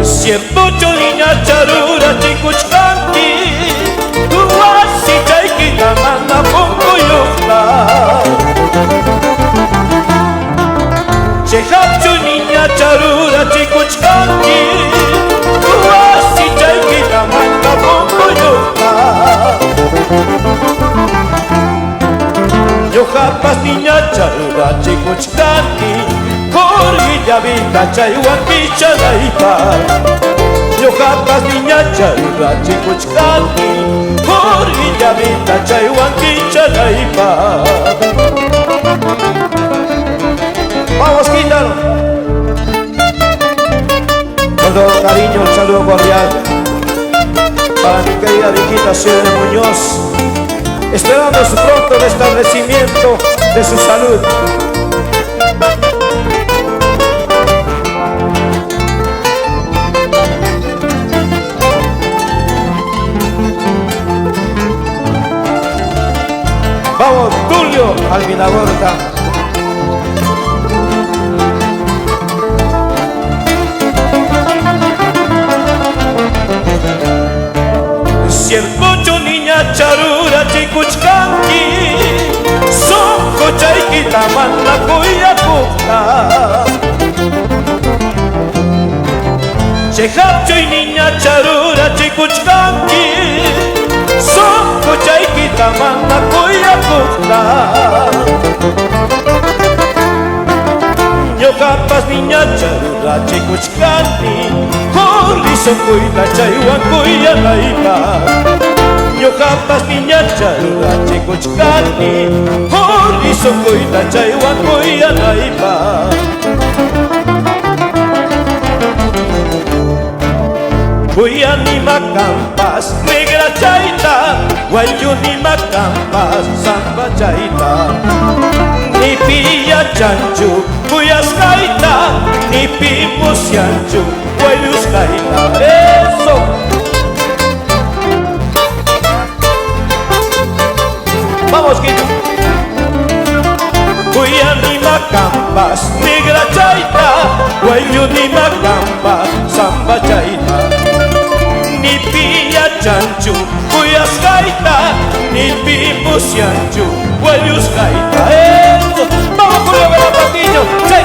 Ciertucho niña charura chikuchkanki, tuwasi chaykita mana punkuyukta. Chejapchu niña charura chikuchkanki, tuwasi chaykita mana punkuyukta. Yokapas niña charura chikuchkanki, Corvillavita chaywan pichanaypa. Yokapas niña charura chikuchkanki, Corvillavita chaywan pichanaypa. Vamos, quítalo. Con todo cariño, un saludo cordial para mi querida viejita Ciudad Muñoz, esperando su pronto restablecimiento de su salud. Vamos, Tulio Alminagorta. Ciertucho niña charura chikuchkanki, sonko chaykita mana kuyakukta. Chejapchu niña charura chikuchkanki, sonko chaykita mana kuyakukta. Yokapas niña charura chikuchkanki, Koli sonkuyta chaywan kuyanaypa. Yokapas niña charura chikuchkanki, Koli sonkuyta chaywan kuyanaypa. Kuyanima kampas negra chayta, wayunima kampas samba chayta. Ni pilla chanchu kuyaskaita, ni pimos yanchu wayuskaita. Eso. Vamos, Quito. Kuyanima kampas negra chayta, wayunima kampas samba chayta. Ni pilla chanchu kuyaskaita, ni pimos yanchu wayuskaita. Eso. Vamos, Julio Vera Patiño. Chay,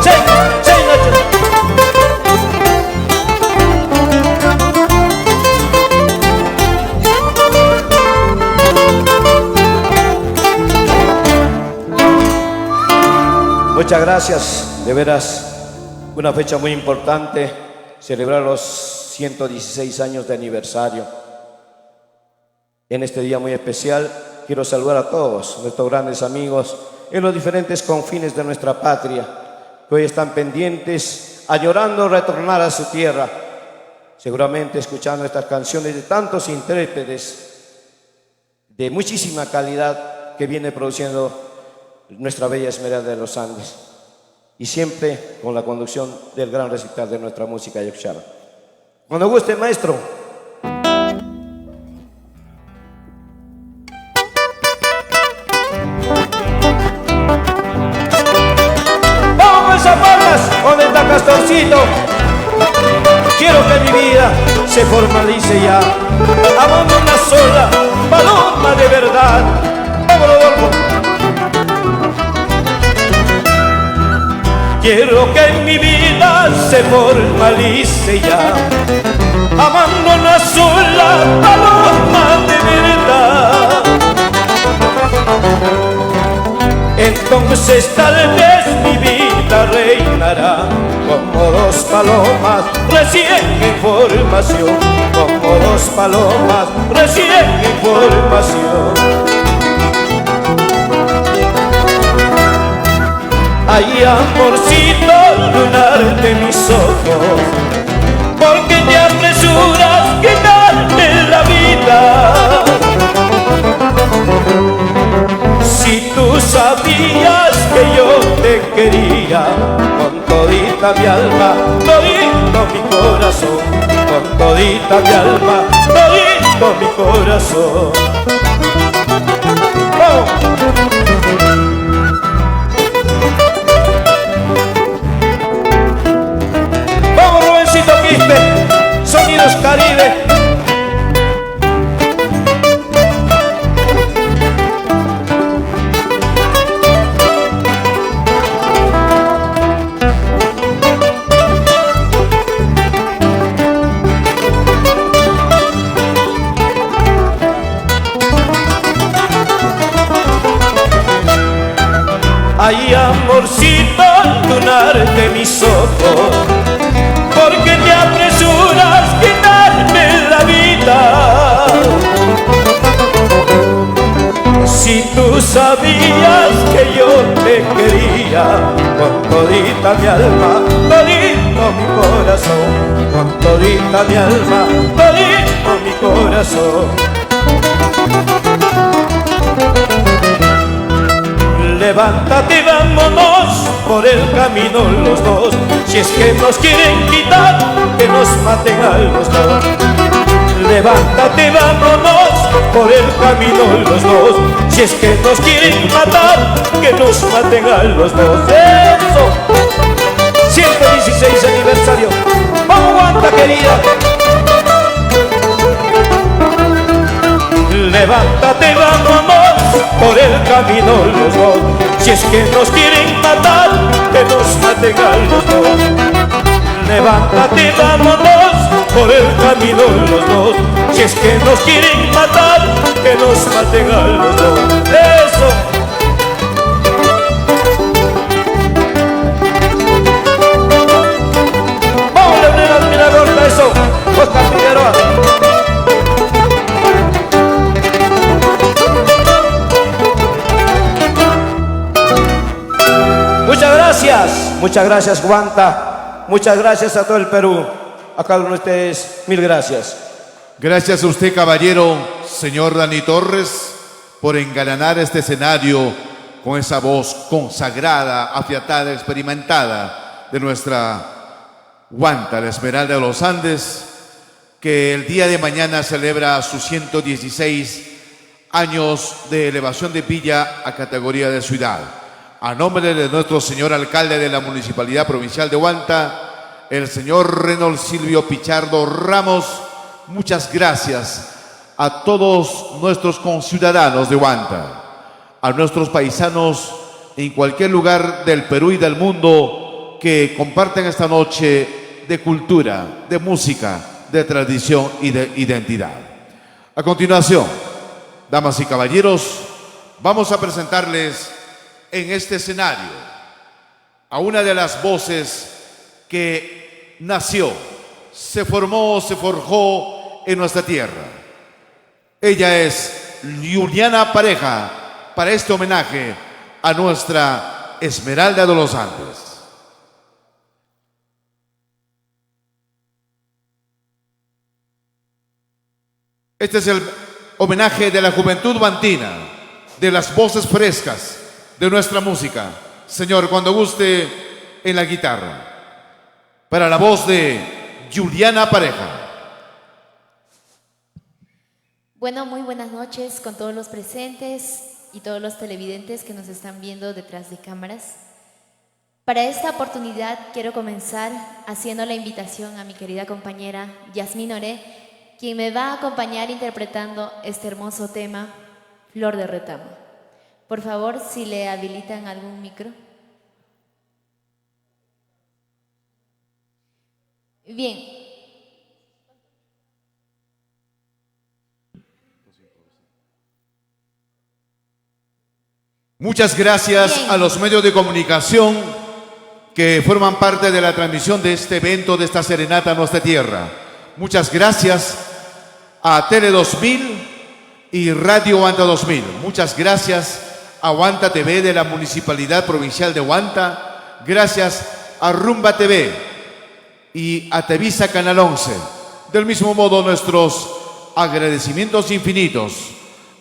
chay, chay, Nacho. Muchas gracias, de veras, una fecha muy importante, celebrar los 116 años de aniversario. En este día muy especial, quiero saludar a todos nuestros grandes amigos en los diferentes confines de nuestra patria, que hoy están pendientes, añorando retornar a su tierra, seguramente escuchando estas canciones de tantos intérpretes de muchísima calidad que viene produciendo nuestra bella Esmeralda de los Andes, y siempre con la conducción del gran recital de nuestra música Yoxara. Cuando guste, maestro. ¡Vamos a palmas! ¿Dónde está Castorcito? Quiero que mi vida se formalice ya, amando una sola paloma de verdad. ¡Vamos, Rodolfo! Quiero que mi vida se formalice ya, amando una sola paloma de verdad. Entonces tal vez mi vida reinará como dos palomas recién en formación, como dos palomas recién en formación. Ay, amorcito lunar de mis ojos, ¿por qué te apresuras a quitarme la vida? Si tú sabías que yo te quería con todita mi alma, todito mi corazón, con todita mi alma, todito mi corazón. ¡Vamos! ¡Vamos, Rubensito Quispe! Sonidos Caribe. Ay, amorcito lunar de mis ojos, ¿por qué te apresuras a quitarme la vida? Si tú sabías que yo te quería con todita mi alma, todito mi corazón, con todita mi alma, todito mi corazón. Levántate, vámonos por el camino los dos, si es que nos quieren quitar, que nos maten a los dos. Levántate, vámonos por el camino los dos, si es que nos quieren matar, que nos maten a los dos. ¡Eso! 116 aniversario. ¡Vamos, Guanta querida! Levántate, vámonos por el camino los dos, si es que nos quieren matar, que nos maten a los dos. Levántate, vámonos por el camino los dos, si es que nos quieren matar, que nos maten a los dos. ¡Eso! ¡Vamos, Leonel Miragorta! ¡Eso! ¡Oscar Figueroa! Muchas gracias Guanta, muchas gracias a todo el Perú, a cada uno de ustedes, mil gracias. Gracias a usted, caballero, señor Dani Torres, por engalanar este escenario con esa voz consagrada, afiatada, experimentada de nuestra Guanta, la Esmeralda de los Andes, que el día de mañana celebra sus 116 años de elevación de Villa a categoría de ciudad. A nombre de nuestro señor alcalde de la Municipalidad Provincial de Huanta, el señor Reynold Silvio Pichardo Ramos, muchas gracias a todos nuestros conciudadanos de Huanta, a nuestros paisanos en cualquier lugar del Perú y del mundo que comparten esta noche de cultura, de música, de tradición y de identidad. A continuación, damas y caballeros, vamos a presentarles en este escenario a una de las voces que nació, se formó, se forjó en nuestra tierra. Ella es Juliana Pareja, para este homenaje a nuestra Esmeralda de los Andes. Este es el homenaje de la juventud huantina, de las voces frescas, de nuestra música. Señor, cuando guste, en la guitarra. Para la voz de Juliana Pareja. Bueno, muy buenas noches con todos los presentes y todos los televidentes que nos están viendo detrás de cámaras. Para esta oportunidad quiero comenzar haciendo la invitación a mi querida compañera Yasmín Oré, quien me va a acompañar interpretando este hermoso tema, Flor de Retama. Por favor, si le habilitan algún micro. Bien. Muchas gracias a los medios de comunicación que forman parte de la transmisión de este evento, de esta serenata a nuestra tierra. Muchas gracias a Tele 2000 y Radio Huanta 2000. Muchas gracias a Huanta TV de la Municipalidad Provincial de Huanta. Gracias a Rumba TV y a Tevisa Canal 11. Del mismo modo, nuestros agradecimientos infinitos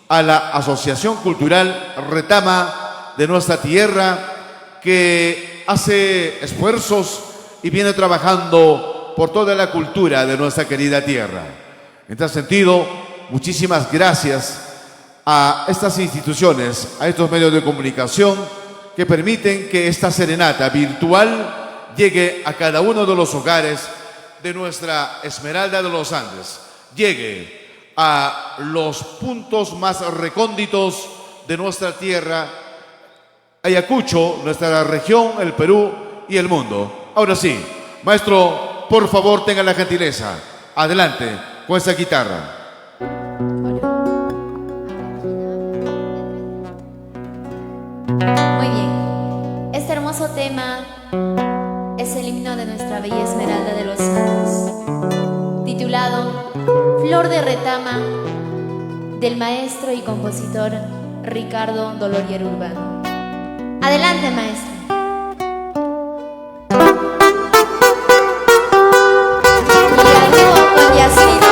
a la Asociación Cultural Retama de nuestra tierra, que hace esfuerzos y viene trabajando por toda la cultura de nuestra querida tierra. En tal sentido, muchísimas gracias a estas instituciones, a estos medios de comunicación que permiten que esta serenata virtual llegue a cada uno de los hogares de nuestra Esmeralda de los Andes, llegue a los puntos más recónditos de nuestra tierra, Ayacucho, nuestra región, el Perú y el mundo. Ahora sí, maestro, por favor, tenga la gentileza. Adelante con esa guitarra. Muy bien. Este hermoso tema es el himno de nuestra bella Esmeralda de los Andes, titulado Flor de Retama, del maestro y compositor Ricardo Dolorier Urbano. Adelante, maestro. Y algo con Yasmín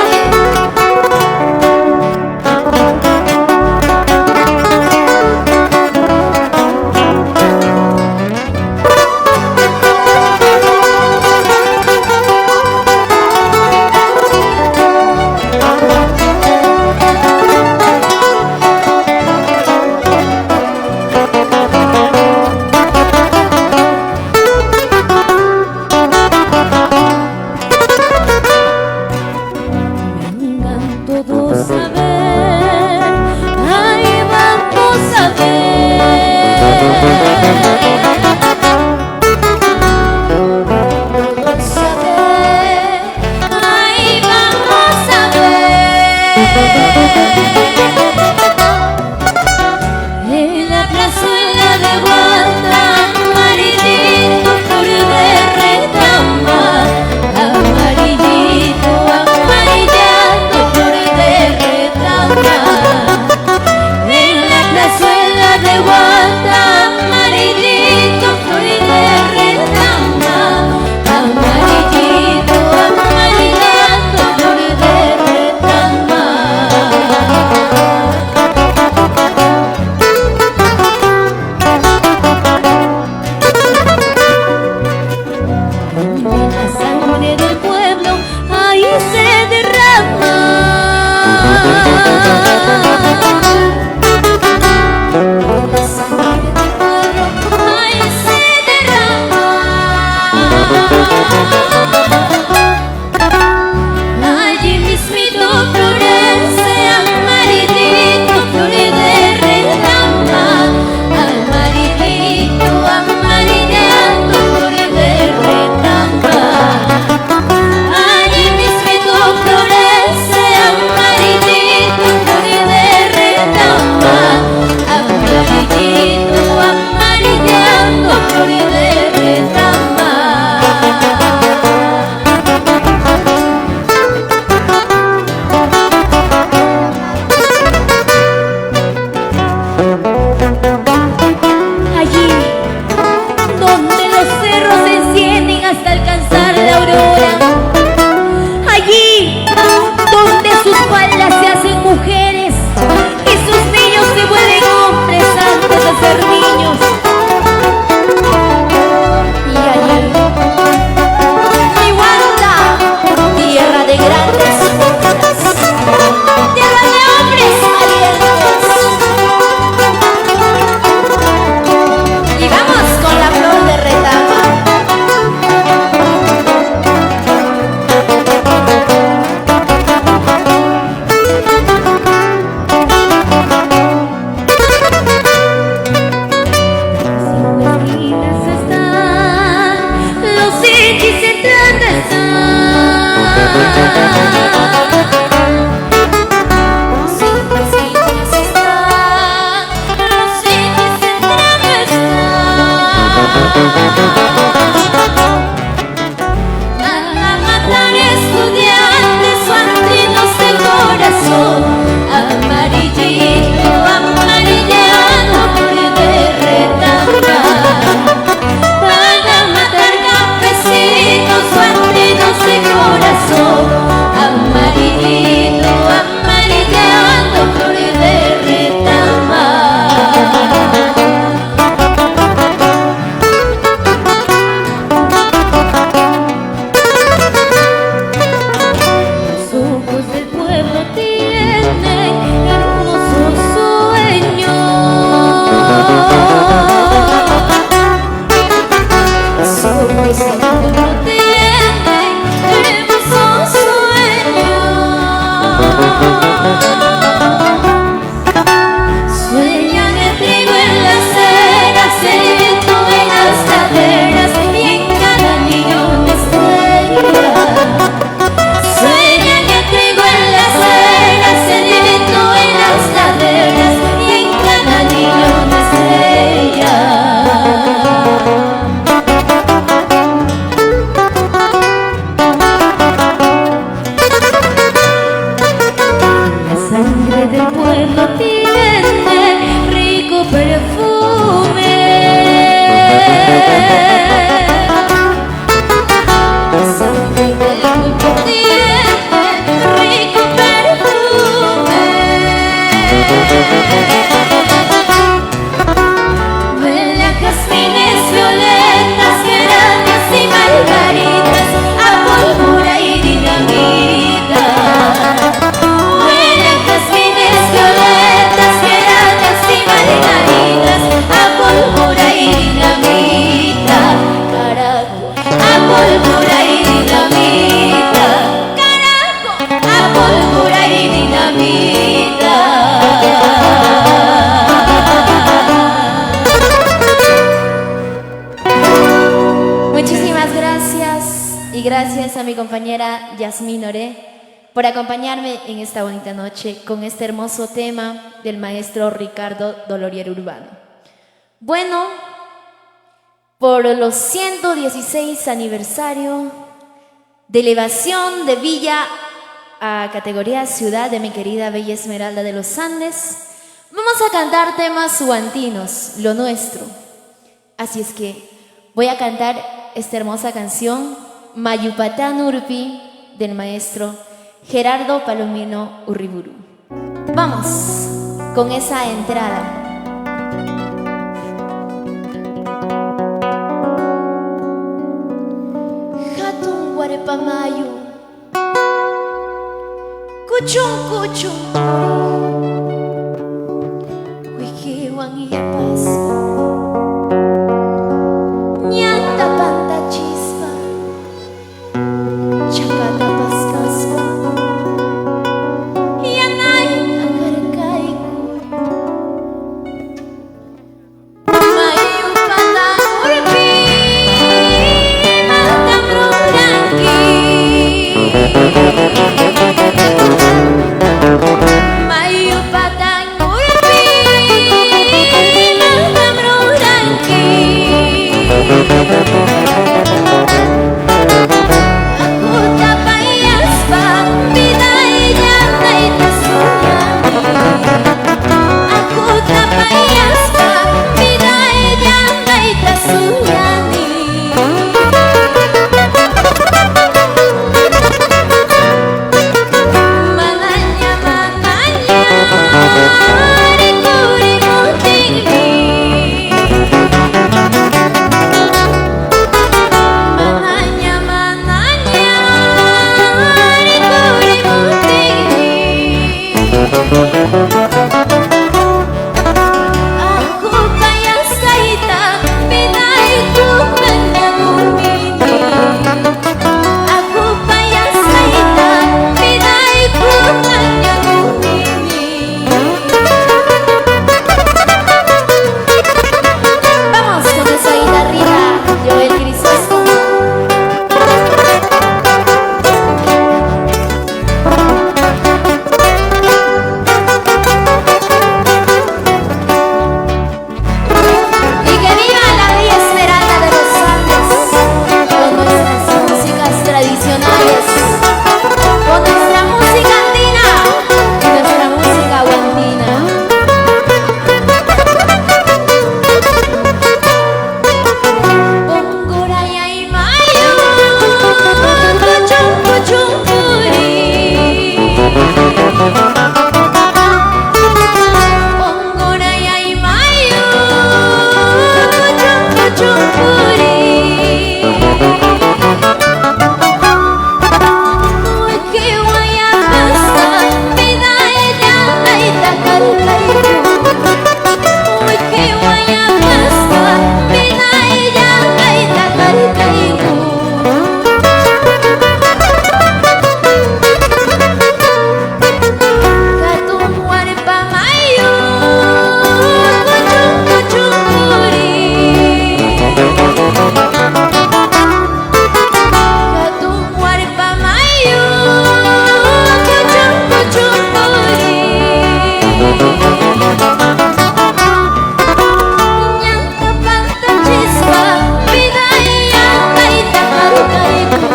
Amarillito, amarillando, flor de retama. Huele a jazmines, violetas, geranias y margaritas, a pólvora y dinamita. Huele a jazmines, violetas, geranias y margaritas, a pólvora y dinamita. Carajo, a pólvora y dinamita. Carajo, a pólvora y dinamita. Muchísimas gracias y gracias a mi compañera Yasmín Oré por acompañarme en esta bonita noche con este hermoso tema del maestro Ricardo Dolorier Urbano. Bueno, por los 116 aniversario de elevación de Villa a categoría ciudad de mi querida Bella Esmeralda de los Andes, vamos a cantar temas subantinos, lo nuestro. Así es que voy a cantar esta hermosa canción, Mayupatán Urpi, del maestro Gerardo Palomino Urriburu. Vamos con esa entrada. Hatun Guarepamayu, Kuchun Kuchun Wikiwan Iapas, Nyanta Panta Chispa, Chapata Pascaspa, Yanay Agarkaiku, Mayupatán Urpi, Matamruranki, Mayupatán Urpi, Matamruranki. Aku tak payas bang bidaya naita suyami. Aku tak payas bang bidaya naita suyami. Mananya mananya rikuri mutinggi. Mananya mananya rikuri mutinggi. Aku kaya saita bidaiku menyangumini. Aku kaya saita bidaiku menyangumini. Vamos con esa guitarrita, Joel Crisóstomo. Y que viva la Bella Esmeralda de los Andes, con nuestras músicas tradicionales, con nuestra música andina y nuestra música guandina. Ongoraya y mayo, kuchun kuchun puri. Ongoraya y mayo, kuchun kuchun puri. Wiki waya basta, bidaya naita kalkaiku. Wiki waya basta, bidaya naita kalkaiku. Katun Guarepamayu, kuchun kuchun puri. Katun Guarepamayu, kuchun kuchun puri. Nyangka panta chispa, bidaya naita kalkaiku.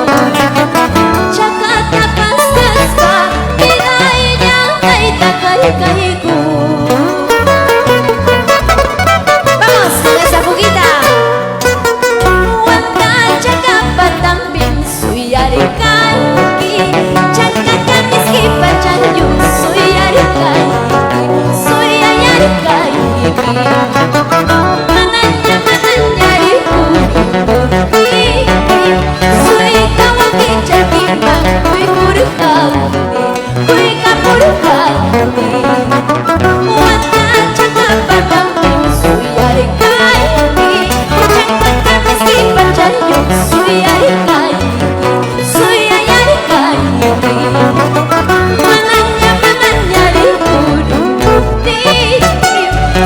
Chakata pastaspa, bidaya naita kalkaiku. Vamos con esa fuguita. Wanda chakapa también soy arikanki. Chakaka miski pachanyu soy arikanki.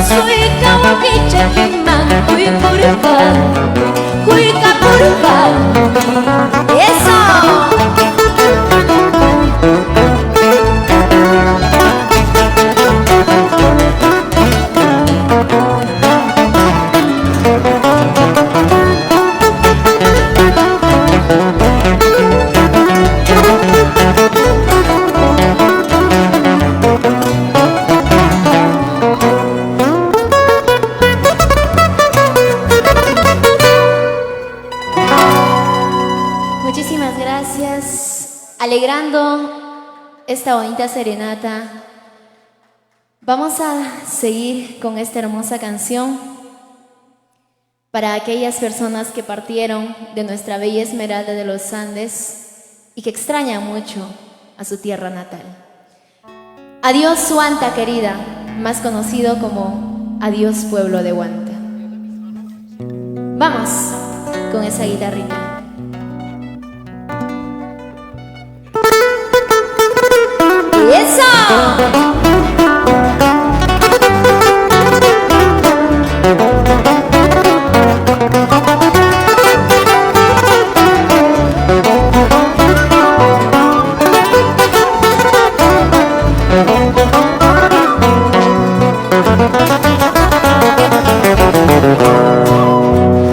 suika wakicha liman kuika purpa. Eso. Muchísimas gracias. Alegrando esta bonita serenata, vamos a seguir con esta hermosa canción para aquellas personas que partieron de nuestra bella Esmeralda de los Andes y que extrañan mucho a su tierra natal. Adiós Huanta querida, más conocido como Adiós pueblo de Huanta. Vamos con esa guitarrita. ¡Eso!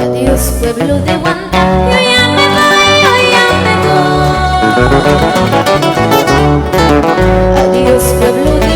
Adiós pueblo de Huanta, yo ya me voy, yo ya me voy. Adiós pueblo de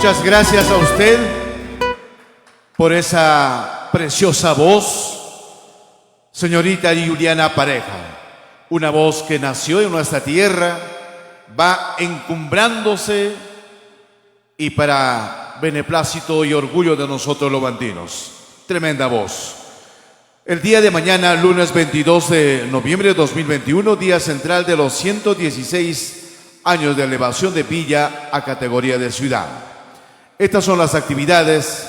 Muchas gracias a usted por esa preciosa voz, señorita Juliana Pareja. Una voz que nació en nuestra tierra, va encumbrándose y para beneplácito y orgullo de nosotros los bandinos. Tremenda voz. El día de mañana, lunes 22 de noviembre de 2021, día central de los 116 años de elevación de Villa a categoría de ciudad. Estas son las actividades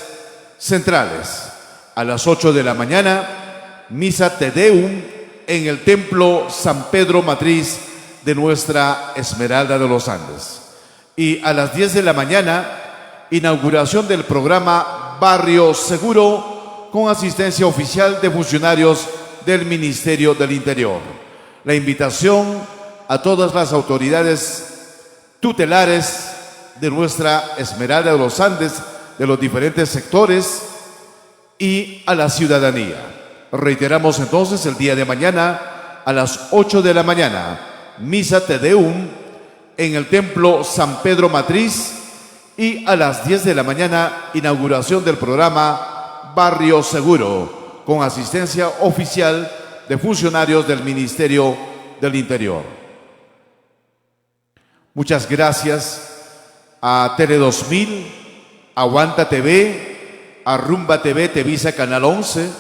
centrales. A las 8 de la mañana, misa Te Deum en el Templo San Pedro Matriz de nuestra Esmeralda de los Andes. Y a las 10 de la mañana, inauguración del programa Barrio Seguro con asistencia oficial de funcionarios del Ministerio del Interior. La invitación a todas las autoridades tutelares de nuestra Esmeralda de los Andes, de los diferentes sectores y a la ciudadanía. Reiteramos entonces el día de mañana a las 8 de la mañana, misa Te Deum en el Templo San Pedro Matriz y a las 10 de la mañana, inauguración del programa Barrio Seguro con asistencia oficial de funcionarios del Ministerio del Interior. Muchas gracias a Tele 2000, a Aguanta TV, a Rumba TV, Televisa Canal 11,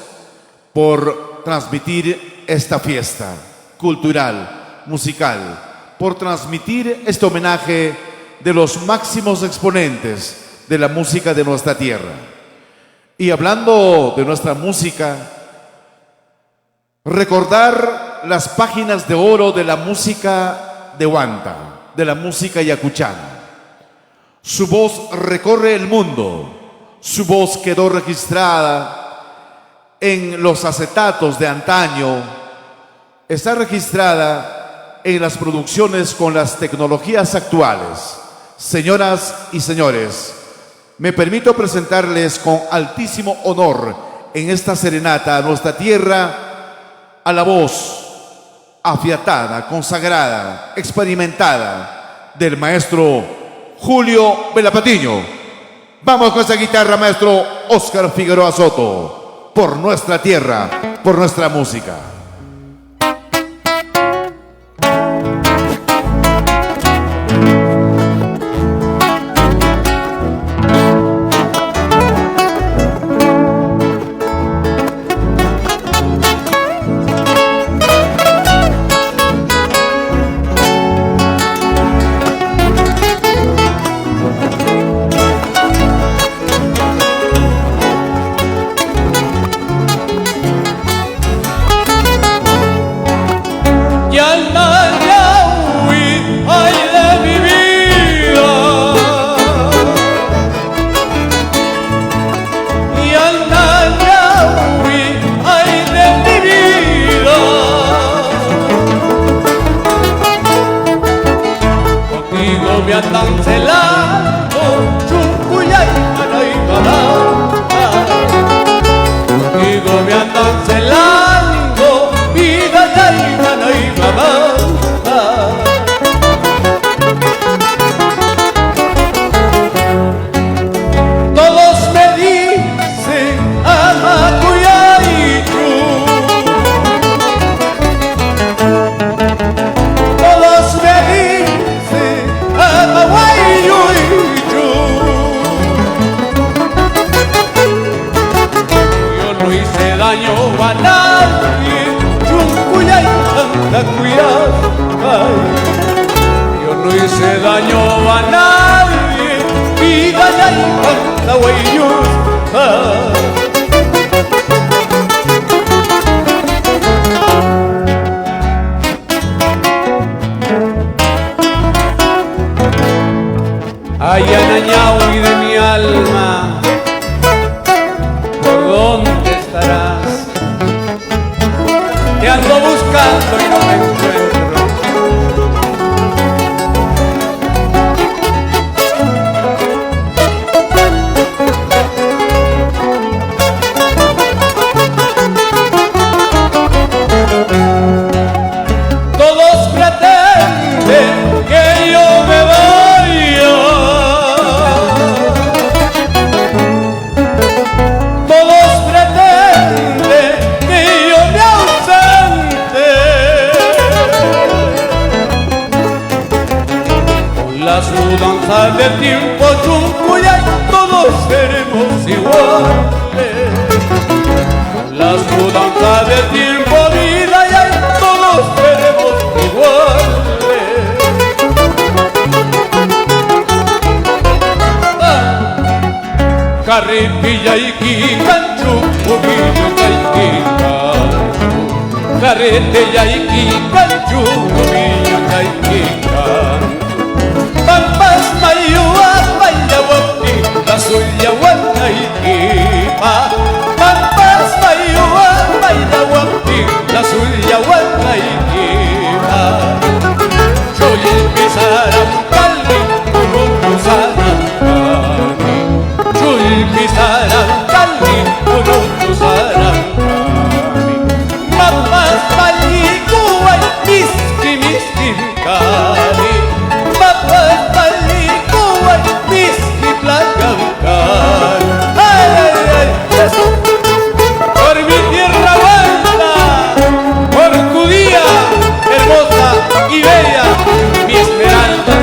por transmitir esta fiesta cultural, musical, por transmitir este homenaje de los máximos exponentes de la música de nuestra tierra. Y hablando de nuestra música, recordar las páginas de oro de la música de Huanta, de la música yacuchana. Su voz recorre el mundo, su voz quedó registrada en los acetatos de antaño, está registrada en las producciones con las tecnologías actuales. Señoras y señores, me permito presentarles con altísimo honor en esta serenata a nuestra tierra a la voz afiatada, consagrada, experimentada del maestro Julio Velapatiño. Vamos con esa guitarra, maestro Óscar Figueroa Soto, por nuestra tierra, por nuestra música. Que yo me vaya mudanzas del tiempo, Chuncuyay, todos seremos iguales. Las mudanzas del tiempo, vida, y ay, todos seremos iguales. Carretilla y Quicanchu, Uguillo Caiquicanchu. Carretilla y Quicanchu, Uguillo Caiquicanchu. Pampas mayua, mayahuapi, la suya huanaiquipa. Pampas mayua, mayahuapi, la suya huanaiquipa. Soy el Pisaramcali, Urutu Sarancali. Soy el Pisaramcali, Urutu Sarancali. Mapas palikuay, miski miskilkali. Mapas palikuay, miski plagankali. Ay, ay, ay, eso. Por mi tierra banda, por tu día hermosa y bella, mi Esmeralda.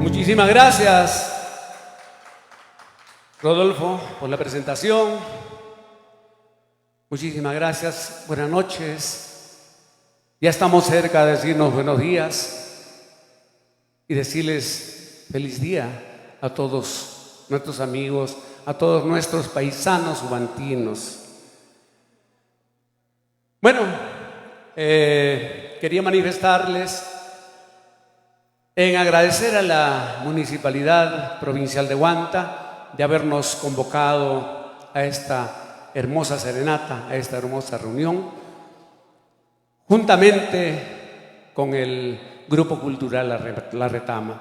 Muchísimas gracias, Rodolfo, por la presentación. Muchísimas gracias, buenas noches. Ya estamos cerca de decirnos buenos días y decirles feliz día a todos nuestros amigos, a todos nuestros paisanos ubantinos. Bueno, quería manifestarles en agradecer a la Municipalidad Provincial de Huanta de habernos convocado a esta hermosa serenata, a esta hermosa reunión, juntamente con el Grupo Cultural La Retama.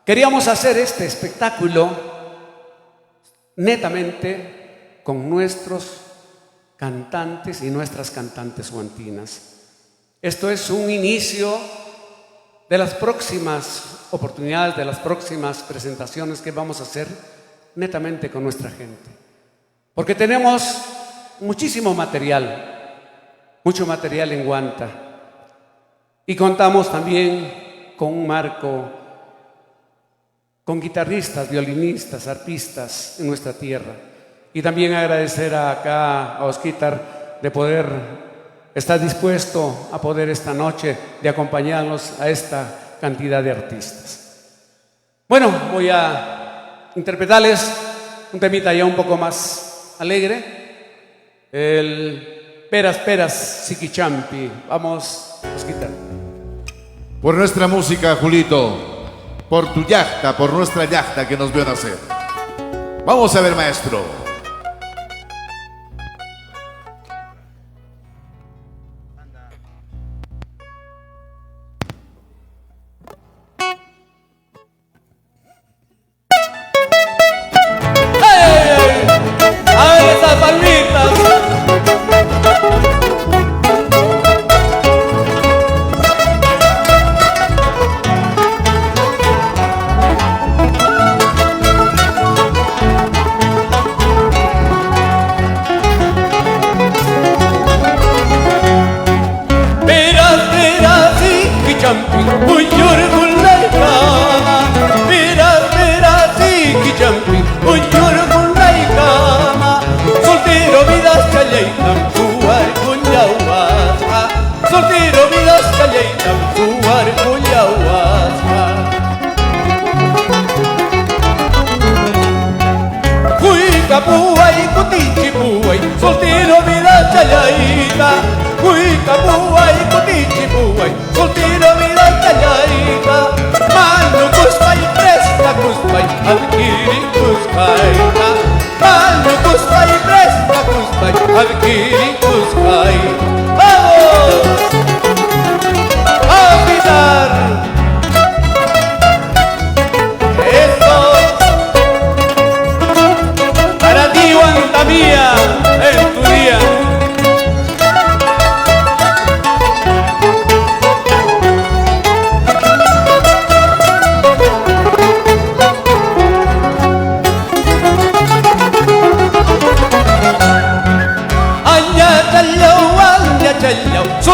Queríamos hacer este espectáculo netamente con nuestros cantantes y nuestras cantantes huantinas. Esto es un inicio de las próximas oportunidades, de las próximas presentaciones que vamos a hacer netamente con nuestra gente. Porque tenemos muchísimo material, mucho material en Huanta. Y contamos también con un marco, con guitarristas, violinistas, arpistas en nuestra tierra. Y también agradecer acá a Osquitar de poder estar dispuesto a poder esta noche de acompañarnos a esta cantidad de artistas. Bueno, voy a interpretarles un temita ya un poco más alegre, el Peras Peras Siquichampi. Vamos, Osquitar. Por nuestra música, Julito, por tu yacta, por nuestra yacta que nos vio nacer. Vamos a ver, maestro.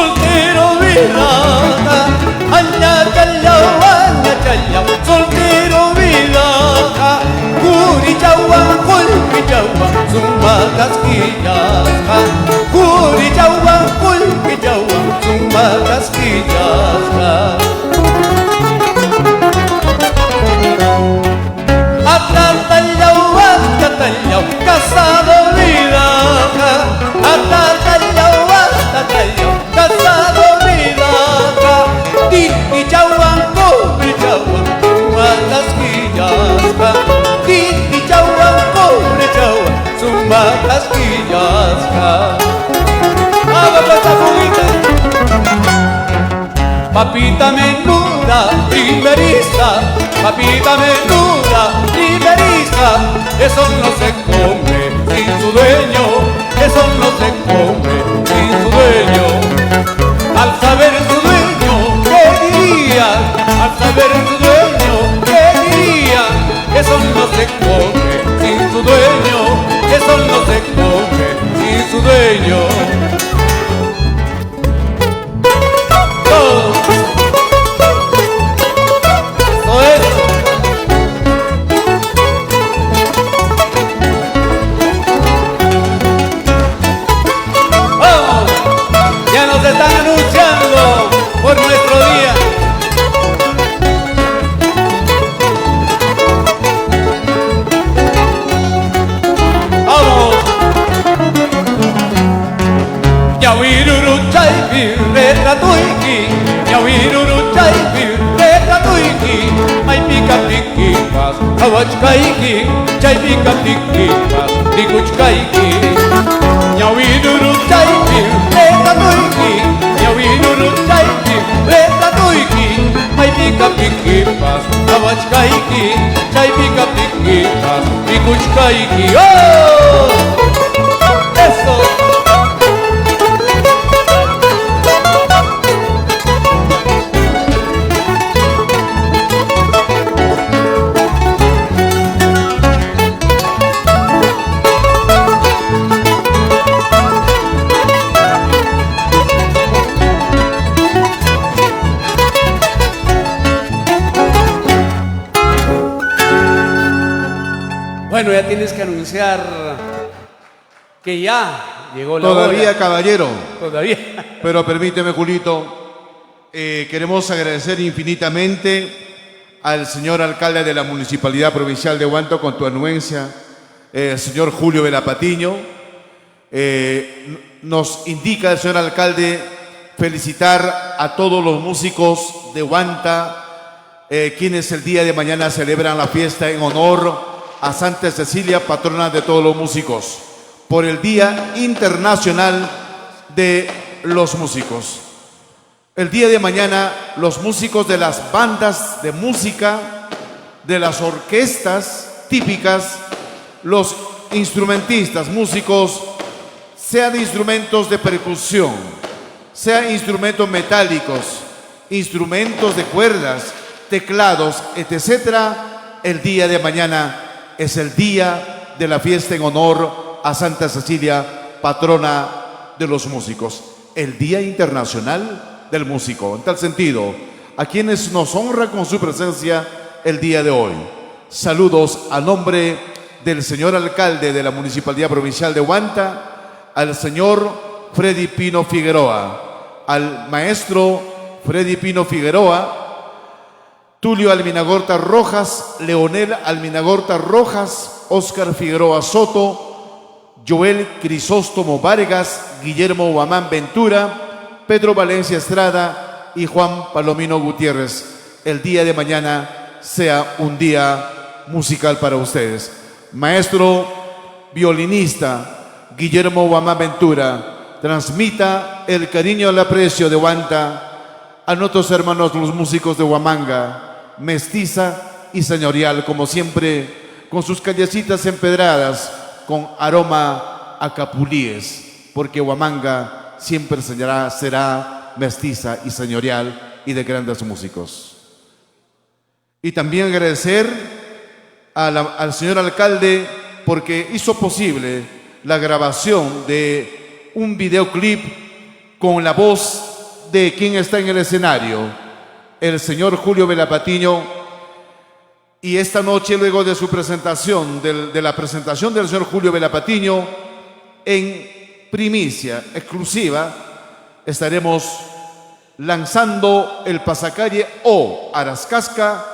soltero vida, aña chayao, soltero vida, curichaua, colpichaua, zumba casquillas, curichaua, colpichaua, zumba casquillas. Atatallao, casado vida, atatallao, casado vida, tipichaua, cobrichaua, zumba casquillas, tipichaua, cobrichaua, zumba casquillas. Papita menuda, primeriza, papita menuda, primeriza, eso no se come sin su dueño, eso no se come sin su dueño. Al saber su dueño, ¿qué diría? Al saber su dueño, ¿qué diría? Eso no se come sin su dueño, eso no se come sin su dueño. Están anunciando por nuestro día. ¡Vamos! Yawiruru chaypi retratuiki, yawiruru chaypi retratuiki, maipika pikipas, awachkaiki, chaypika pikipas, dikuchkaiki. Yawiruru chaypi retratuiki, yawiruru chaypi retratuiki, maipika pikipas, awachkaiki, chaypika pikipas, dikuchkaiki. ¡Oh! ¡Eso! Bueno, ya tienes que anunciar que ya llegó la hora. Todavía, caballero. Todavía. Pero permíteme, Julito, queremos agradecer infinitamente al señor alcalde de la Municipalidad Provincial de Huanta con tu anuencia, el señor Julio Velapatiño. Nos indica el señor alcalde felicitar a todos los músicos de Huanta, quienes el día de mañana celebran la fiesta en honor a Santa Cecilia, patrona de todos los músicos, por el Día Internacional de los Músicos. El día de mañana, los músicos de las bandas de música, de las orquestas típicas, los instrumentistas, músicos, sean instrumentos de percusión, sean instrumentos metálicos, instrumentos de cuerdas, teclados, etcétera, el día de mañana es el día de la fiesta en honor a Santa Cecilia, patrona de los músicos. El Día Internacional del Músico. En tal sentido, a quienes nos honra con su presencia el día de hoy. Saludos a nombre del señor alcalde de la Municipalidad Provincial de Huanta, al señor Freddy Pino Figueroa, al maestro Freddy Pino Figueroa, Tulio Alminagorta Rojas, Leonel Alminagorta Rojas, Óscar Figueroa Soto, Joel Crisóstomo Vargas, Guillermo Guamán Ventura, Pedro Valencia Estrada y Juan Palomino Gutiérrez. El día de mañana sea un día musical para ustedes. Maestro violinista Guillermo Guamán Ventura, transmita el cariño y el aprecio de Huanta a nuestros hermanos los músicos de Huamanga, mestiza y señorial, como siempre, con sus callecitas empedradas, con aroma a capulíes, porque Huamanga siempre será mestiza y señorial y de grandes músicos. Y también agradecer al señor alcalde porque hizo posible la grabación de un videoclip con la voz de quien está en el escenario, el señor Julio Velapatiño. Y esta noche, luego de su presentación, de la presentación del señor Julio Velapatiño, en primicia exclusiva, estaremos lanzando el pasacalle o Arascasca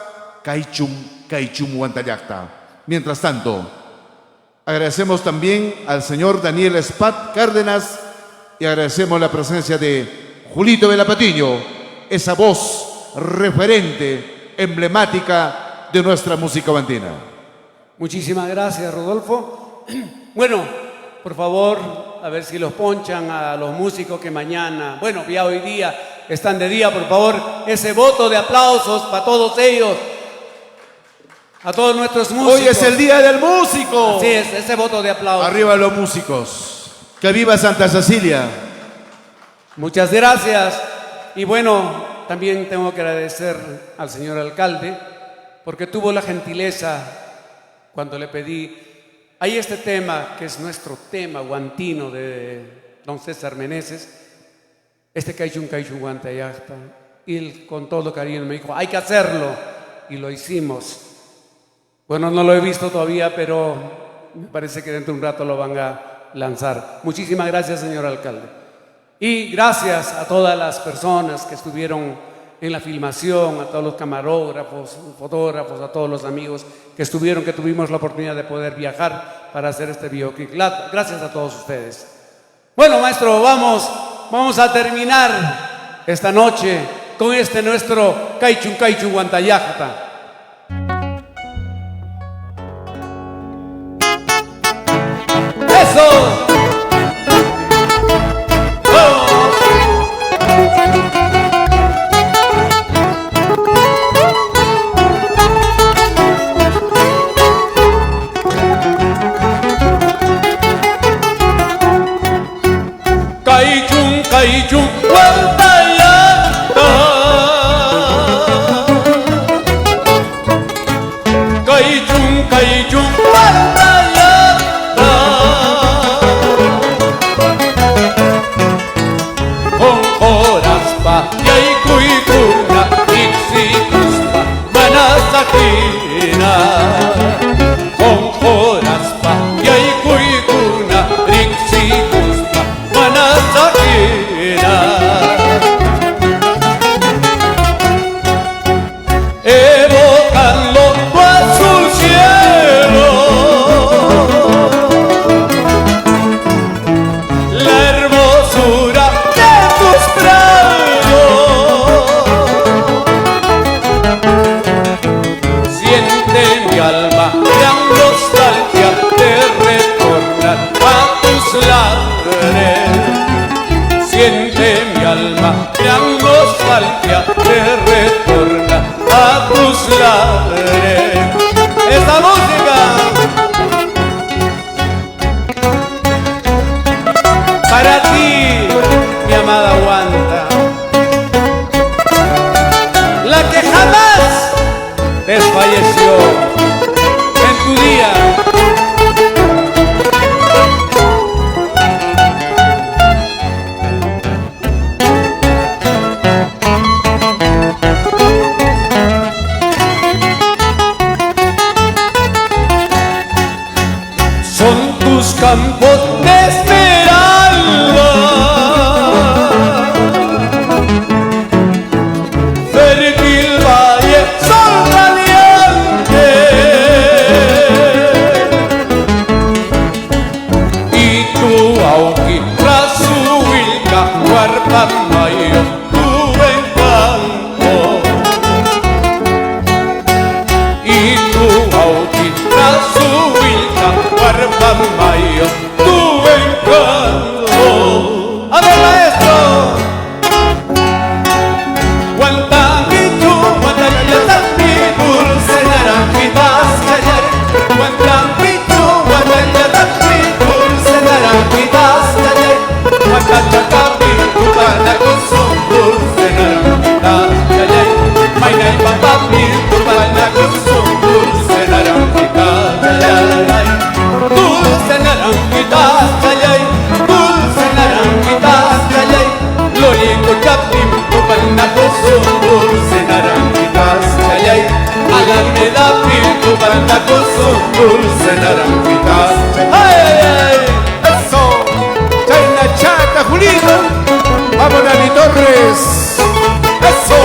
Caichum Huantayacta. Mientras tanto, agradecemos también al señor Daniel Espat Cárdenas y agradecemos la presencia de Julito Velapatiño, esa voz referente, emblemática de nuestra música andina. Muchísimas gracias, Rodolfo. Bueno, por favor, a ver si los ponchan a los músicos que mañana, bueno, ya hoy día están de día, por favor, ese voto de aplausos para todos ellos, a todos nuestros músicos. Hoy es el día del músico. Así es, ese voto de aplausos. Arriba los músicos. Que viva Santa Cecilia. Muchas gracias. Y bueno, también tengo que agradecer al señor alcalde porque tuvo la gentileza cuando le pedí, hay este tema que es nuestro tema guantino de don César Meneses, este Caichun Guantayacta, y él con todo cariño me dijo, hay que hacerlo, y lo hicimos. Bueno, no lo he visto todavía, pero me parece que dentro de un rato lo van a lanzar. Muchísimas gracias, señor alcalde. Y gracias a todas las personas que estuvieron en la filmación, a todos los camarógrafos, fotógrafos, a todos los amigos que estuvieron, que tuvimos la oportunidad de poder viajar para hacer este videoclip. Gracias a todos ustedes. Bueno, maestro, vamos a terminar esta noche con este nuestro Caichun Guantayacta. ¡Eso! Caichun Guantayacta, Caichun Guantayacta, con Joraspa y Aycuicuna, Ixicuspa, Manasajina, con Joraspa y Aycuicuna, Ixicuspa, Manasajina, evocando tu azul cielo, la hermosura de tus prados, siente mi alma gran nostalgia de retornar a tus lares. Siente mi alma gran nostalgia de retornar a tus lares. Esta música para ti, mi amada Huanta, la que jamás desfalleció en tu día. Son tus campos de esmeralda, un dulce naranjita. ¡Ay, ay, ay! ¡Eso! ¡Chayna chata, Julito! ¡Vamos, Dani Torres! ¡Eso!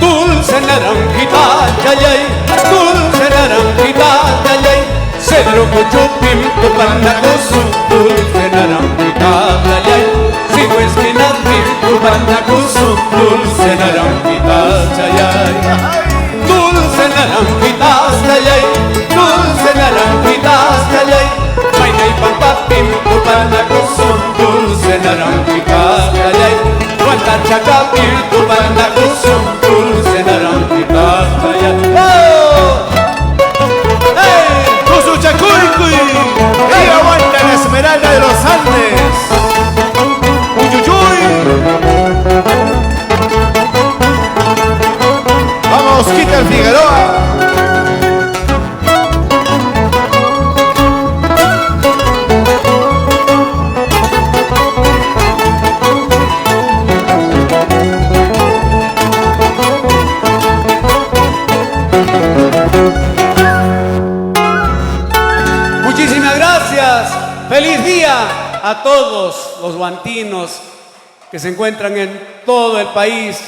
Dulce naranjita, yayay, dulce naranjita, yayay, cedro cuchupim, tu pandacoso, dulce naranjita, yayay, sigo esquinas, tu pandacoso, dulce naranjita, yayay, dulce naranjita, yayay, dulce naranjita, yayay, maina y pampapim, tu pandacoso, dulce naranjita, yayay, cuanta chacapim, tu pandacoso, dulce naranjita, yayay. ¡Chacuicuy! ¡Ahí aguanta la Esmeralda de los Andes! ¡Uyuyuy! ¡Vamos, quita el Figueroa! Muchísimas gracias. Feliz día a todos los guantinos que se encuentran en todo el país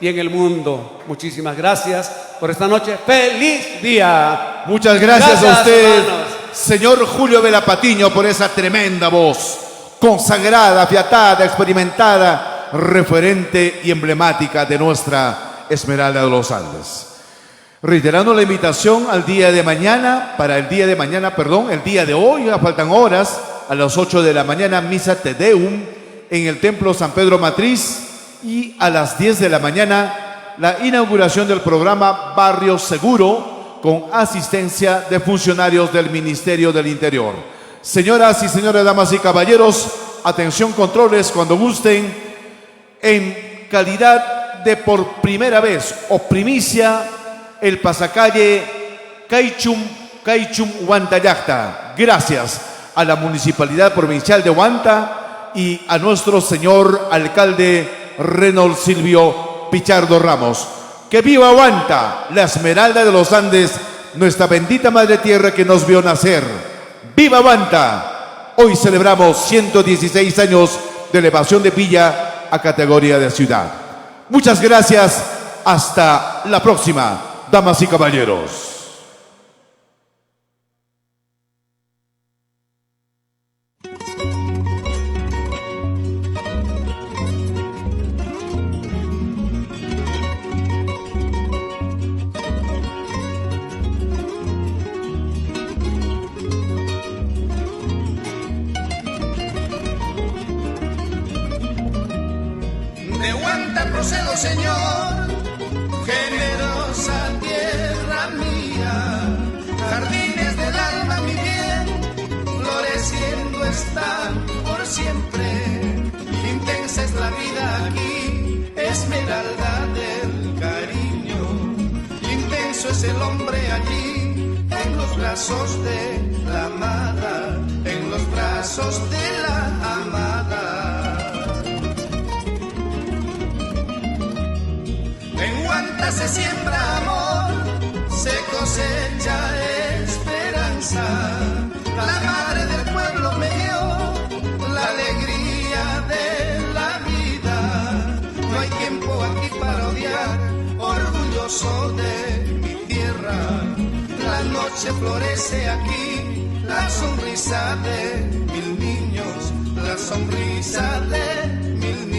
y en el mundo. Muchísimas gracias por esta noche. ¡Feliz día! Muchas gracias a usted, hermanos. señor Julio Vela Patiño, por esa tremenda voz, consagrada, afiatada, experimentada, referente y emblemática de nuestra Esmeralda de los Andes. Reiterando la invitación al día de mañana, el día de hoy, ya faltan horas, a las 8 de la mañana, misa Te Deum en el Templo San Pedro Matriz, y a las 10 de la mañana, la inauguración del programa Barrio Seguro, con asistencia de funcionarios del Ministerio del Interior. Señoras y señores, damas y caballeros, atención controles cuando gusten, en calidad de por primera vez o primicia, el pasacalle Caichum Huantayacta. Gracias a la Municipalidad Provincial de Huanta y a nuestro señor alcalde Reynold Silvio Pichardo Ramos. ¡Que viva Huanta, la Esmeralda de los Andes, nuestra bendita Madre Tierra que nos vio nacer! ¡Viva Huanta! Hoy celebramos 116 años de elevación de Villa a categoría de ciudad. Muchas gracias. Hasta la próxima, damas y caballeros. De Huanta procedo, Señor, generosa tierra mía, jardines del alma, mi bien, floreciendo están por siempre. Intensa es la vida aquí, esmeralda del cariño. Intenso es el hombre allí, en los brazos de la amada, en los brazos de la amada. En Huanta se siembra amor, se cosecha esperanza. La madre del pueblo me dio la alegría de la vida. No hay tiempo aquí para odiar, orgulloso de mi tierra. La noche florece aquí, la sonrisa de mil niños, la sonrisa de mil niños.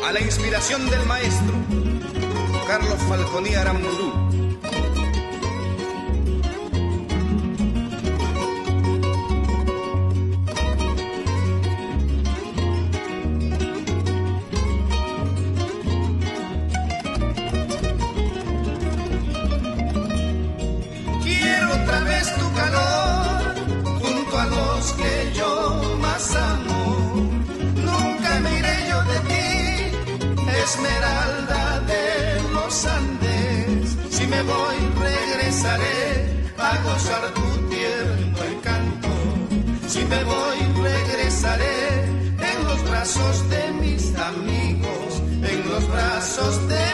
A la inspiración del maestro Carlos Falconi Aramburu. Quiero otra vez tu calor junto a los que yo más amo. No regresaré a gozar tu tierno encanto. Si me voy, regresaré en los brazos de mis amigos, en los brazos de